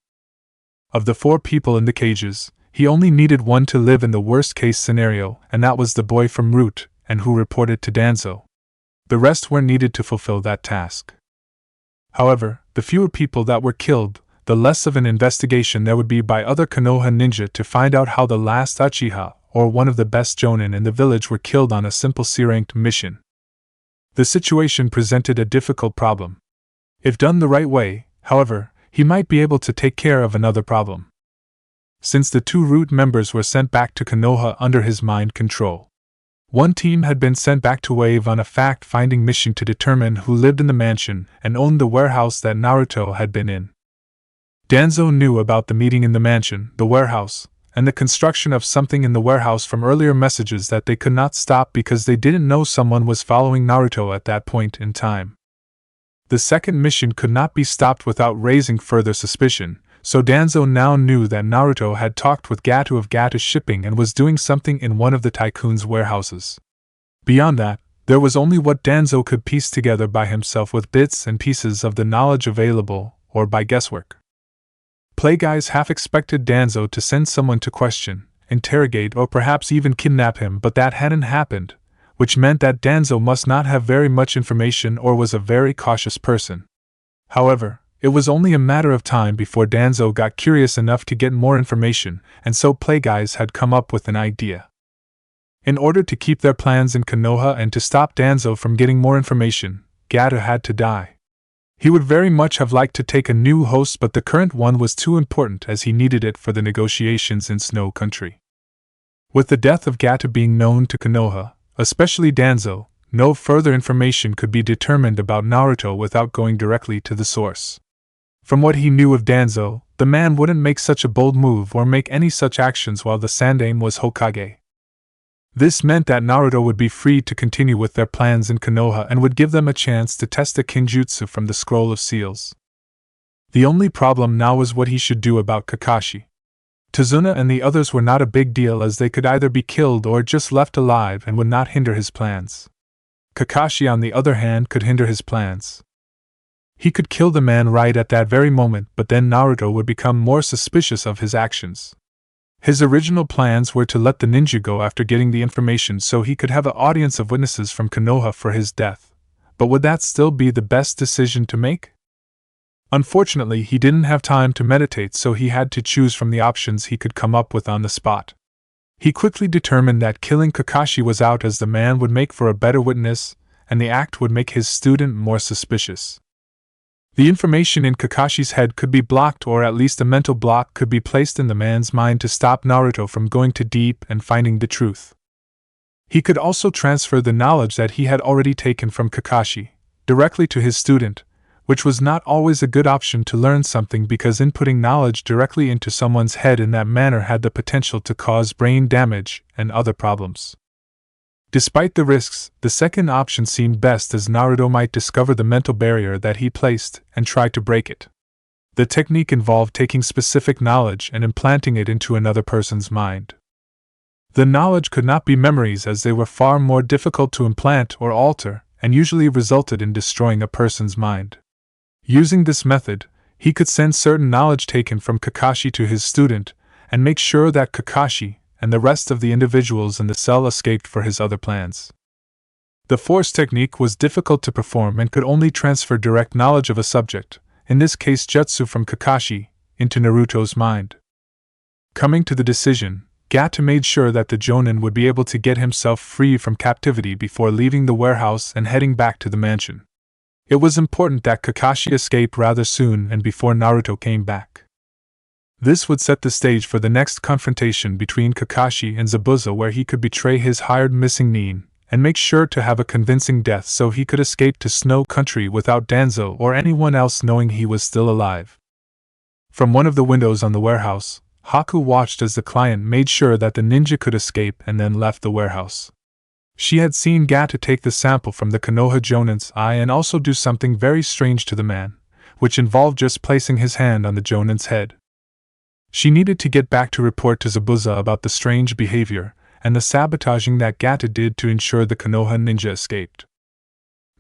Of the 4 people in the cages, he only needed one to live in the worst-case scenario, and that was the boy from Root, and who reported to Danzo. The rest were needed to fulfill that task. However, the fewer people that were killed, the less of an investigation there would be by other Konoha ninja to find out how the last Uchiha, or one of the best Jonin in the village, were killed on a simple C-ranked mission. The situation presented a difficult problem. If done the right way, however, he might be able to take care of another problem. Since the 2 Root members were sent back to Konoha under his mind control, one team had been sent back to Wave on a fact-finding mission to determine who lived in the mansion and owned the warehouse that Naruto had been in. Danzo knew about the meeting in the mansion, the warehouse, and the construction of something in the warehouse from earlier messages that they could not stop because they didn't know someone was following Naruto at that point in time. The second mission could not be stopped without raising further suspicion, so Danzo now knew that Naruto had talked with Gato of Gato Shipping and was doing something in one of the tycoon's warehouses. Beyond that, there was only what Danzo could piece together by himself with bits and pieces of the knowledge available, or by guesswork. Plagueyes half expected Danzo to send someone to question, interrogate, or perhaps even kidnap him, but that hadn't happened, which meant that Danzo must not have very much information or was a very cautious person. However, it was only a matter of time before Danzo got curious enough to get more information, and so Plagueyes had come up with an idea. In order to keep their plans in Konoha and to stop Danzo from getting more information, Gato had to die. He would very much have liked to take a new host, but the current one was too important as he needed it for the negotiations in Snow Country. With the death of Gato being known to Konoha, especially Danzo, no further information could be determined about Naruto without going directly to the source. From what he knew of Danzo, the man wouldn't make such a bold move or make any such actions while the Sandaime was Hokage. This meant that Naruto would be free to continue with their plans in Konoha and would give them a chance to test the Kinjutsu from the Scroll of Seals. The only problem now was what he should do about Kakashi. Tazuna and the others were not a big deal, as they could either be killed or just left alive and would not hinder his plans. Kakashi, on the other hand, could hinder his plans. He could kill the man right at that very moment, but then Naruto would become more suspicious of his actions. His original plans were to let the ninja go after getting the information so he could have an audience of witnesses from Konoha for his death, but would that still be the best decision to make? Unfortunately, he didn't have time to meditate, so he had to choose from the options he could come up with on the spot. He quickly determined that killing Kakashi was out, as the man would make for a better witness, and the act would make his student more suspicious. The information in Kakashi's head could be blocked, or at least a mental block could be placed in the man's mind to stop Naruto from going too deep and finding the truth. He could also transfer the knowledge that he had already taken from Kakashi directly to his student, which was not always a good option to learn something, because inputting knowledge directly into someone's head in that manner had the potential to cause brain damage and other problems. Despite the risks, the second option seemed best, as Naruto might discover the mental barrier that he placed and try to break it. The technique involved taking specific knowledge and implanting it into another person's mind. The knowledge could not be memories as they were far more difficult to implant or alter, and usually resulted in destroying a person's mind. Using this method, he could send certain knowledge taken from Kakashi to his student, and make sure that Kakashi and the rest of the individuals in the cell escaped for his other plans. The force technique was difficult to perform and could only transfer direct knowledge of a subject, in this case jutsu from Kakashi, into Naruto's mind. Coming to the decision, Gato made sure that the Jonin would be able to get himself free from captivity before leaving the warehouse and heading back to the mansion. It was important that Kakashi escape rather soon and before Naruto came back. This would set the stage for the next confrontation between Kakashi and Zabuza, where he could betray his hired missing Nin, and make sure to have a convincing death so he could escape to Snow Country without Danzo or anyone else knowing he was still alive. From one of the windows on the warehouse, Haku watched as the client made sure that the ninja could escape and then left the warehouse. She had seen Gato take the sample from the Konoha Jonin's eye and also do something very strange to the man, which involved just placing his hand on the Jonin's head. She needed to get back to report to Zabuza about the strange behavior and the sabotaging that Gato did to ensure the Konoha ninja escaped.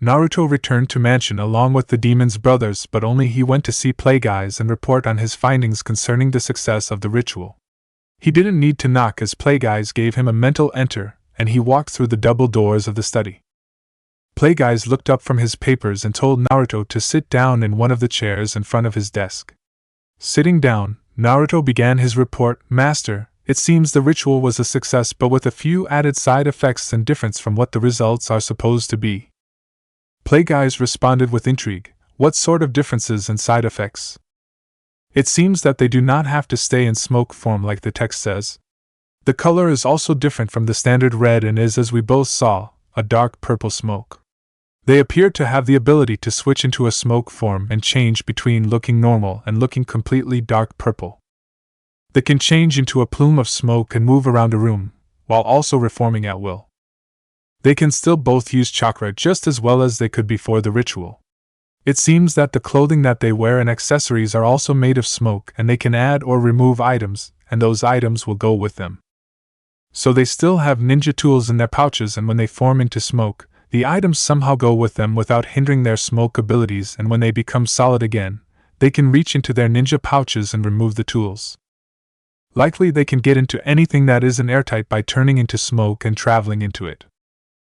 Naruto returned to mansion along with the demon's brothers, but only he went to see Play Guys and report on his findings concerning the success of the ritual. He didn't need to knock as Play Guys gave him a mental enter, and he walked through the double doors of the study. Play Guys looked up from his papers and told Naruto to sit down in one of the chairs in front of his desk. Sitting down, Naruto began his report. Master, it seems the ritual was a success but with a few added side effects and difference from what the results are supposed to be. Play Guys responded with intrigue. What sort of differences and side effects? It seems that they do not have to stay in smoke form like the text says. The color is also different from the standard red and is, as we both saw, a dark purple smoke. They appear to have the ability to switch into a smoke form and change between looking normal and looking completely dark purple. They can change into a plume of smoke and move around a room, while also reforming at will. They can still both use chakra just as well as they could before the ritual. It seems that the clothing that they wear and accessories are also made of smoke, and they can add or remove items, and those items will go with them. So they still have ninja tools in their pouches, and when they form into smoke, the items somehow go with them without hindering their smoke abilities, and when they become solid again, they can reach into their ninja pouches and remove the tools. Likely they can get into anything that isn't airtight by turning into smoke and traveling into it.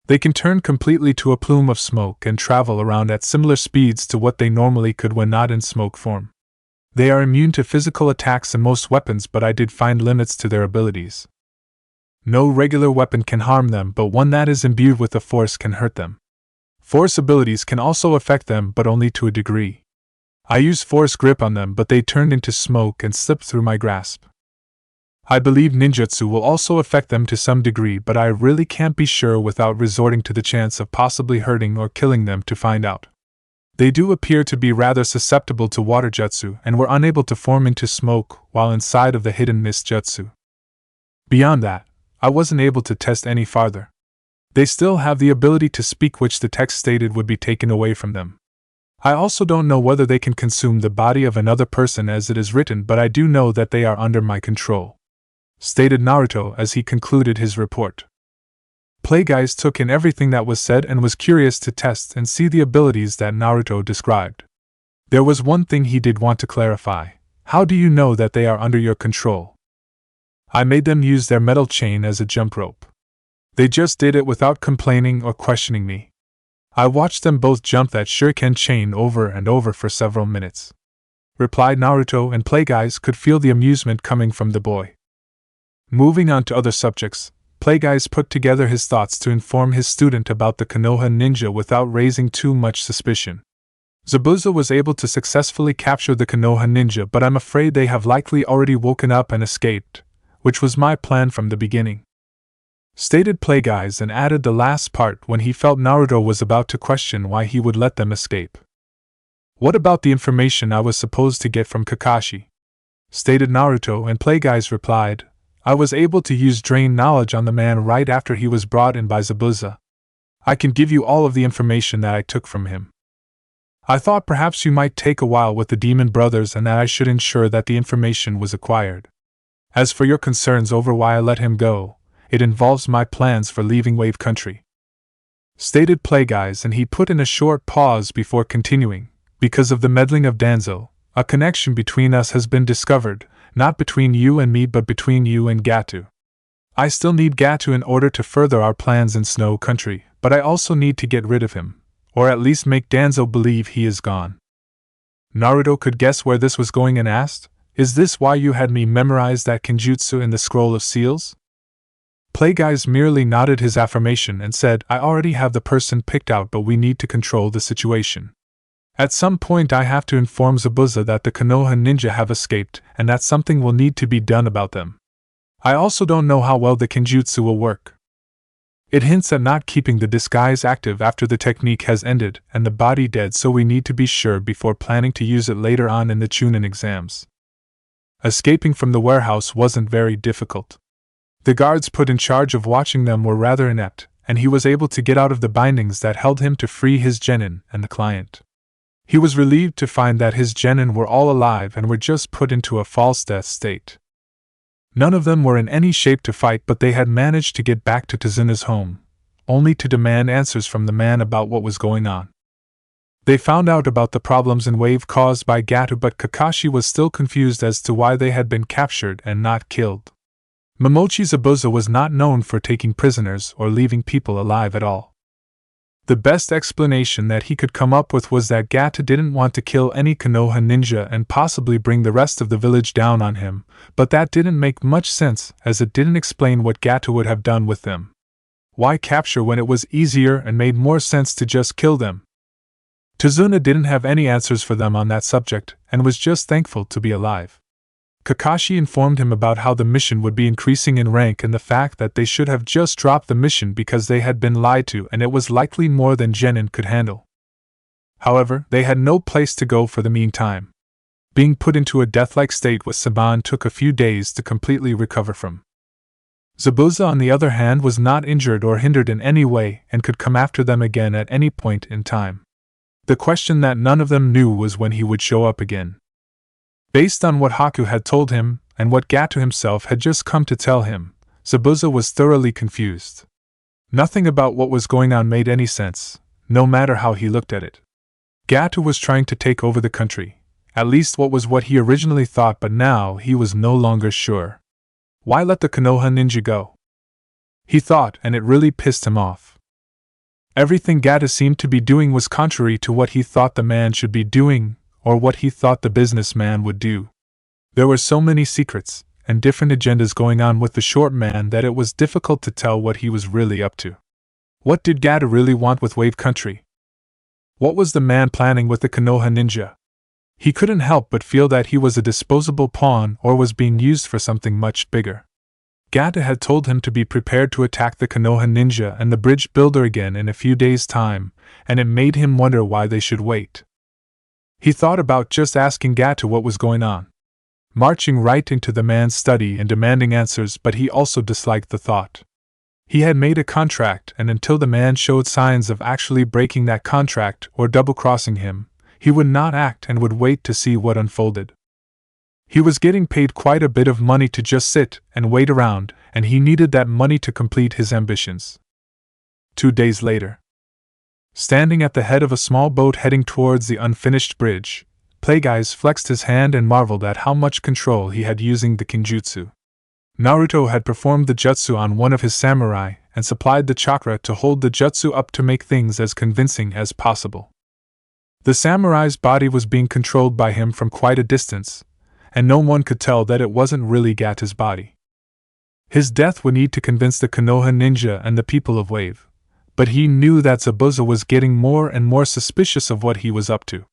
They can turn completely to a plume of smoke and travel around at similar speeds to what they normally could when not in smoke form. They are immune to physical attacks and most weapons, but I did find limits to their abilities. No regular weapon can harm them, but one that is imbued with the force can hurt them. Force abilities can also affect them, but only to a degree. I used force grip on them, but they turned into smoke and slipped through my grasp. I believe ninjutsu will also affect them to some degree, but I really can't be sure without resorting to the chance of possibly hurting or killing them to find out. They do appear to be rather susceptible to water jutsu and were unable to form into smoke while inside of the hidden mist jutsu. Beyond that, I wasn't able to test any farther. They still have the ability to speak, which the text stated would be taken away from them. I also don't know whether they can consume the body of another person as it is written, but I do know that they are under my control, stated Naruto as he concluded his report. Play Guys took in everything that was said and was curious to test and see the abilities that Naruto described. There was one thing he did want to clarify. How do you know that they are under your control? I made them use their metal chain as a jump rope. They just did it without complaining or questioning me. I watched them both jump that shuriken chain over and over for several minutes, replied Naruto, and Play Guys could feel the amusement coming from the boy. Moving on to other subjects, Play Guys put together his thoughts to inform his student about the Konoha ninja without raising too much suspicion. Zabuza was able to successfully capture the Konoha ninja, but I'm afraid they have likely already woken up and escaped, which was my plan from the beginning, stated Play Guys, and added the last part when he felt Naruto was about to question why he would let them escape. What about the information I was supposed to get from Kakashi? Stated Naruto, and Play Guys replied, I was able to use drain knowledge on the man right after he was brought in by Zabuza. I can give you all of the information that I took from him. I thought perhaps you might take a while with the demon brothers and that I should ensure that the information was acquired. As for your concerns over why I let him go, it involves my plans for leaving Wave Country," stated Plagueyes, and he put in a short pause before continuing. "Because of the meddling of Danzo, a connection between us has been discovered, not between you and me but between you and Gatu. I still need Gatu in order to further our plans in Snow Country, but I also need to get rid of him, or at least make Danzo believe he is gone." Naruto could guess where this was going and asked, "Is this why you had me memorize that kinjutsu in the Scroll of Seals?" Plagueyes merely nodded his affirmation and said, "I already have the person picked out, but we need to control the situation. At some point I have to inform Zabuza that the Konoha ninja have escaped and that something will need to be done about them. I also don't know how well the kinjutsu will work. It hints at not keeping the disguise active after the technique has ended and the body dead, so we need to be sure before planning to use it later on in the Chunin exams." Escaping from the warehouse wasn't very difficult. The guards put in charge of watching them were rather inept, and he was able to get out of the bindings that held him to free his genin and the client. He was relieved to find that his genin were all alive and were just put into a false death state. None of them were in any shape to fight, but they had managed to get back to Tazuna's home, only to demand answers from the man about what was going on. They found out about the problems in Wave caused by Gatu, but Kakashi was still confused as to why they had been captured and not killed. Momochi Zabuza was not known for taking prisoners or leaving people alive at all. The best explanation that he could come up with was that Gata didn't want to kill any Konoha ninja and possibly bring the rest of the village down on him, but that didn't make much sense as it didn't explain what Gata would have done with them. Why capture when it was easier and made more sense to just kill them? Tazuna didn't have any answers for them on that subject and was just thankful to be alive. Kakashi informed him about how the mission would be increasing in rank and the fact that they should have just dropped the mission because they had been lied to and it was likely more than Genin could handle. However, they had no place to go for the meantime. Being put into a death-like state with Saban took a few days to completely recover from. Zabuza, on the other hand, was not injured or hindered in any way and could come after them again at any point in time. The question that none of them knew was when he would show up again. Based on what Haku had told him, and what Gatu himself had just come to tell him, Zabuza was thoroughly confused. Nothing about what was going on made any sense, no matter how he looked at it. Gatu was trying to take over the country, at least what he originally thought, but now he was no longer sure. Why let the Konoha ninja go? He thought, and it really pissed him off. Everything Gatu seemed to be doing was contrary to what he thought the man should be doing, or what he thought the businessman would do. There were so many secrets and different agendas going on with the short man that it was difficult to tell what he was really up to. What did Gata really want with Wave Country? What was the man planning with the Konoha ninja? He couldn't help but feel that he was a disposable pawn or was being used for something much bigger. Gata had told him to be prepared to attack the Konoha ninja and the bridge builder again in a few days' time, and it made him wonder why they should wait. He thought about just asking Gatu what was going on, marching right into the man's study and demanding answers, but he also disliked the thought. He had made a contract, and until the man showed signs of actually breaking that contract or double-crossing him, he would not act and would wait to see what unfolded. He was getting paid quite a bit of money to just sit and wait around, and he needed that money to complete his ambitions. 2 days later. Standing at the head of a small boat heading towards the unfinished bridge, Plagueyes flexed his hand and marveled at how much control he had using the kinjutsu. Naruto had performed the jutsu on one of his samurai and supplied the chakra to hold the jutsu up to make things as convincing as possible. The samurai's body was being controlled by him from quite a distance, and no one could tell that it wasn't really Gata's body. His death would need to convince the Konoha ninja and the people of Wave. But he knew that Zabuza was getting more and more suspicious of what he was up to.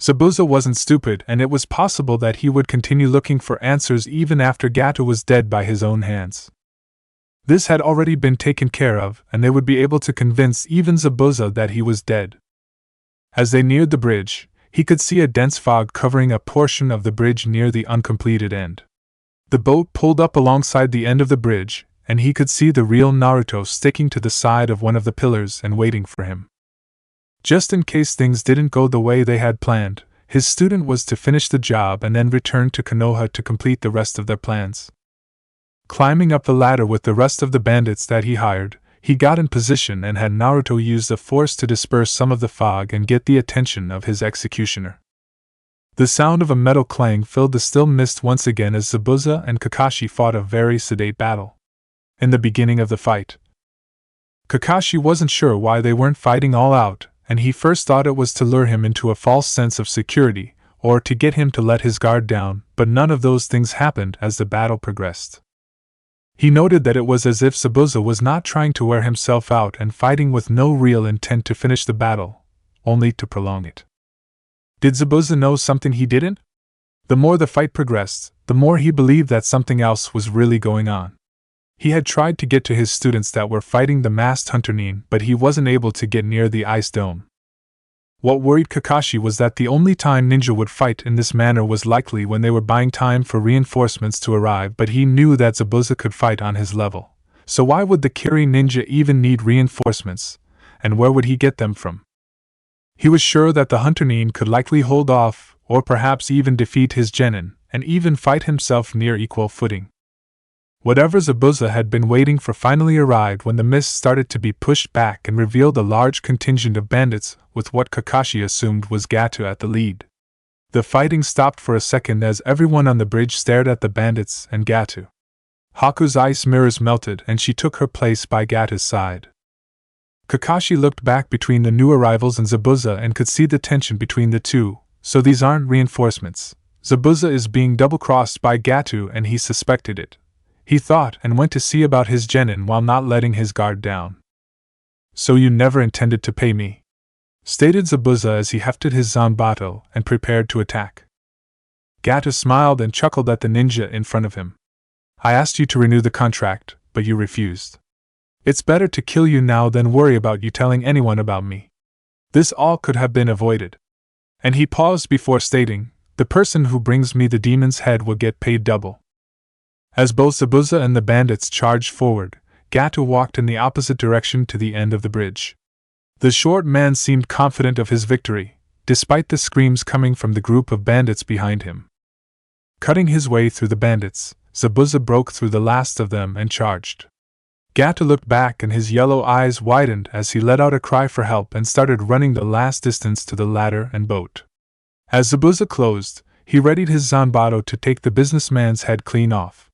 Zabuza wasn't stupid, and it was possible that he would continue looking for answers even after Gatu was dead by his own hands. This had already been taken care of, and they would be able to convince even Zabuza that he was dead. As they neared the bridge, he could see a dense fog covering a portion of the bridge near the uncompleted end. The boat pulled up alongside the end of the bridge, and he could see the real Naruto sticking to the side of one of the pillars and waiting for him. Just in case things didn't go the way they had planned, his student was to finish the job and then return to Konoha to complete the rest of their plans. Climbing up the ladder with the rest of the bandits that he hired, he got in position and had Naruto use the force to disperse some of the fog and get the attention of his executioner. The sound of a metal clang filled the still mist once again as Zabuza and Kakashi fought a very sedate battle. In the beginning of the fight, Kakashi wasn't sure why they weren't fighting all out, and he first thought it was to lure him into a false sense of security, or to get him to let his guard down, but none of those things happened as the battle progressed. He noted that it was as if Zabuza was not trying to wear himself out and fighting with no real intent to finish the battle, only to prolong it. Did Zabuza know something he didn't? The more the fight progressed, the more he believed that something else was really going on. He had tried to get to his students that were fighting the masked hunter Nin, but he wasn't able to get near the ice dome. What worried Kakashi was that the only time ninja would fight in this manner was likely when they were buying time for reinforcements to arrive, but he knew that Zabuza could fight on his level. So why would the Kiri ninja even need reinforcements, and where would he get them from? He was sure that the hunter Nin could likely hold off, or perhaps even defeat his genin, and even fight himself near equal footing. Whatever Zabuza had been waiting for finally arrived when the mist started to be pushed back and revealed a large contingent of bandits with what Kakashi assumed was Gato at the lead. The fighting stopped for a second as everyone on the bridge stared at the bandits and Gato. Haku's ice mirrors melted and she took her place by Gato's side. Kakashi looked back between the new arrivals and Zabuza and could see the tension between the two. So these aren't reinforcements. Zabuza is being double-crossed by Gato and he suspected it. He thought and went to see about his genin while not letting his guard down. So you never intended to pay me? Stated Zabuza as he hefted his zanbato and prepared to attack. Gato smiled and chuckled at the ninja in front of him. I asked you to renew the contract, but you refused. It's better to kill you now than worry about you telling anyone about me. This all could have been avoided. And he paused before stating, the person who brings me the demon's head will get paid double. As both Zabuza and the bandits charged forward, Gato walked in the opposite direction to the end of the bridge. The short man seemed confident of his victory, despite the screams coming from the group of bandits behind him. Cutting his way through the bandits, Zabuza broke through the last of them and charged. Gato looked back and his yellow eyes widened as he let out a cry for help and started running the last distance to the ladder and boat. As Zabuza closed, he readied his zanbato to take the businessman's head clean off.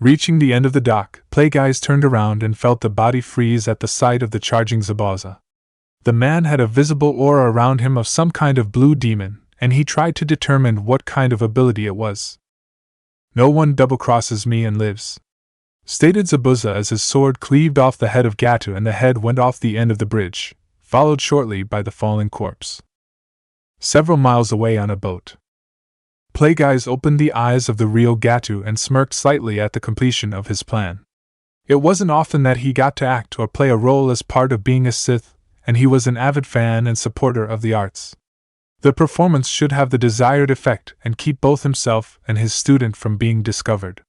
Reaching the end of the dock, Plagueyes turned around and felt the body freeze at the sight of the charging Zabuza. The man had a visible aura around him of some kind of blue demon, and he tried to determine what kind of ability it was. No one double-crosses me and lives, stated Zabuza as his sword cleaved off the head of Gato and the head went off the end of the bridge, followed shortly by the falling corpse. Several miles away on a boat, Plagueyes opened the eyes of the real Gato and smirked slightly at the completion of his plan. It wasn't often that he got to act or play a role as part of being a Sith, and he was an avid fan and supporter of the arts. The performance should have the desired effect and keep both himself and his student from being discovered.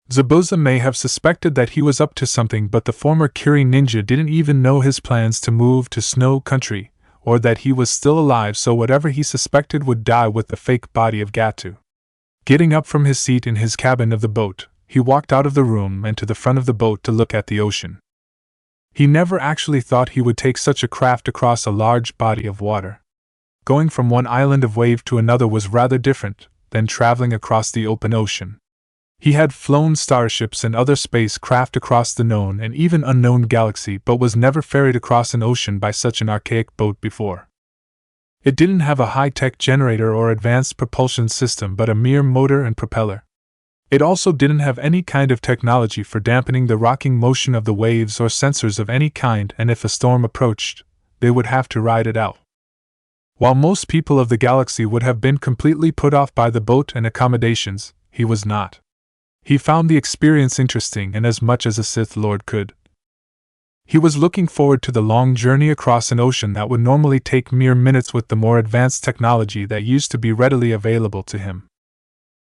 Zabuza may have suspected that he was up to something, but the former Kiri ninja didn't even know his plans to move to Snow Country, or that he was still alive, so whatever he suspected would die with the fake body of Gato. Getting up from his seat in his cabin of the boat, he walked out of the room and to the front of the boat to look at the ocean. He never actually thought he would take such a craft across a large body of water. Going from one island of wave to another was rather different than traveling across the open ocean. He had flown starships and other space craft across the known and even unknown galaxy, but was never ferried across an ocean by such an archaic boat before. It didn't have a high-tech generator or advanced propulsion system, but a mere motor and propeller. It also didn't have any kind of technology for dampening the rocking motion of the waves or sensors of any kind, and if a storm approached, they would have to ride it out. While most people of the galaxy would have been completely put off by the boat and accommodations, he was not. He found the experience interesting and as much as a Sith Lord could. He was looking forward to the long journey across an ocean that would normally take mere minutes with the more advanced technology that used to be readily available to him.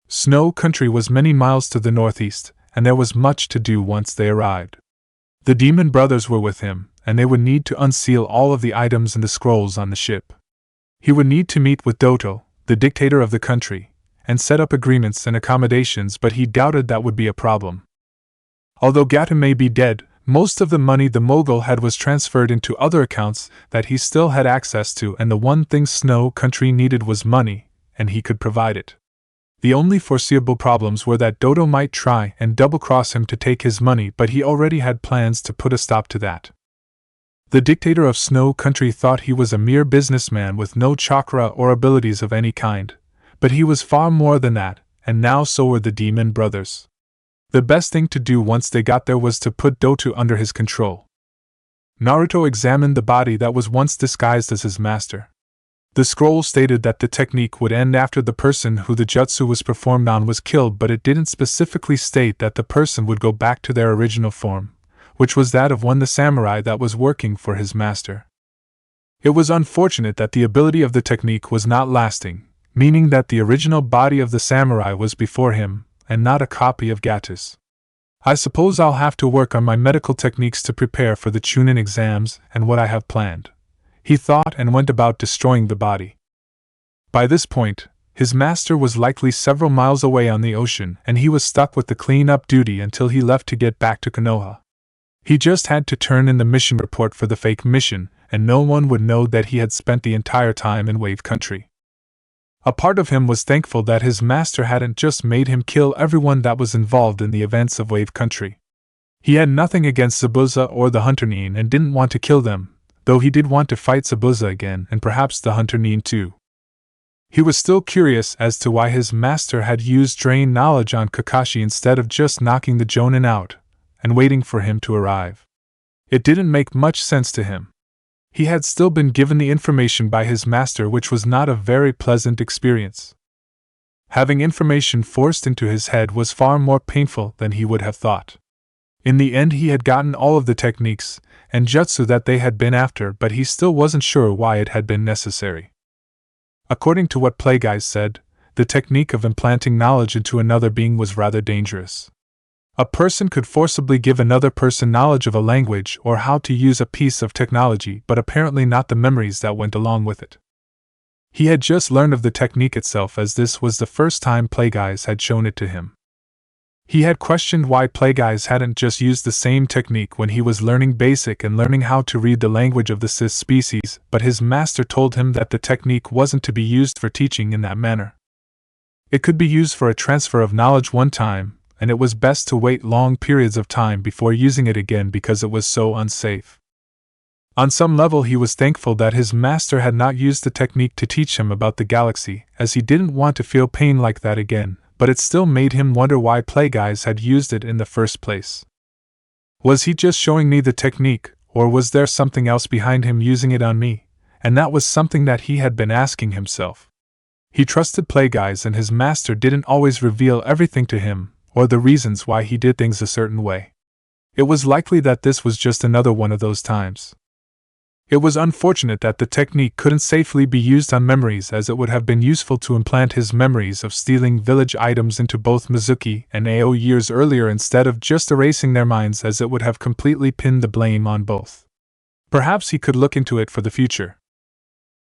Snow Country was many miles to the northeast, and there was much to do once they arrived. The demon brothers were with him, and they would need to unseal all of the items and the scrolls on the ship. He would need to meet with Doto, the dictator of the country, and set up agreements and accommodations, but he doubted that would be a problem. Although Gato may be dead, most of the money the Mogul had was transferred into other accounts that he still had access to, and the one thing Snow Country needed was money, and he could provide it. The only foreseeable problems were that Doto might try and double-cross him to take his money, but he already had plans to put a stop to that. The dictator of Snow Country thought he was a mere businessman with no chakra or abilities of any kind, but he was far more than that, and now so were the demon brothers. The best thing to do once they got there was to put Doto under his control. Naruto examined the body that was once disguised as his master. The scroll stated that the technique would end after the person who the jutsu was performed on was killed, but it didn't specifically state that the person would go back to their original form, which was that of the samurai that was working for his master. It was unfortunate that the ability of the technique was not lasting, meaning that the original body of the samurai was before him, and not a copy of Gato's. I suppose I'll have to work on my medical techniques to prepare for the Chunin exams and what I have planned, he thought, and went about destroying the body. By this point, his master was likely several miles away on the ocean, and he was stuck with the clean-up duty until he left to get back to Konoha. He just had to turn in the mission report for the fake mission, and no one would know that he had spent the entire time in Wave Country. A part of him was thankful that his master hadn't just made him kill everyone that was involved in the events of Wave Country. He had nothing against Zabuza or the Hunter Nin and didn't want to kill them, though he did want to fight Zabuza again and perhaps the Hunter Nin too. He was still curious as to why his master had used drain knowledge on Kakashi instead of just knocking the Jonin out and waiting for him to arrive. It didn't make much sense to him. He had still been given the information by his master, which was not a very pleasant experience. Having information forced into his head was far more painful than he would have thought. In the end, he had gotten all of the techniques and jutsu that they had been after, but he still wasn't sure why it had been necessary. According to what Plagueyes said, the technique of implanting knowledge into another being was rather dangerous. A person could forcibly give another person knowledge of a language or how to use a piece of technology, but apparently not the memories that went along with it. He had just learned of the technique itself, as this was the first time Plagueyes had shown it to him. He had questioned why Plagueyes hadn't just used the same technique when he was learning basic and learning how to read the language of the Sith species, but his master told him that the technique wasn't to be used for teaching in that manner. It could be used for a transfer of knowledge one time, and it was best to wait long periods of time before using it again because it was so unsafe. On some level, he was thankful that his master had not used the technique to teach him about the galaxy, as he didn't want to feel pain like that again, but it still made him wonder why Plagueyes had used it in the first place. Was he just showing me the technique, or was there something else behind him using it on me? And that was something that he had been asking himself. He trusted Plagueyes, and his master didn't always reveal everything to him, or the reasons why he did things a certain way. It was likely that this was just another one of those times. It was unfortunate that the technique couldn't safely be used on memories, as it would have been useful to implant his memories of stealing village items into both Mizuki and Ao years earlier instead of just erasing their minds, as it would have completely pinned the blame on both. Perhaps he could look into it for the future.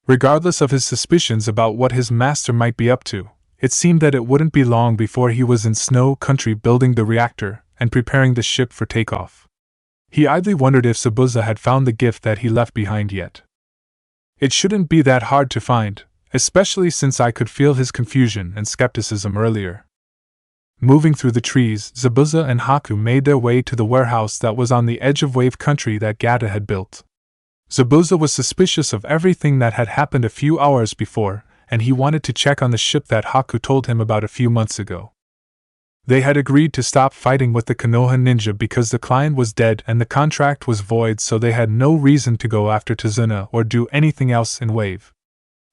Regardless of his suspicions about what his master might be up to, it seemed that it wouldn't be long before he was in Snow Country building the reactor and preparing the ship for takeoff. He idly wondered if Zabuza had found the gift that he left behind yet. It shouldn't be that hard to find, especially since I could feel his confusion and skepticism earlier. Moving through the trees, Zabuza and Haku made their way to the warehouse that was on the edge of Wave Country that Gata had built. Zabuza was suspicious of everything that had happened a few hours before, and he wanted to check on the ship that Haku told him about a few months ago. They had agreed to stop fighting with the Konoha ninja because the client was dead and the contract was void, so they had no reason to go after Tazuna or do anything else in Wave.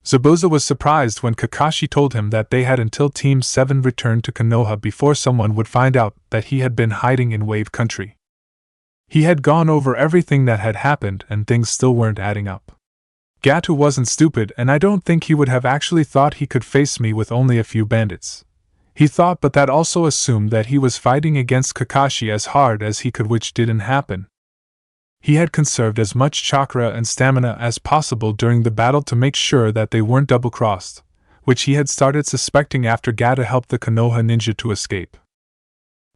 Zabuza was surprised when Kakashi told him that they had until Team 7 returned to Konoha before someone would find out that he had been hiding in Wave Country. He had gone over everything that had happened and things still weren't adding up. Gatu wasn't stupid, and I don't think he would have actually thought he could face me with only a few bandits. He thought, but that also assumed that he was fighting against Kakashi as hard as he could, which didn't happen. He had conserved as much chakra and stamina as possible during the battle to make sure that they weren't double-crossed, which he had started suspecting after Gatta helped the Konoha ninja to escape.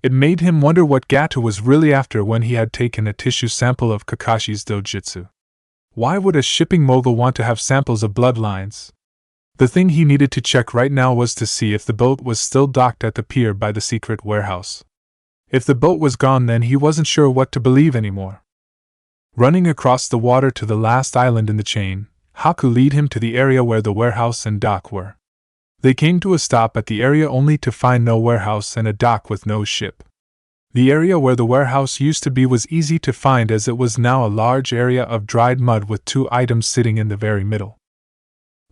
It made him wonder what Gatta was really after when he had taken a tissue sample of Kakashi's dojutsu. Why would a shipping mogul want to have samples of bloodlines? The thing he needed to check right now was to see if the boat was still docked at the pier by the secret warehouse. If the boat was gone, then he wasn't sure what to believe anymore. Running across the water to the last island in the chain, Haku led him to the area where the warehouse and dock were. They came to a stop at the area only to find no warehouse and a dock with no ship. The area where the warehouse used to be was easy to find as it was now a large area of dried mud with two items sitting in the very middle.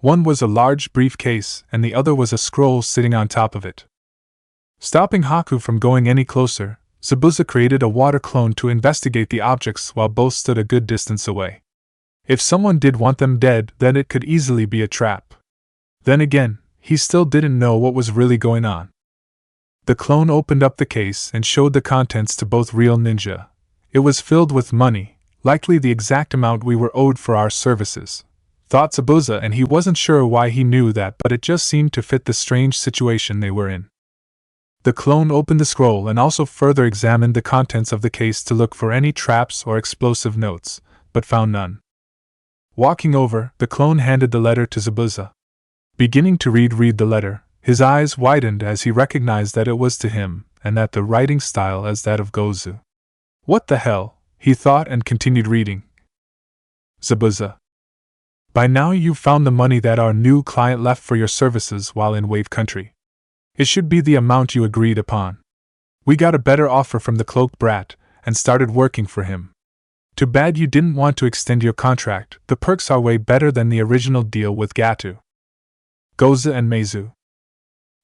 One was a large briefcase and the other was a scroll sitting on top of it. Stopping Haku from going any closer, Zabuza created a water clone to investigate the objects while both stood a good distance away. If someone did want them dead, then it could easily be a trap. Then again, he still didn't know what was really going on. The clone opened up the case and showed the contents to both real ninja. It was filled with money, likely the exact amount we were owed for our services, thought Zabuza, and he wasn't sure why he knew that, but it just seemed to fit the strange situation they were in. The clone opened the scroll and also further examined the contents of the case to look for any traps or explosive notes, but found none. Walking over, the clone handed the letter to Zabuza. Beginning to read the letter, his eyes widened as he recognized that it was to him, and that the writing style as that of Gozu. What the hell, he thought and continued reading. Zabuza. By now you've found the money that our new client left for your services while in Wave Country. It should be the amount you agreed upon. We got a better offer from the cloaked brat, and started working for him. Too bad you didn't want to extend your contract. The perks are way better than the original deal with Gatu. Goza and Meizu.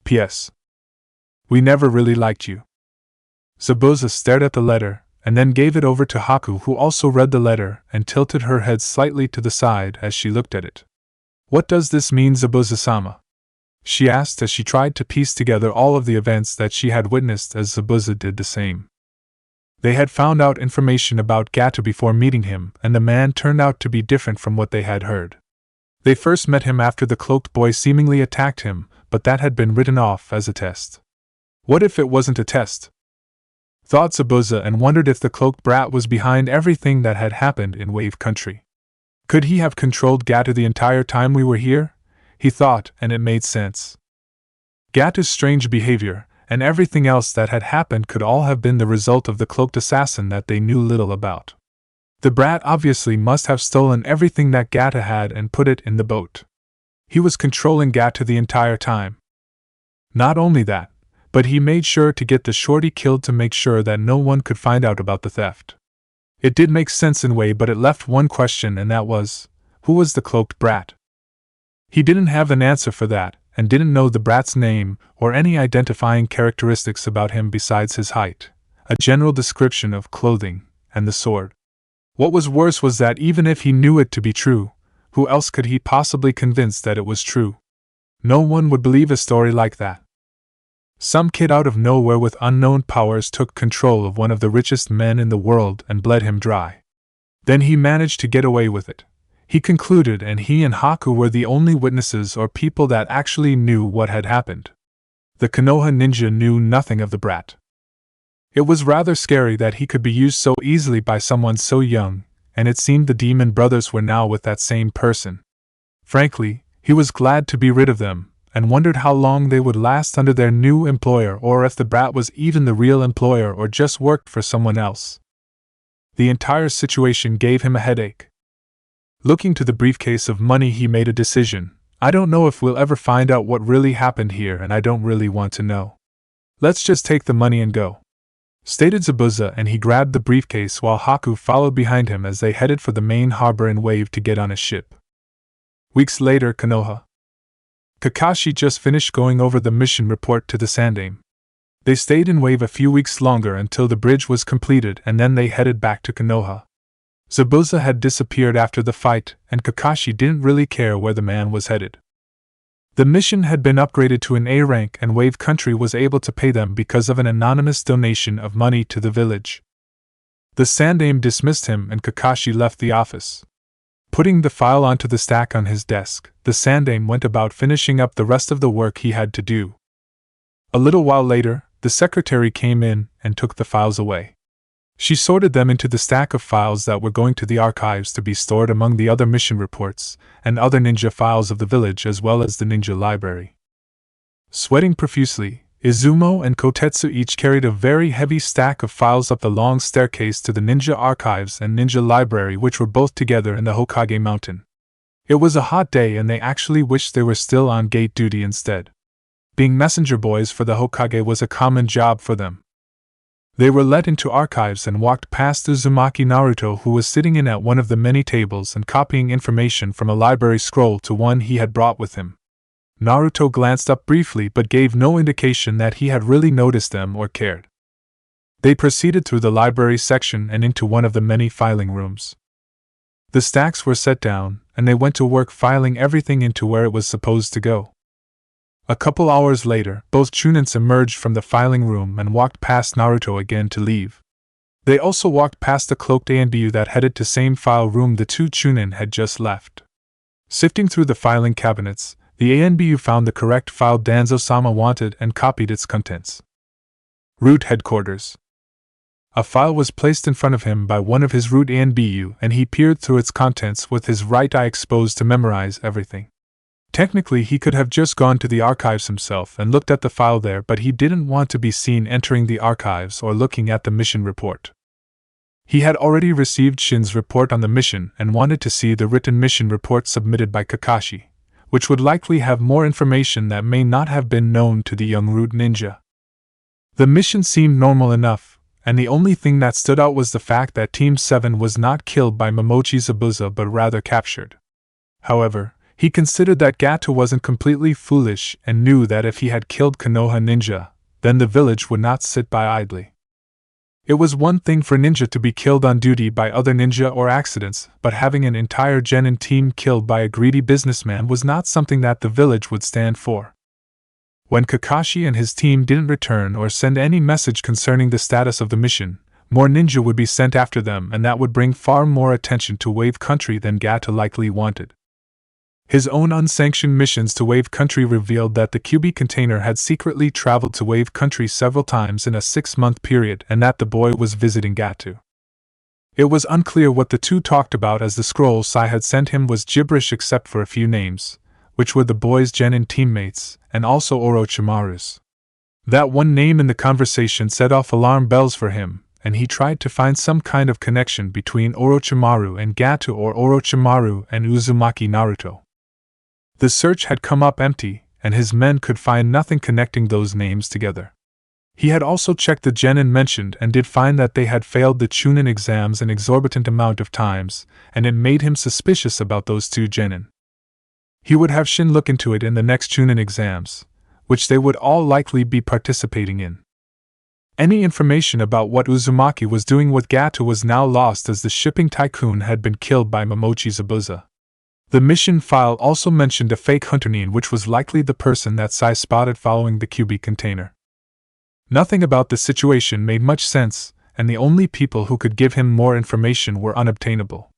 P.S. We never really liked you. Zabuza stared at the letter, and then gave it over to Haku, who also read the letter and tilted her head slightly to the side as she looked at it. What does this mean, Zabuza-sama? She asked as she tried to piece together all of the events that she had witnessed, as Zabuza did the same. They had found out information about Gatu before meeting him, and the man turned out to be different from what they had heard. They first met him after the cloaked boy seemingly attacked him, but that had been written off as a test. What if it wasn't a test? Thought Zabuza, and wondered if the cloaked brat was behind everything that had happened in Wave Country. Could he have controlled Gatu the entire time we were here? He thought, and it made sense. Gatu's strange behavior, and everything else that had happened could all have been the result of the cloaked assassin that they knew little about. The brat obviously must have stolen everything that Gatu had and put it in the boat. He was controlling Gatu the entire time. Not only that, but he made sure to get the shorty killed to make sure that no one could find out about the theft. It did make sense in a way, but it left one question, and that was, who was the cloaked brat? He didn't have an answer for that, and didn't know the brat's name or any identifying characteristics about him besides his height, a general description of clothing, and the sword. What was worse was that even if he knew it to be true, who else could he possibly convince that it was true? No one would believe a story like that. Some kid out of nowhere with unknown powers took control of one of the richest men in the world and bled him dry. Then he managed to get away with it, he concluded, and he and Haku were the only witnesses or people that actually knew what had happened. The Konoha ninja knew nothing of the brat. It was rather scary that he could be used so easily by someone so young, and it seemed the demon brothers were now with that same person. Frankly, he was glad to be rid of them, and wondered how long they would last under their new employer, or if the brat was even the real employer or just worked for someone else. The entire situation gave him a headache. Looking to the briefcase of money, he made a decision. I don't know if we'll ever find out what really happened here, and I don't really want to know. Let's just take the money and go, stated Zabuza, and he grabbed the briefcase while Haku followed behind him as they headed for the main harbor in Wave to get on a ship. Weeks later, Konoha. Kakashi just finished going over the mission report to the Sandaime. They stayed in Wave a few weeks longer until the bridge was completed, and then they headed back to Konoha. Zabuza had disappeared after the fight, and Kakashi didn't really care where the man was headed. The mission had been upgraded to an A rank, and Wave Country was able to pay them because of an anonymous donation of money to the village. The Sandaime dismissed him and Kakashi left the office. Putting the file onto the stack on his desk, the Sandaime went about finishing up the rest of the work he had to do. A little while later, the secretary came in and took the files away. She sorted them into the stack of files that were going to the archives to be stored among the other mission reports and other ninja files of the village as well as the ninja library. Sweating profusely, Izumo and Kotetsu each carried a very heavy stack of files up the long staircase to the ninja archives and ninja library, which were both together in the Hokage mountain. It was a hot day and they actually wished they were still on gate duty instead. Being messenger boys for the Hokage was a common job for them. They were let into archives and walked past Uzumaki Naruto, who was sitting in at one of the many tables and copying information from a library scroll to one he had brought with him. Naruto glanced up briefly but gave no indication that he had really noticed them or cared. They proceeded through the library section and into one of the many filing rooms. The stacks were set down, and they went to work filing everything into where it was supposed to go. A couple hours later, both Chunins emerged from the filing room and walked past Naruto again to leave. They also walked past the cloaked ANBU that headed to same file room the two Chunin had just left. Sifting through the filing cabinets, the ANBU found the correct file Danzo-sama wanted and copied its contents. Root Headquarters. A file was placed in front of him by one of his Root ANBU and he peered through its contents with his right eye exposed to memorize everything. Technically, he could have just gone to the archives himself and looked at the file there, but he didn't want to be seen entering the archives or looking at the mission report. He had already received Shin's report on the mission and wanted to see the written mission report submitted by Kakashi, which would likely have more information that may not have been known to the young Root ninja. The mission seemed normal enough, and the only thing that stood out was the fact that Team 7 was not killed by Momochi Zabuza but rather captured. However, he considered that Gato wasn't completely foolish and knew that if he had killed Konoha Ninja, then the village would not sit by idly. It was one thing for ninja to be killed on duty by other ninja or accidents, but having an entire genin team killed by a greedy businessman was not something that the village would stand for. When Kakashi and his team didn't return or send any message concerning the status of the mission, more ninja would be sent after them, and that would bring far more attention to Wave Country than Gato likely wanted. His own unsanctioned missions to Wave Country revealed that the QB container had secretly traveled to Wave Country several times in a 6-month period and that the boy was visiting Gato. It was unclear what the two talked about, as the scroll Sai had sent him was gibberish except for a few names, which were the boy's genin teammates, and also Orochimaru's. That one name in the conversation set off alarm bells for him, and he tried to find some kind of connection between Orochimaru and Gato or Orochimaru and Uzumaki Naruto. The search had come up empty, and his men could find nothing connecting those names together. He had also checked the genin mentioned and did find that they had failed the Chunin exams an exorbitant amount of times, and it made him suspicious about those two genin. He would have Shin look into it in the next Chunin exams, which they would all likely be participating in. Any information about what Uzumaki was doing with Gato was now lost, as the shipping tycoon had been killed by Momochi Zabuza. The mission file also mentioned a fake hunter-nin, which was likely the person that Sai spotted following the QB container. Nothing about the situation made much sense, and the only people who could give him more information were unobtainable.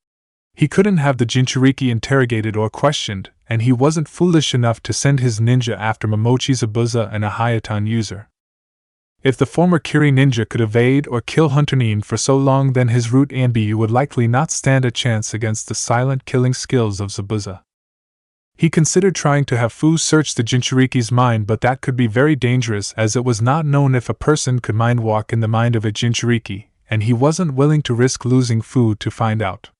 He couldn't have the Jinchuriki interrogated or questioned, and he wasn't foolish enough to send his ninja after Momochi Zabuza and a Hayaton user. If the former Kiri ninja could evade or kill Hunter-nin for so long, then his Root ANBU would likely not stand a chance against the silent killing skills of Zabuza. He considered trying to have Fu search the Jinchuriki's mind, but that could be very dangerous, as it was not known if a person could mind walk in the mind of a Jinchuriki, and he wasn't willing to risk losing Fu to find out.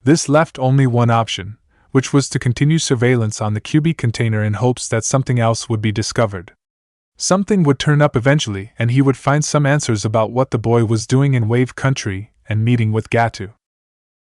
This left only one option, which was to continue surveillance on the QB container in hopes that something else would be discovered. Something would turn up eventually, and he would find some answers about what the boy was doing in Wave Country and meeting with Gato.